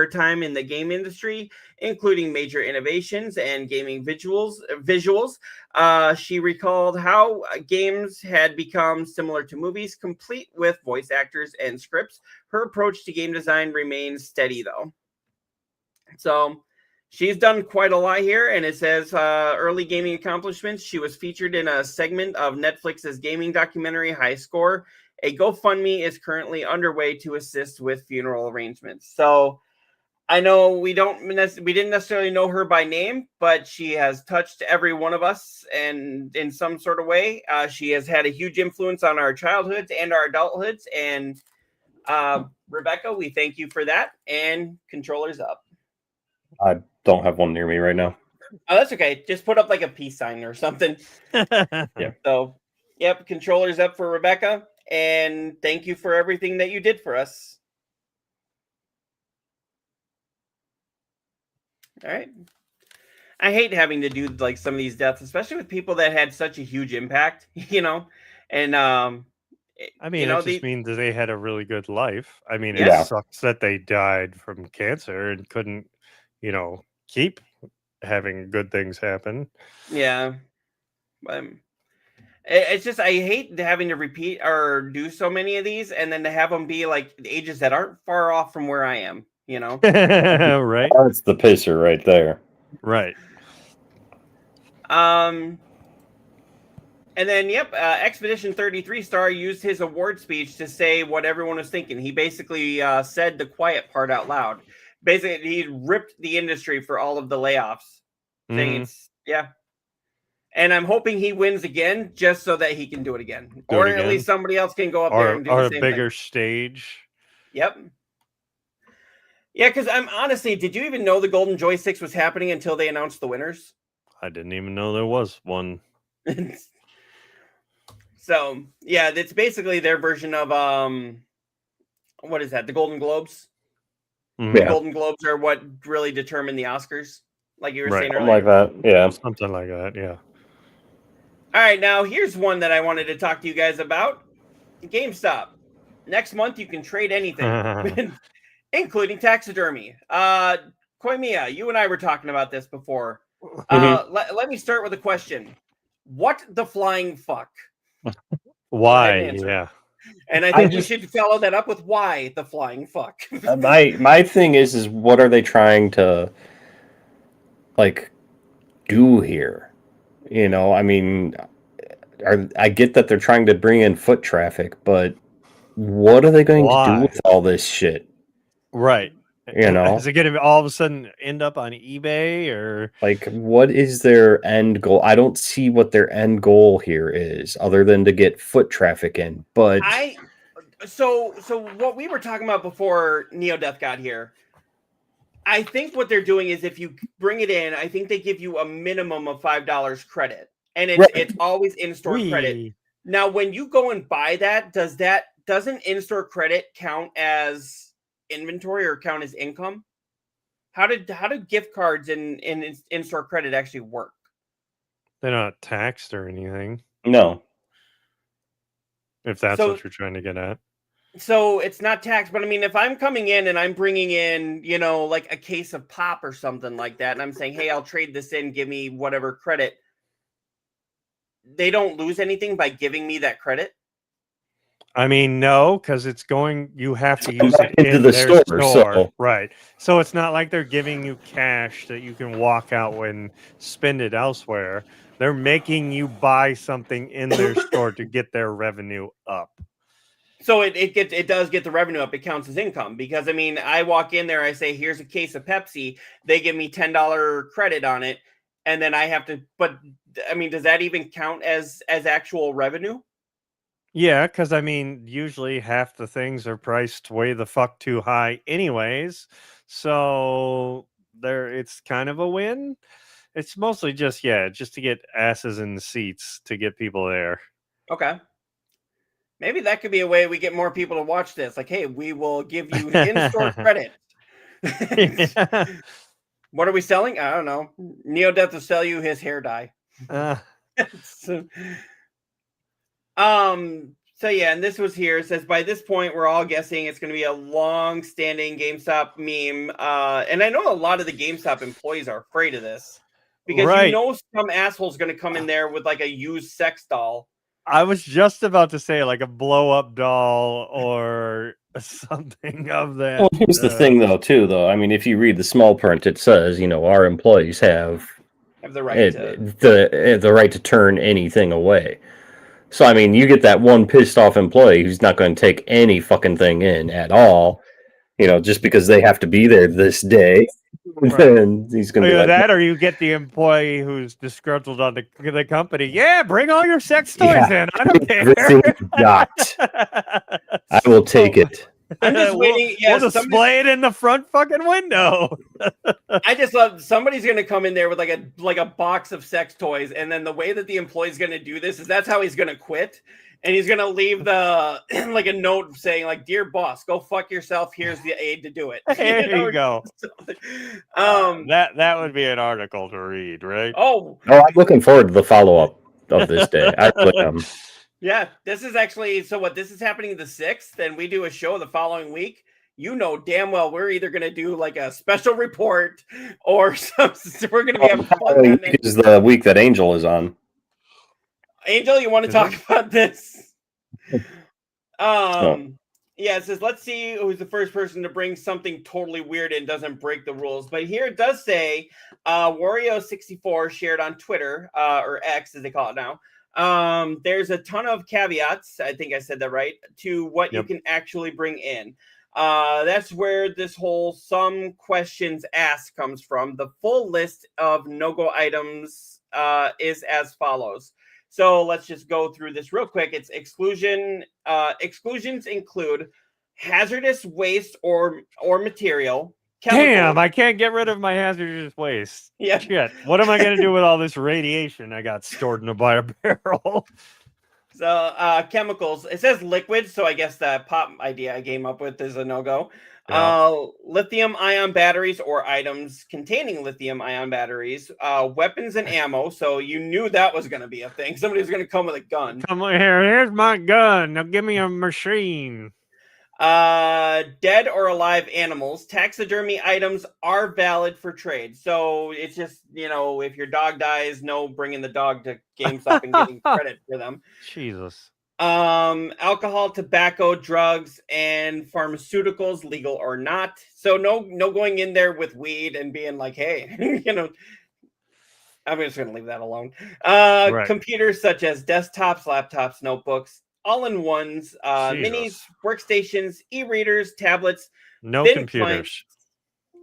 time in the game industry, including major innovations and gaming visuals. She recalled how games had become similar to movies, complete with voice actors and scripts. Her approach to game design remains steady, though. So she's done quite a lot here, and it says early gaming accomplishments. She was featured in a segment of Netflix's gaming documentary High Score. A GoFundMe is currently underway to assist with funeral arrangements. So I know we didn't necessarily know her by name, but she has touched every one of us, and in some sort of way, she has had a huge influence on our childhoods and our adulthoods. And Rebecca, we thank you for that. And controllers up. I don't have one near me right now. Oh, that's okay. Just put up like a peace sign or something. Yeah. So, yep, controllers up for Rebecca. And thank you for everything that you did for us. All right. I hate having to do like some of these deaths, especially with people that had such a huge impact, and I mean, it just means that they had a really good life. I mean, it sucks that they died from cancer and couldn't, keep having good things happen. Yeah. It's just, I hate having to repeat or do so many of these and then to have them be like ages that aren't far off from where I am, you know. Right. That's the pisser right there. Right. And then, Expedition 33 Star used his award speech to say what everyone was thinking. He basically said the quiet part out loud. Basically, he ripped the industry for all of the layoffs, saying And I'm hoping he wins again just so that he can do it again. At least somebody else can go up there and do the same a bigger stage. Yep. Yeah, because I'm honestly, did you even know the Golden Joysticks was happening until they announced the winners? I didn't even know there was one. So, yeah, it's basically their version of what is that? The Golden Globes? Mm-hmm. The Golden Globes are what really determine the Oscars, like you were saying earlier. Something like that, yeah. Something like that, yeah. All right, now here's one that I wanted to talk to you guys about. GameStop. Next month you can trade anything, including taxidermy. Koimiya, you and I were talking about this before. Let me start with a question. What the flying fuck? Why? Yeah. And I think we should follow that up with why the flying fuck. my thing is what are they trying to do here? You know, I mean, I get that they're trying to bring in foot traffic, but what are they going to do with all this shit? Right. You know, is it going to all of a sudden end up on eBay or what is their end goal? I don't see what their end goal here is other than to get foot traffic in. But so what we were talking about before Neodeath got here, I think what they're doing is if you bring it in, I think they give you a minimum of $5 credit, and it's always in-store credit. Now, when you go and buy that, doesn't in-store credit count as inventory or count as income? How do gift cards and in-store credit actually work? They're not taxed or anything. No. If that's what you're trying to get at. So it's not taxed, but I mean, if I'm coming in and I'm bringing in, like a case of pop or something like that, and I'm saying, hey, I'll trade this in, give me whatever credit, they don't lose anything by giving me that credit? I mean, no, because you have to use it into in the their store. So. Right. So it's not like they're giving you cash that you can walk out and spend it elsewhere. They're making you buy something in their store to get their revenue up. So it does get the revenue up. It counts as income because, I mean, I walk in there, I say, here's a case of Pepsi. They give me $10 credit on it. And then I have to, but I mean, does that even count as actual revenue? Yeah, because I mean, usually half the things are priced way the fuck too high anyways. So it's kind of a win. It's mostly just to get asses in the seats to get people there. Okay. Maybe that could be a way we get more people to watch this. Like, hey, we will give you in-store credit. What are we selling? I don't know. Neodeath will sell you his hair dye. So yeah, and this was here. It says, by this point, we're all guessing it's going to be a long-standing GameStop meme. And I know a lot of the GameStop employees are afraid of this. Because some asshole's going to come in there with like a used sex doll. I was just about to say like a blow-up doll or something of that. Well, here's the thing, though. I mean, if you read the small print, it says, our employees have the right the right to turn anything away. So, I mean, you get that one pissed off employee who's not going to take any fucking thing in at all, just because they have to be there this day. Right. Then he's going to be like that, or you get the employee who's disgruntled on the company. Yeah, bring all your sex toys in. I don't care. Everything you got. I will take it. I'm just waiting. We'll display it in the front fucking window. I just love somebody's going to come in there with like a box of sex toys, and then the way that the employee's going to do this is that's how he's going to quit. And he's going to leave the like a note saying like, dear boss, go fuck yourself. Here's the aid to do it. There you go. That would be an article to read, right? Oh, I'm looking forward to the follow-up of this day. I really am. Yeah, this is actually, so what, this is happening the 6th, and we do a show the following week. You know damn well we're either going to do like a special report or we're going to be having fun. Is the week that Angel is on. Angel, you want to talk about this? Yeah, it says, let's see who's the first person to bring something totally weird and doesn't break the rules. But here it does say Wario64 shared on Twitter, or X as they call it now. There's a ton of caveats, I think I said that right, to what you can actually bring in. That's where this whole some questions asked comes from. The full list of no-go items is as follows. So let's just go through this real quick. It's exclusions include hazardous waste or material. Damn, I can't get rid of my hazardous waste. Yeah. Shit. What am I going to do with all this radiation I got stored in a barrel? So chemicals. It says liquid, so I guess that pop idea I came up with is a no-go. Yeah. Lithium-ion batteries or items containing lithium-ion batteries, weapons and ammo. So you knew that was going to be a thing. Somebody's going to come with a gun. Come on here. Here's my gun. Now give me a machine. Dead or alive animals. Taxidermy items are valid for trade. So it's just, if your dog dies, no bringing the dog to GameStop and getting credit for them. Jesus. Alcohol, tobacco, drugs, and pharmaceuticals, legal or not. So no going in there with weed and being like, hey, I'm just going to leave that alone. Right. Computers such as desktops, laptops, notebooks, all-in-ones, minis, workstations, e-readers, tablets, no thin computers.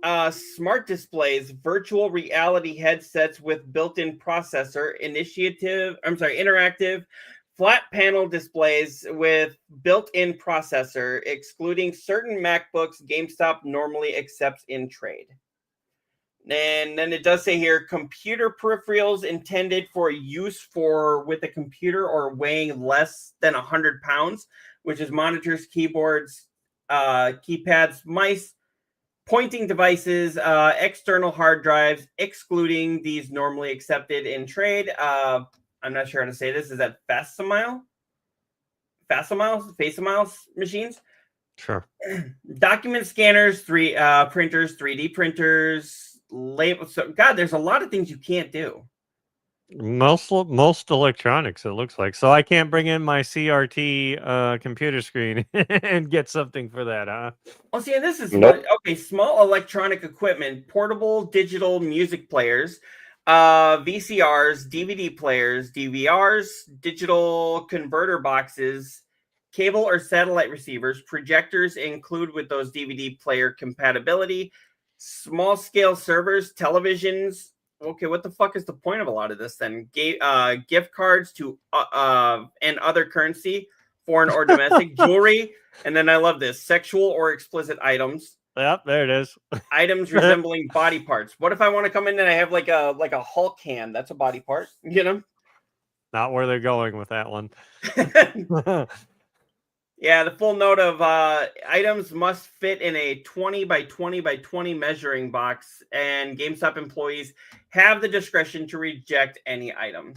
clients, smart displays, virtual reality headsets with built-in processor, interactive, flat panel displays with built-in processor, excluding certain MacBooks GameStop normally accepts in trade. And then it does say here, computer peripherals intended for use with a computer or weighing less than 100 pounds, which is monitors, keyboards, keypads, mice, pointing devices, external hard drives, excluding these normally accepted in trade. I'm not sure how to say this. Is that Facsimile machines? Sure. Document scanners, printers, 3D printers, labels. So, God, there's a lot of things you can't do. Most electronics, it looks like. So I can't bring in my CRT computer screen and get something for that, huh? Oh, see, and this is Nope. okay. Small electronic equipment, portable digital music players, VCRs, DVD players, DVRs, digital converter boxes, cable or satellite receivers, projectors include with those DVD player compatibility, small scale servers, televisions. Okay, what the fuck is the point of a lot of this then? Gift cards to and other currency, foreign or domestic, jewelry, and then I love this, sexual or explicit items. Yep, there it is. Items resembling body parts. What if I want to come in and I have like a Hulk hand? That's a body part, Not where they're going with that one. Yeah, the full note of items must fit in a 20 by 20 by 20 measuring box, and GameStop employees have the discretion to reject any item.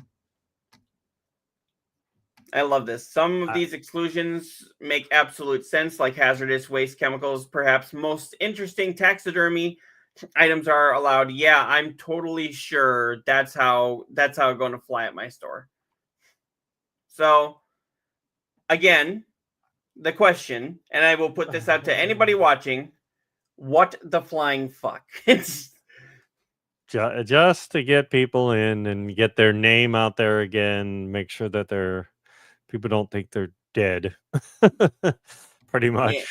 I love this. Some of these exclusions make absolute sense, like hazardous waste chemicals. Perhaps most interesting, taxidermy items are allowed. Yeah, I'm totally sure that's how it's going to fly at my store. So, again, the question, and I will put this out to anybody watching: what the flying fuck? It's just to get people in and get their name out there again. Make sure that people don't think they're dead. Pretty much. Yeah.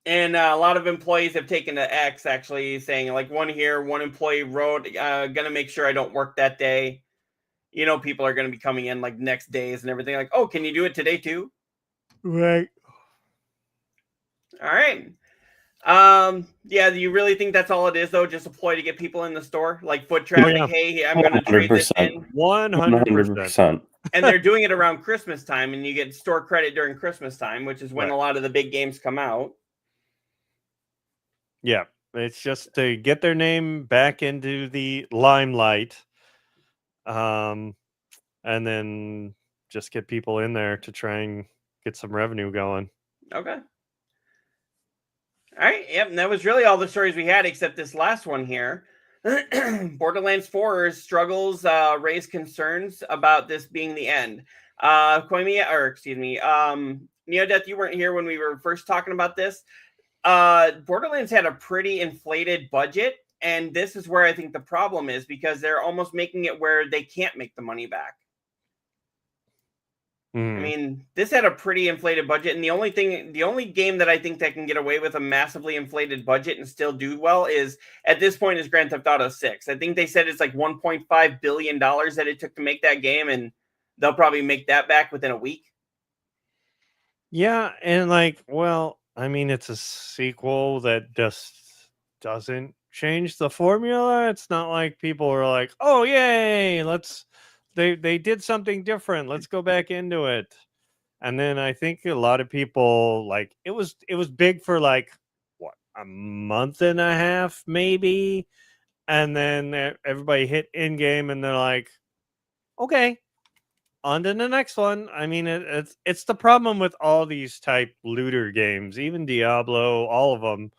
And a lot of employees have taken to X, actually saying, like, one employee wrote, gonna make sure I don't work that day. People are going to be coming in like next days and everything, like, oh, can you do it today too? Right. All right. Yeah, do you really think that's all it is, though? Just a ploy to get people in the store? Like foot traffic? Yeah. Hey, I'm going to trade this in. 100%. And they're doing it around Christmas time, and you get store credit during Christmas time, which is when a lot of the big games come out. Yeah, it's just to get their name back into the limelight. And then just get people in there to try and get some revenue going. Okay. All right. Yep. And that was really all the stories we had, except this last one here. Borderlands 4 struggles raise concerns about this being the end. Neodeath, you weren't here when we were first talking about this. Borderlands had a pretty inflated budget, and this is where I think the problem is, because they're almost making it where they can't make the money back. I mean, this had a pretty inflated budget, and the only game that I think that can get away with a massively inflated budget and still do well is, at this point, is Grand Theft Auto 6. I think they said it's like $1.5 billion that it took to make that game, and they'll probably make that back within a week. Yeah, and like, well, I mean, it's a sequel that just doesn't change the formula. It's not like people are like, "Oh, yay, they did something different. Let's go back into it." And then I think a lot of people, like, it was big for like what, a month and a half maybe, and then everybody hit in game and they're like, "Okay, on to the next one." I mean, it's the problem with all these type looter games, even Diablo, all of them.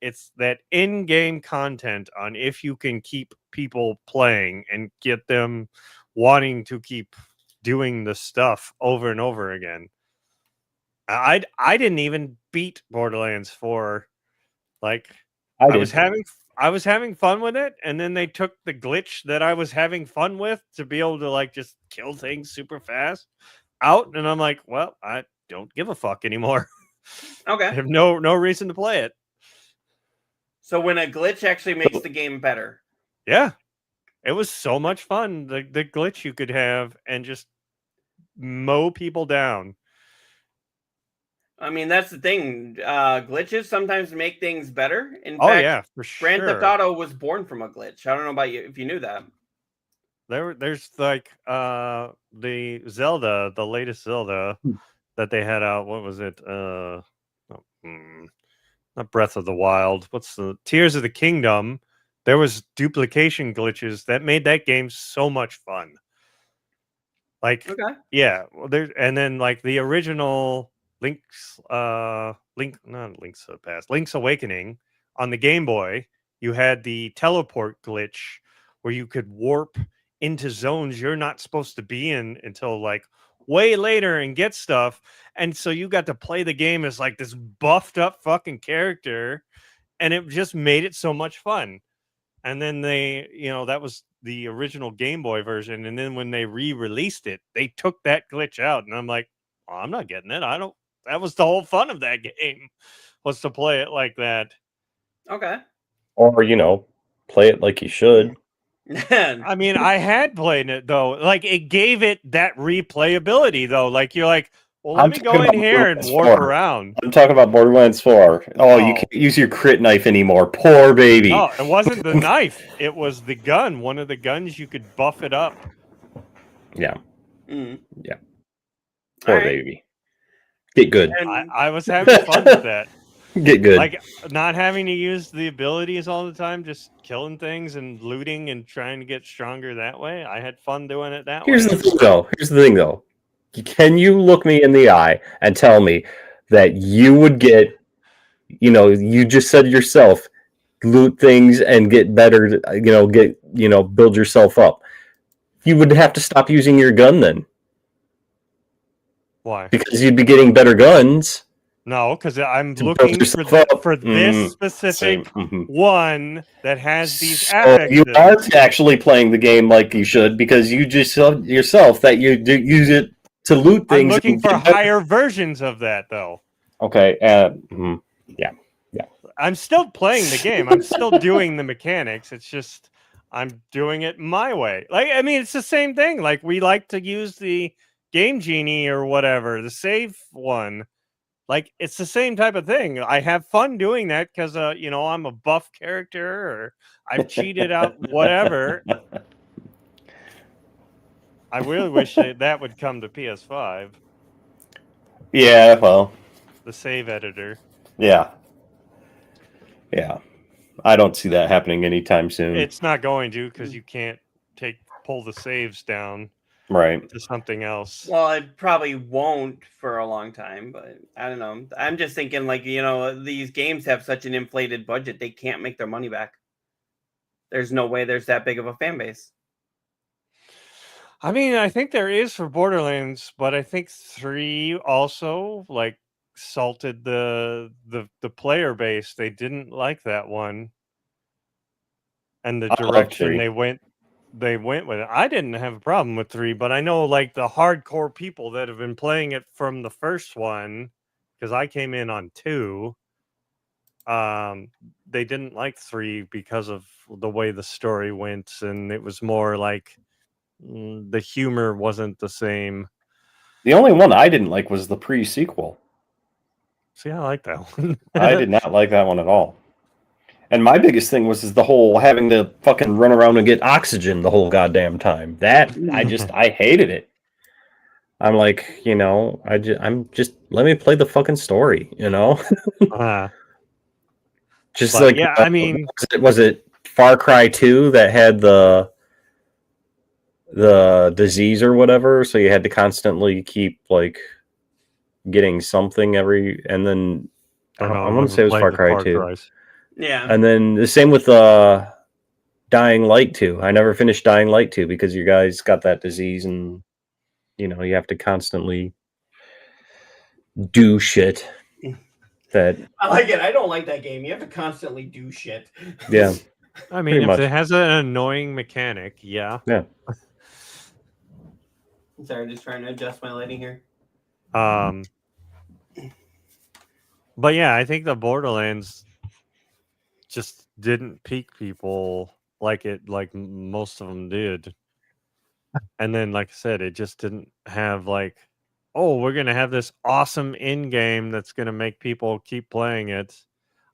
It's that in-game content on if you can keep people playing and get them wanting to keep doing the stuff over and over again. I didn't even beat Borderlands 4. Like, I was having fun with it, and then they took the glitch that I was having fun with to be able to like just kill things super fast out, and I'm like, well, I don't give a fuck anymore. Okay. I have no reason to play it. So when a glitch actually makes the game better. Yeah. It was so much fun, the glitch you could have and just mow people down. I mean, that's the thing. Glitches sometimes make things better. In Oh fact, yeah, for sure. Grand Theft Auto was born from a glitch. I don't know about you if you knew that. There's like the Zelda, the latest Zelda that they had out. What was it? Not Breath of the Wild. What's the Tears of the Kingdom? There was duplication glitches that made that game so much fun. Like, Okay. yeah, well, and then like the original Link's Awakening on the Game Boy, you had the teleport glitch where you could warp into zones you're not supposed to be in until like way later and get stuff. And so you got to play the game as like this buffed up fucking character, and it just made it so much fun. And then they, that was the original Game Boy version. And then when they re-released it, they took that glitch out. And I'm like, oh, I'm not getting it. That was the whole fun of that game, was to play it like that. Okay. Or, play it like you should. I mean, I had played it though. Like, it gave it that replayability though. Like, you're like, well, let me go in here and warp around. I'm talking about Borderlands 4. Oh, you can't use your crit knife anymore. Poor baby. No, it wasn't the knife. It was the gun. One of the guns, you could buff it up. Yeah. Mm. Yeah. Poor baby. Get good. I was having fun with that. Get good. Like, not having to use the abilities all the time, just killing things and looting and trying to get stronger that way. I had fun doing it that way. Here's the thing, though. Can you look me in the eye and tell me that you would get, you just said yourself, loot things and get better, build yourself up. You would have to stop using your gun then. Why? Because you'd be getting better guns. No, because I'm looking for this specific one that has these affixes. You aren't actually playing the game like you should, because you just said yourself that you use it to loot things. I'm looking for higher versions of that, though. Okay. Yeah. I'm still playing the game. I'm still doing the mechanics. It's just I'm doing it my way. Like, I mean, it's the same thing. Like, we like to use the Game Genie or whatever, the save one. Like, it's the same type of thing. I have fun doing that because, I'm a buff character, or I've cheated out whatever. I really wish that would come to PS5. Yeah, well. The save editor. Yeah. Yeah. I don't see that happening anytime soon. It's not going to, because you can't pull the saves down. Right. To something else. Well, it probably won't for a long time, but I don't know. I'm just thinking, like, these games have such an inflated budget, they can't make their money back. There's no way there's that big of a fan base. I mean, I think there is for Borderlands, but I think 3 also like salted the player base. They didn't like that one, and the I love direction 3. they went with it. I didn't have a problem with 3, but I know like the hardcore people that have been playing it from the first one, because I came in on 2. They didn't like 3 because of the way the story went, and it was more like the humor wasn't the same. The only one I didn't like was the pre-sequel. See, I like that one. I did not like that one at all. And my biggest thing was the whole having to fucking run around and get oxygen the whole goddamn time. That I hated it. I'm like, I'm just let me play the fucking story, Just But like yeah, I mean, was it Far Cry 2 that had the disease or whatever, so you had to constantly keep like getting something and then I I want to say it was Far Cry 2. Yeah. And then the same with Dying Light 2. I never finished Dying Light 2 because you guys got that disease and you have to constantly do shit that I like it. I don't like that game. You have to constantly do shit. yeah. I mean, Pretty if much. it has an annoying mechanic, yeah. Yeah. Sorry, just trying to adjust my lighting here. But yeah, I think the Borderlands just didn't pique people like most of them did. And then, like I said, it just didn't have like, oh, we're gonna have this awesome in game that's gonna make people keep playing it.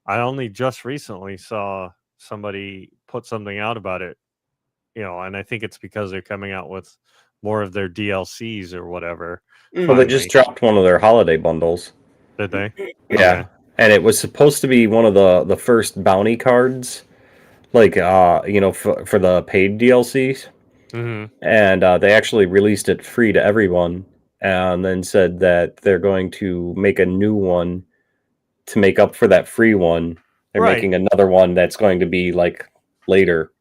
I only just recently saw somebody put something out about it, and I think it's because they're coming out with more of their DLCs or whatever. Well, they just dropped one of their holiday bundles. Did they? Yeah. Okay. And it was supposed to be one of the first bounty cards, like for the paid DLCs. Mm-hmm. And they actually released it free to everyone, and then said that they're going to make a new one to make up for that free one. They're making another one that's going to be like later.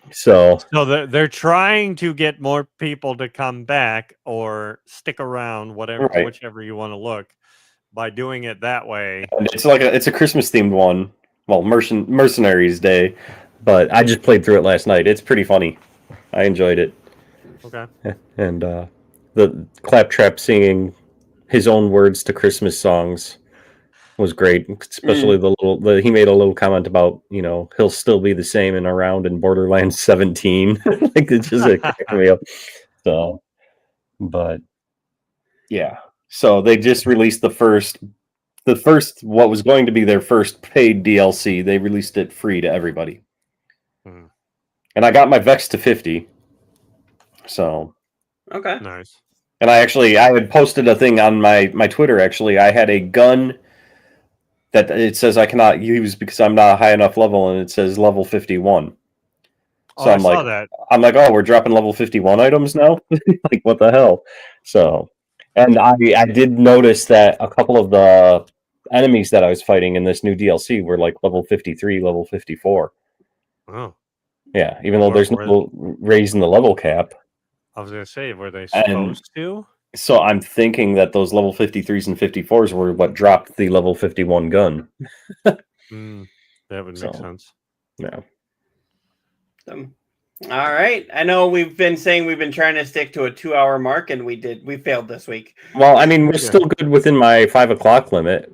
So they're trying to get more people to come back or stick around, whichever you want to look, by doing it that way. And it's a Christmas themed one. Well, Mercenaries Day, but I just played through it last night. It's pretty funny. I enjoyed it. Okay. And the Claptrap singing his own words to Christmas songs was great. Especially he made a little comment about, he'll still be the same and around in Borderlands 17. Like it's just a crack me up. So, but yeah. So they just released the first what was going to be their first paid DLC. They released it free to everybody. And I got my Vex to 50. So okay, nice. And I had posted a thing on my Twitter. Actually, I had a gun that it says I cannot use because I'm not a high enough level, and it says level 51. So I'm like, oh, we're dropping level 51 items now. Like, what the hell? So, and I did notice that a couple of the enemies that I was fighting in this new DLC were like level 53, level 54. Oh. Yeah, even though there's no raising the level cap. I was going to say, were they supposed to? So I'm thinking that those level 53s and 54s were what dropped the level 51 gun. That would make sense. Yeah. All right. I know we've been trying to stick to a 2-hour mark, and we failed this week. Well, I mean, we're still good within my 5 o'clock limit.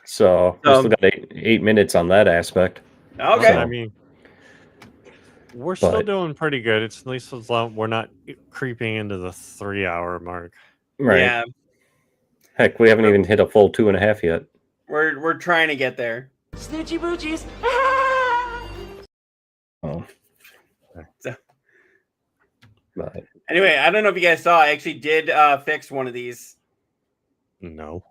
So we still got 8 minutes on that aspect. Okay. So, I mean, we're still doing pretty good. It's at least we're not creeping into the 3-hour mark. Right. Yeah. Heck, we haven't even hit a full 2.5 yet. We're trying to get there. Snoochie boochies. Oh. So, but anyway, I don't know if you guys saw. I actually did fix one of these. No.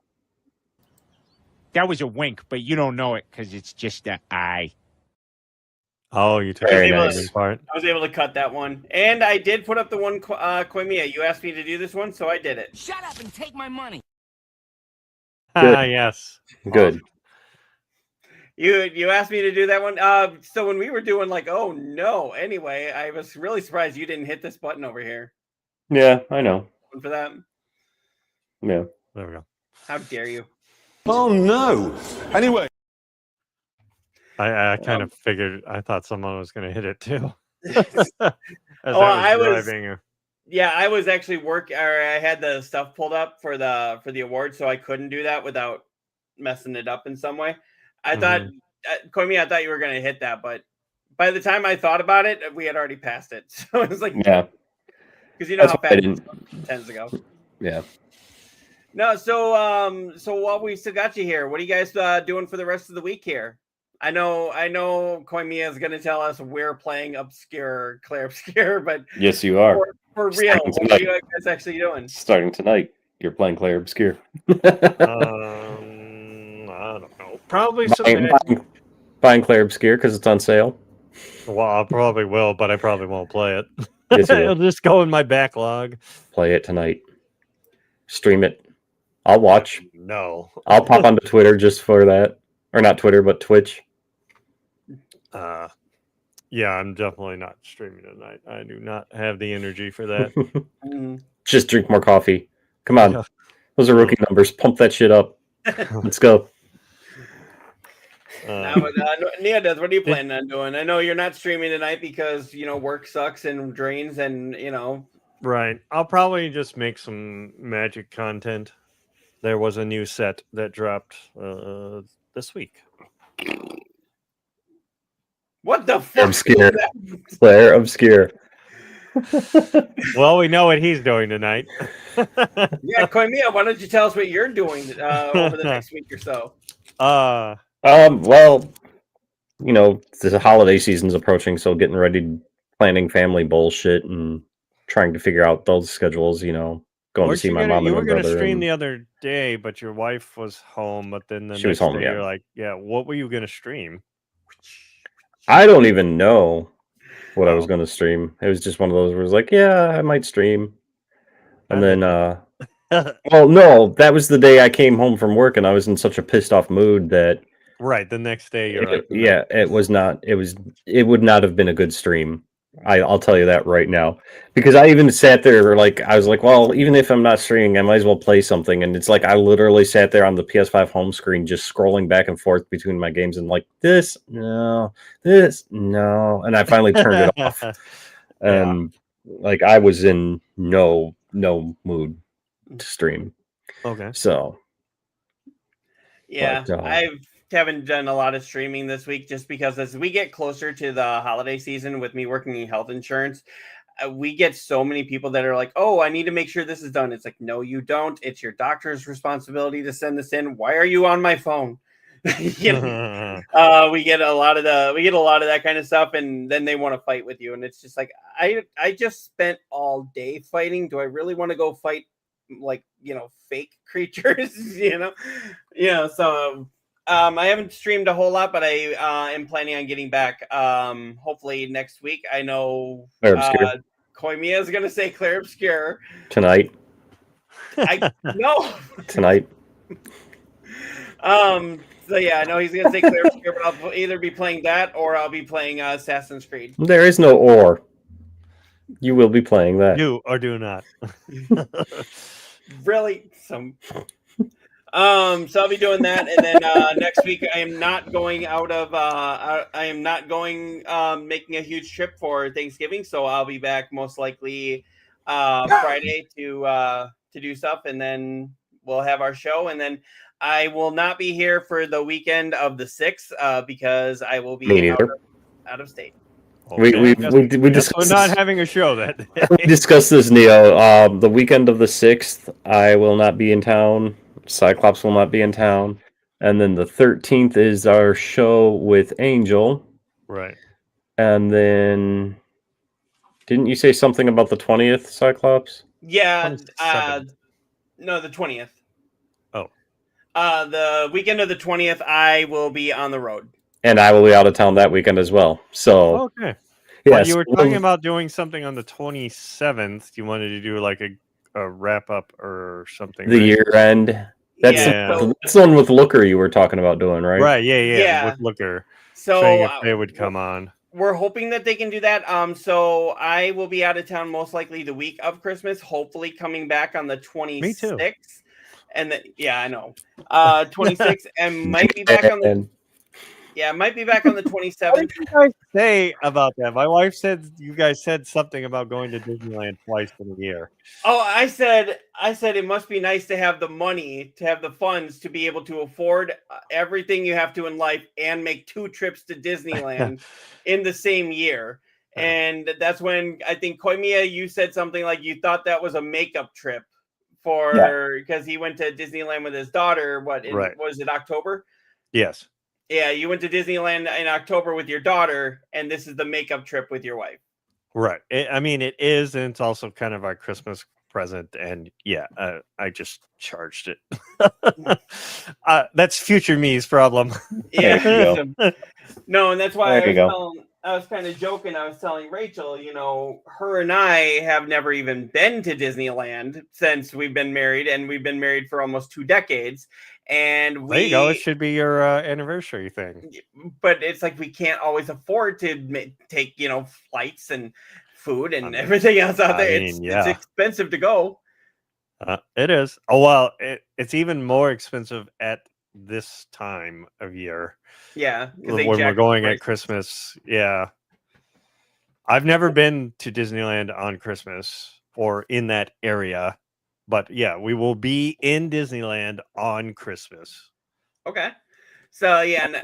That was a wink, but you don't know it because it's just an eye. Oh, you took the part. I was able to cut that one, and I did put up the one. Koimiya, you asked me to do this one, so I did it. Shut up and take my money. Yes. Good. You asked me to do that one. So when we were doing like, oh no. Anyway, I was really surprised you didn't hit this button over here. Yeah, I know. For that. Yeah. There we go. How dare you? Oh no. Anyway. I kind of figured. I thought someone was going to hit it too. As I was driving. Yeah, I was actually I had the stuff pulled up for the award, so I couldn't do that without messing it up in some way. I thought, Koimi, I thought you were going to hit that, but by the time I thought about it, we had already passed it. So it was like, Yeah, because you know that's how why I fast didn't. it tends to go. Yeah. No, so while we still got you here, what are you guys doing for the rest of the week here? I know Koimiya is going to tell us we're playing Claire Obscure, but Yes, you are. For real, what are you guys actually doing? Starting tonight, you're playing Claire Obscure. I don't know. Probably buying Claire Obscure because it's on sale. Well, I probably will, but I probably won't play it. Yes, you will. It'll just go in my backlog. Play it tonight. Stream it. I'll watch. No. I'll pop onto Twitter just for that. Or not Twitter, but Twitch. Yeah, I'm definitely not streaming tonight. I do not have the energy for that. Just drink more coffee. Come on. Yeah. Those are rookie numbers. Pump that shit up. Let's go. Neodeath, what are you planning on doing? I know you're not streaming tonight because, work sucks and drains and, Right. I'll probably just make some Magic content. There was a new set that dropped this week. What the fuck? Obscure. Claire Obscure. Well, we know what he's doing tonight. Yeah, Koimiya, why don't you tell us what you're doing over the next week or so? Well, the holiday season's approaching, so getting ready, planning family bullshit and trying to figure out those schedules, going to see my mom and my brother. You were going to stream the other day, but your wife was home, but then she was home, day yeah. You're like, yeah, what were you going to stream? I don't even know what I was going to stream. It was just one of those where it was like, yeah, I might stream. And then, well, no, that was the day I came home from work and I was in such a pissed off mood that. Right. The next day you're like, yeah, it would not have been a good stream. I'll tell you that right now, because I even sat there I was like, well, even if I'm not streaming, I might as well play something. And it's like I literally sat there on the PS5 home screen, just scrolling back and forth between my games, and like this, no, and I finally turned it off. And I was in no mood to stream. Okay. So yeah, I haven't done a lot of streaming this week just because as we get closer to the holiday season with me working in health insurance, we get so many people that are like, oh, I need to make sure this is done. It's like, no, you don't. It's your doctor's responsibility to send this in. Why are you on my phone? We get a lot of that kind of stuff, and then they want to fight with you, and it's just like I just spent all day fighting. Do I really want to go fight fake creatures? So I haven't streamed a whole lot, but I am planning on getting back hopefully next week. I know Koimiya is going to say Claire Obscure tonight. No. Tonight. So yeah, I know he's going to say Claire Obscure, but I'll either be playing that or I'll be playing Assassin's Creed. There is no or. You will be playing that. Do or do not. Really? So I'll be doing that, and then next week I am not going making a huge trip for Thanksgiving, so I'll be back most likely Friday to do stuff, and then we'll have our show, and then I will not be here for the weekend of the 6th because I will be out of state. Okay. We discussed we're not having a show that day. We discussed this, Neo. The weekend of the 6th, I will not be in town. Cyclops will not be in town. And then the 13th is our show with Angel. Right. And then, didn't you say something about the 20th, Cyclops? Yeah. No, the 20th. Oh. The weekend of the 20th, I will be on the road. And I will be out of town that weekend as well. So, okay. Yeah, well, you were talking about doing something on the 27th. You wanted to do like a wrap up or something. The year end. That's Yeah. that's the one with Looker you were talking about doing, right? Right, yeah. Yeah. With Looker So saying if they would come on. we're hoping that they can do that. So I will be out of town most likely the week of Christmas, hopefully coming back on the 26th. Me too. And then, yeah, I know. 26th and might be back on the might be back on the What 27th. did you guys say about that? My wife said you guys said something about going to Disneyland twice in a year. Oh, I said it must be nice to have the money, to have the funds to be able to afford everything you have to in life and make 2 trips to Disneyland in the same year. And that's when I think Koimiya, you said something like you thought that was a makeup trip because he went to Disneyland with his daughter. Was it October? Yes. Yeah, you went to Disneyland in October with your daughter, and this is the makeup trip with your wife. Right. It is, and it's also kind of our Christmas present. And yeah, I just charged it. That's future me's problem. Yeah. No, and that's why I was kind of joking. I was telling Rachel, her and I have never even been to Disneyland since we've been married, and we've been married for almost 2 decades. And there you go. It should be your anniversary thing. But it's like we can't always afford to take, flights and food and everything else out there. It's expensive to go. It is. Oh, well, it's even more expensive at this time of year. Yeah. When we're going at Christmas. Yeah. I've never been to Disneyland on Christmas or in that area. But yeah, we will be in Disneyland on Christmas. Okay. So yeah,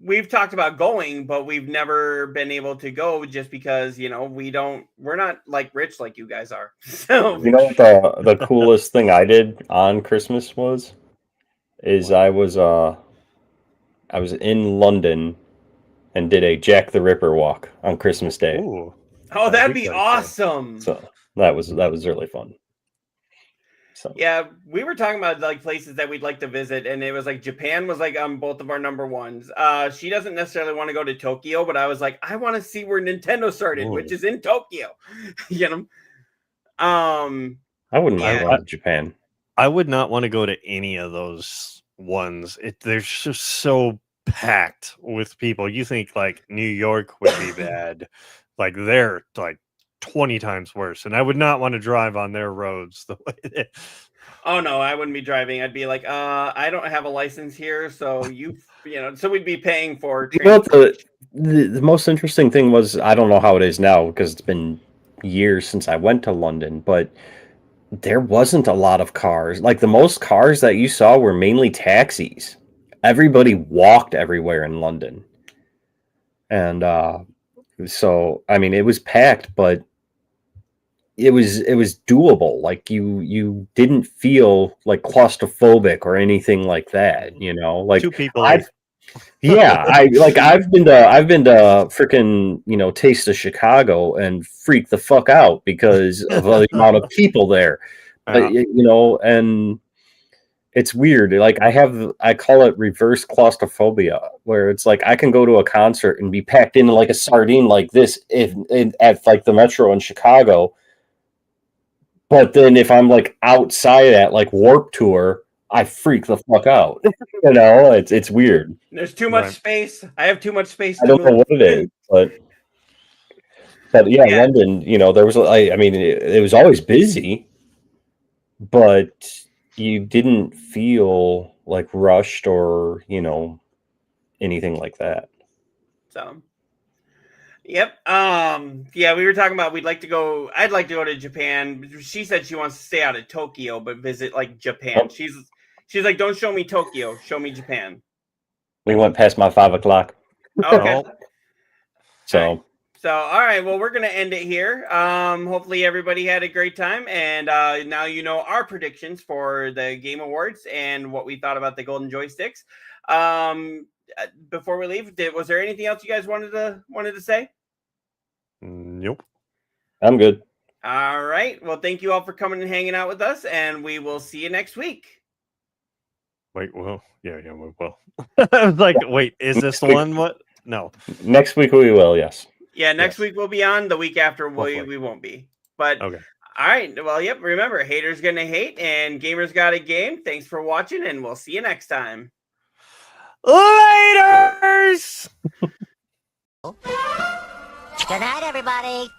we've talked about going, but we've never been able to go just because, we're not like rich like you guys are. So you know what the coolest thing I did on Christmas is I was in London and did a Jack the Ripper walk on Christmas Day. Ooh. Oh, that'd be awesome. So that was really fun. So. Yeah, we were talking about like places that we'd like to visit, and it was like Japan was like on both of our number ones. She doesn't necessarily want to go to Tokyo, but I was like, I want to see where Nintendo started, which is in Tokyo. I wouldn't mind going to Japan. I would not want to go to any of those ones. They're just so packed with people. You think like New York would be bad, like they're like 20 times worse, and I would not want to drive on their roads the way Oh no, I wouldn't be driving. I'd be like, I don't have a license here, so so we'd be paying for the most interesting thing was, I don't know how it is now because it's been years since I went to London, but there wasn't a lot of cars. Like the most cars that you saw were mainly taxis. Everybody walked everywhere in London. And so, I mean, it was packed, but it was doable. Like you didn't feel like claustrophobic or anything like that, like 2 people. I've been to freaking, Taste of Chicago and freak the fuck out because of the amount of people there. But, and it's weird. Like I call it reverse claustrophobia, where it's like I can go to a concert and be packed in like a sardine like this at like the Metro in Chicago. But then if I'm like outside at like Warped Tour, I freak the fuck out. It's weird. There's too much space. I have too much space. I don't know what it is, but yeah, London, there was, it was always busy, but you didn't feel like rushed or, anything like that. So, yep. Yeah, we were talking about I'd like to go to Japan. She said she wants to stay out of Tokyo, but visit like Japan. She's like, don't show me Tokyo, show me Japan. We went past my 5 o'clock. Okay. So, all right. Well, we're going to end it here. Hopefully everybody had a great time. And now you know our predictions for the Game Awards and what we thought about the Golden Joysticks. Before we leave, was there anything else you guys wanted to say? Nope. I'm good. All right. Well, thank you all for coming and hanging out with us, and we will see you next week. Wait, well, yeah, we will. I was like, wait, is this the one? What? No. Next week we will, yes. Yeah, next week we'll be on. The week after we won't be. But okay. All right. Well, yep. Remember, haters gonna hate, and gamers got a game. Thanks for watching, and we'll see you next time. Laters! Good night, everybody.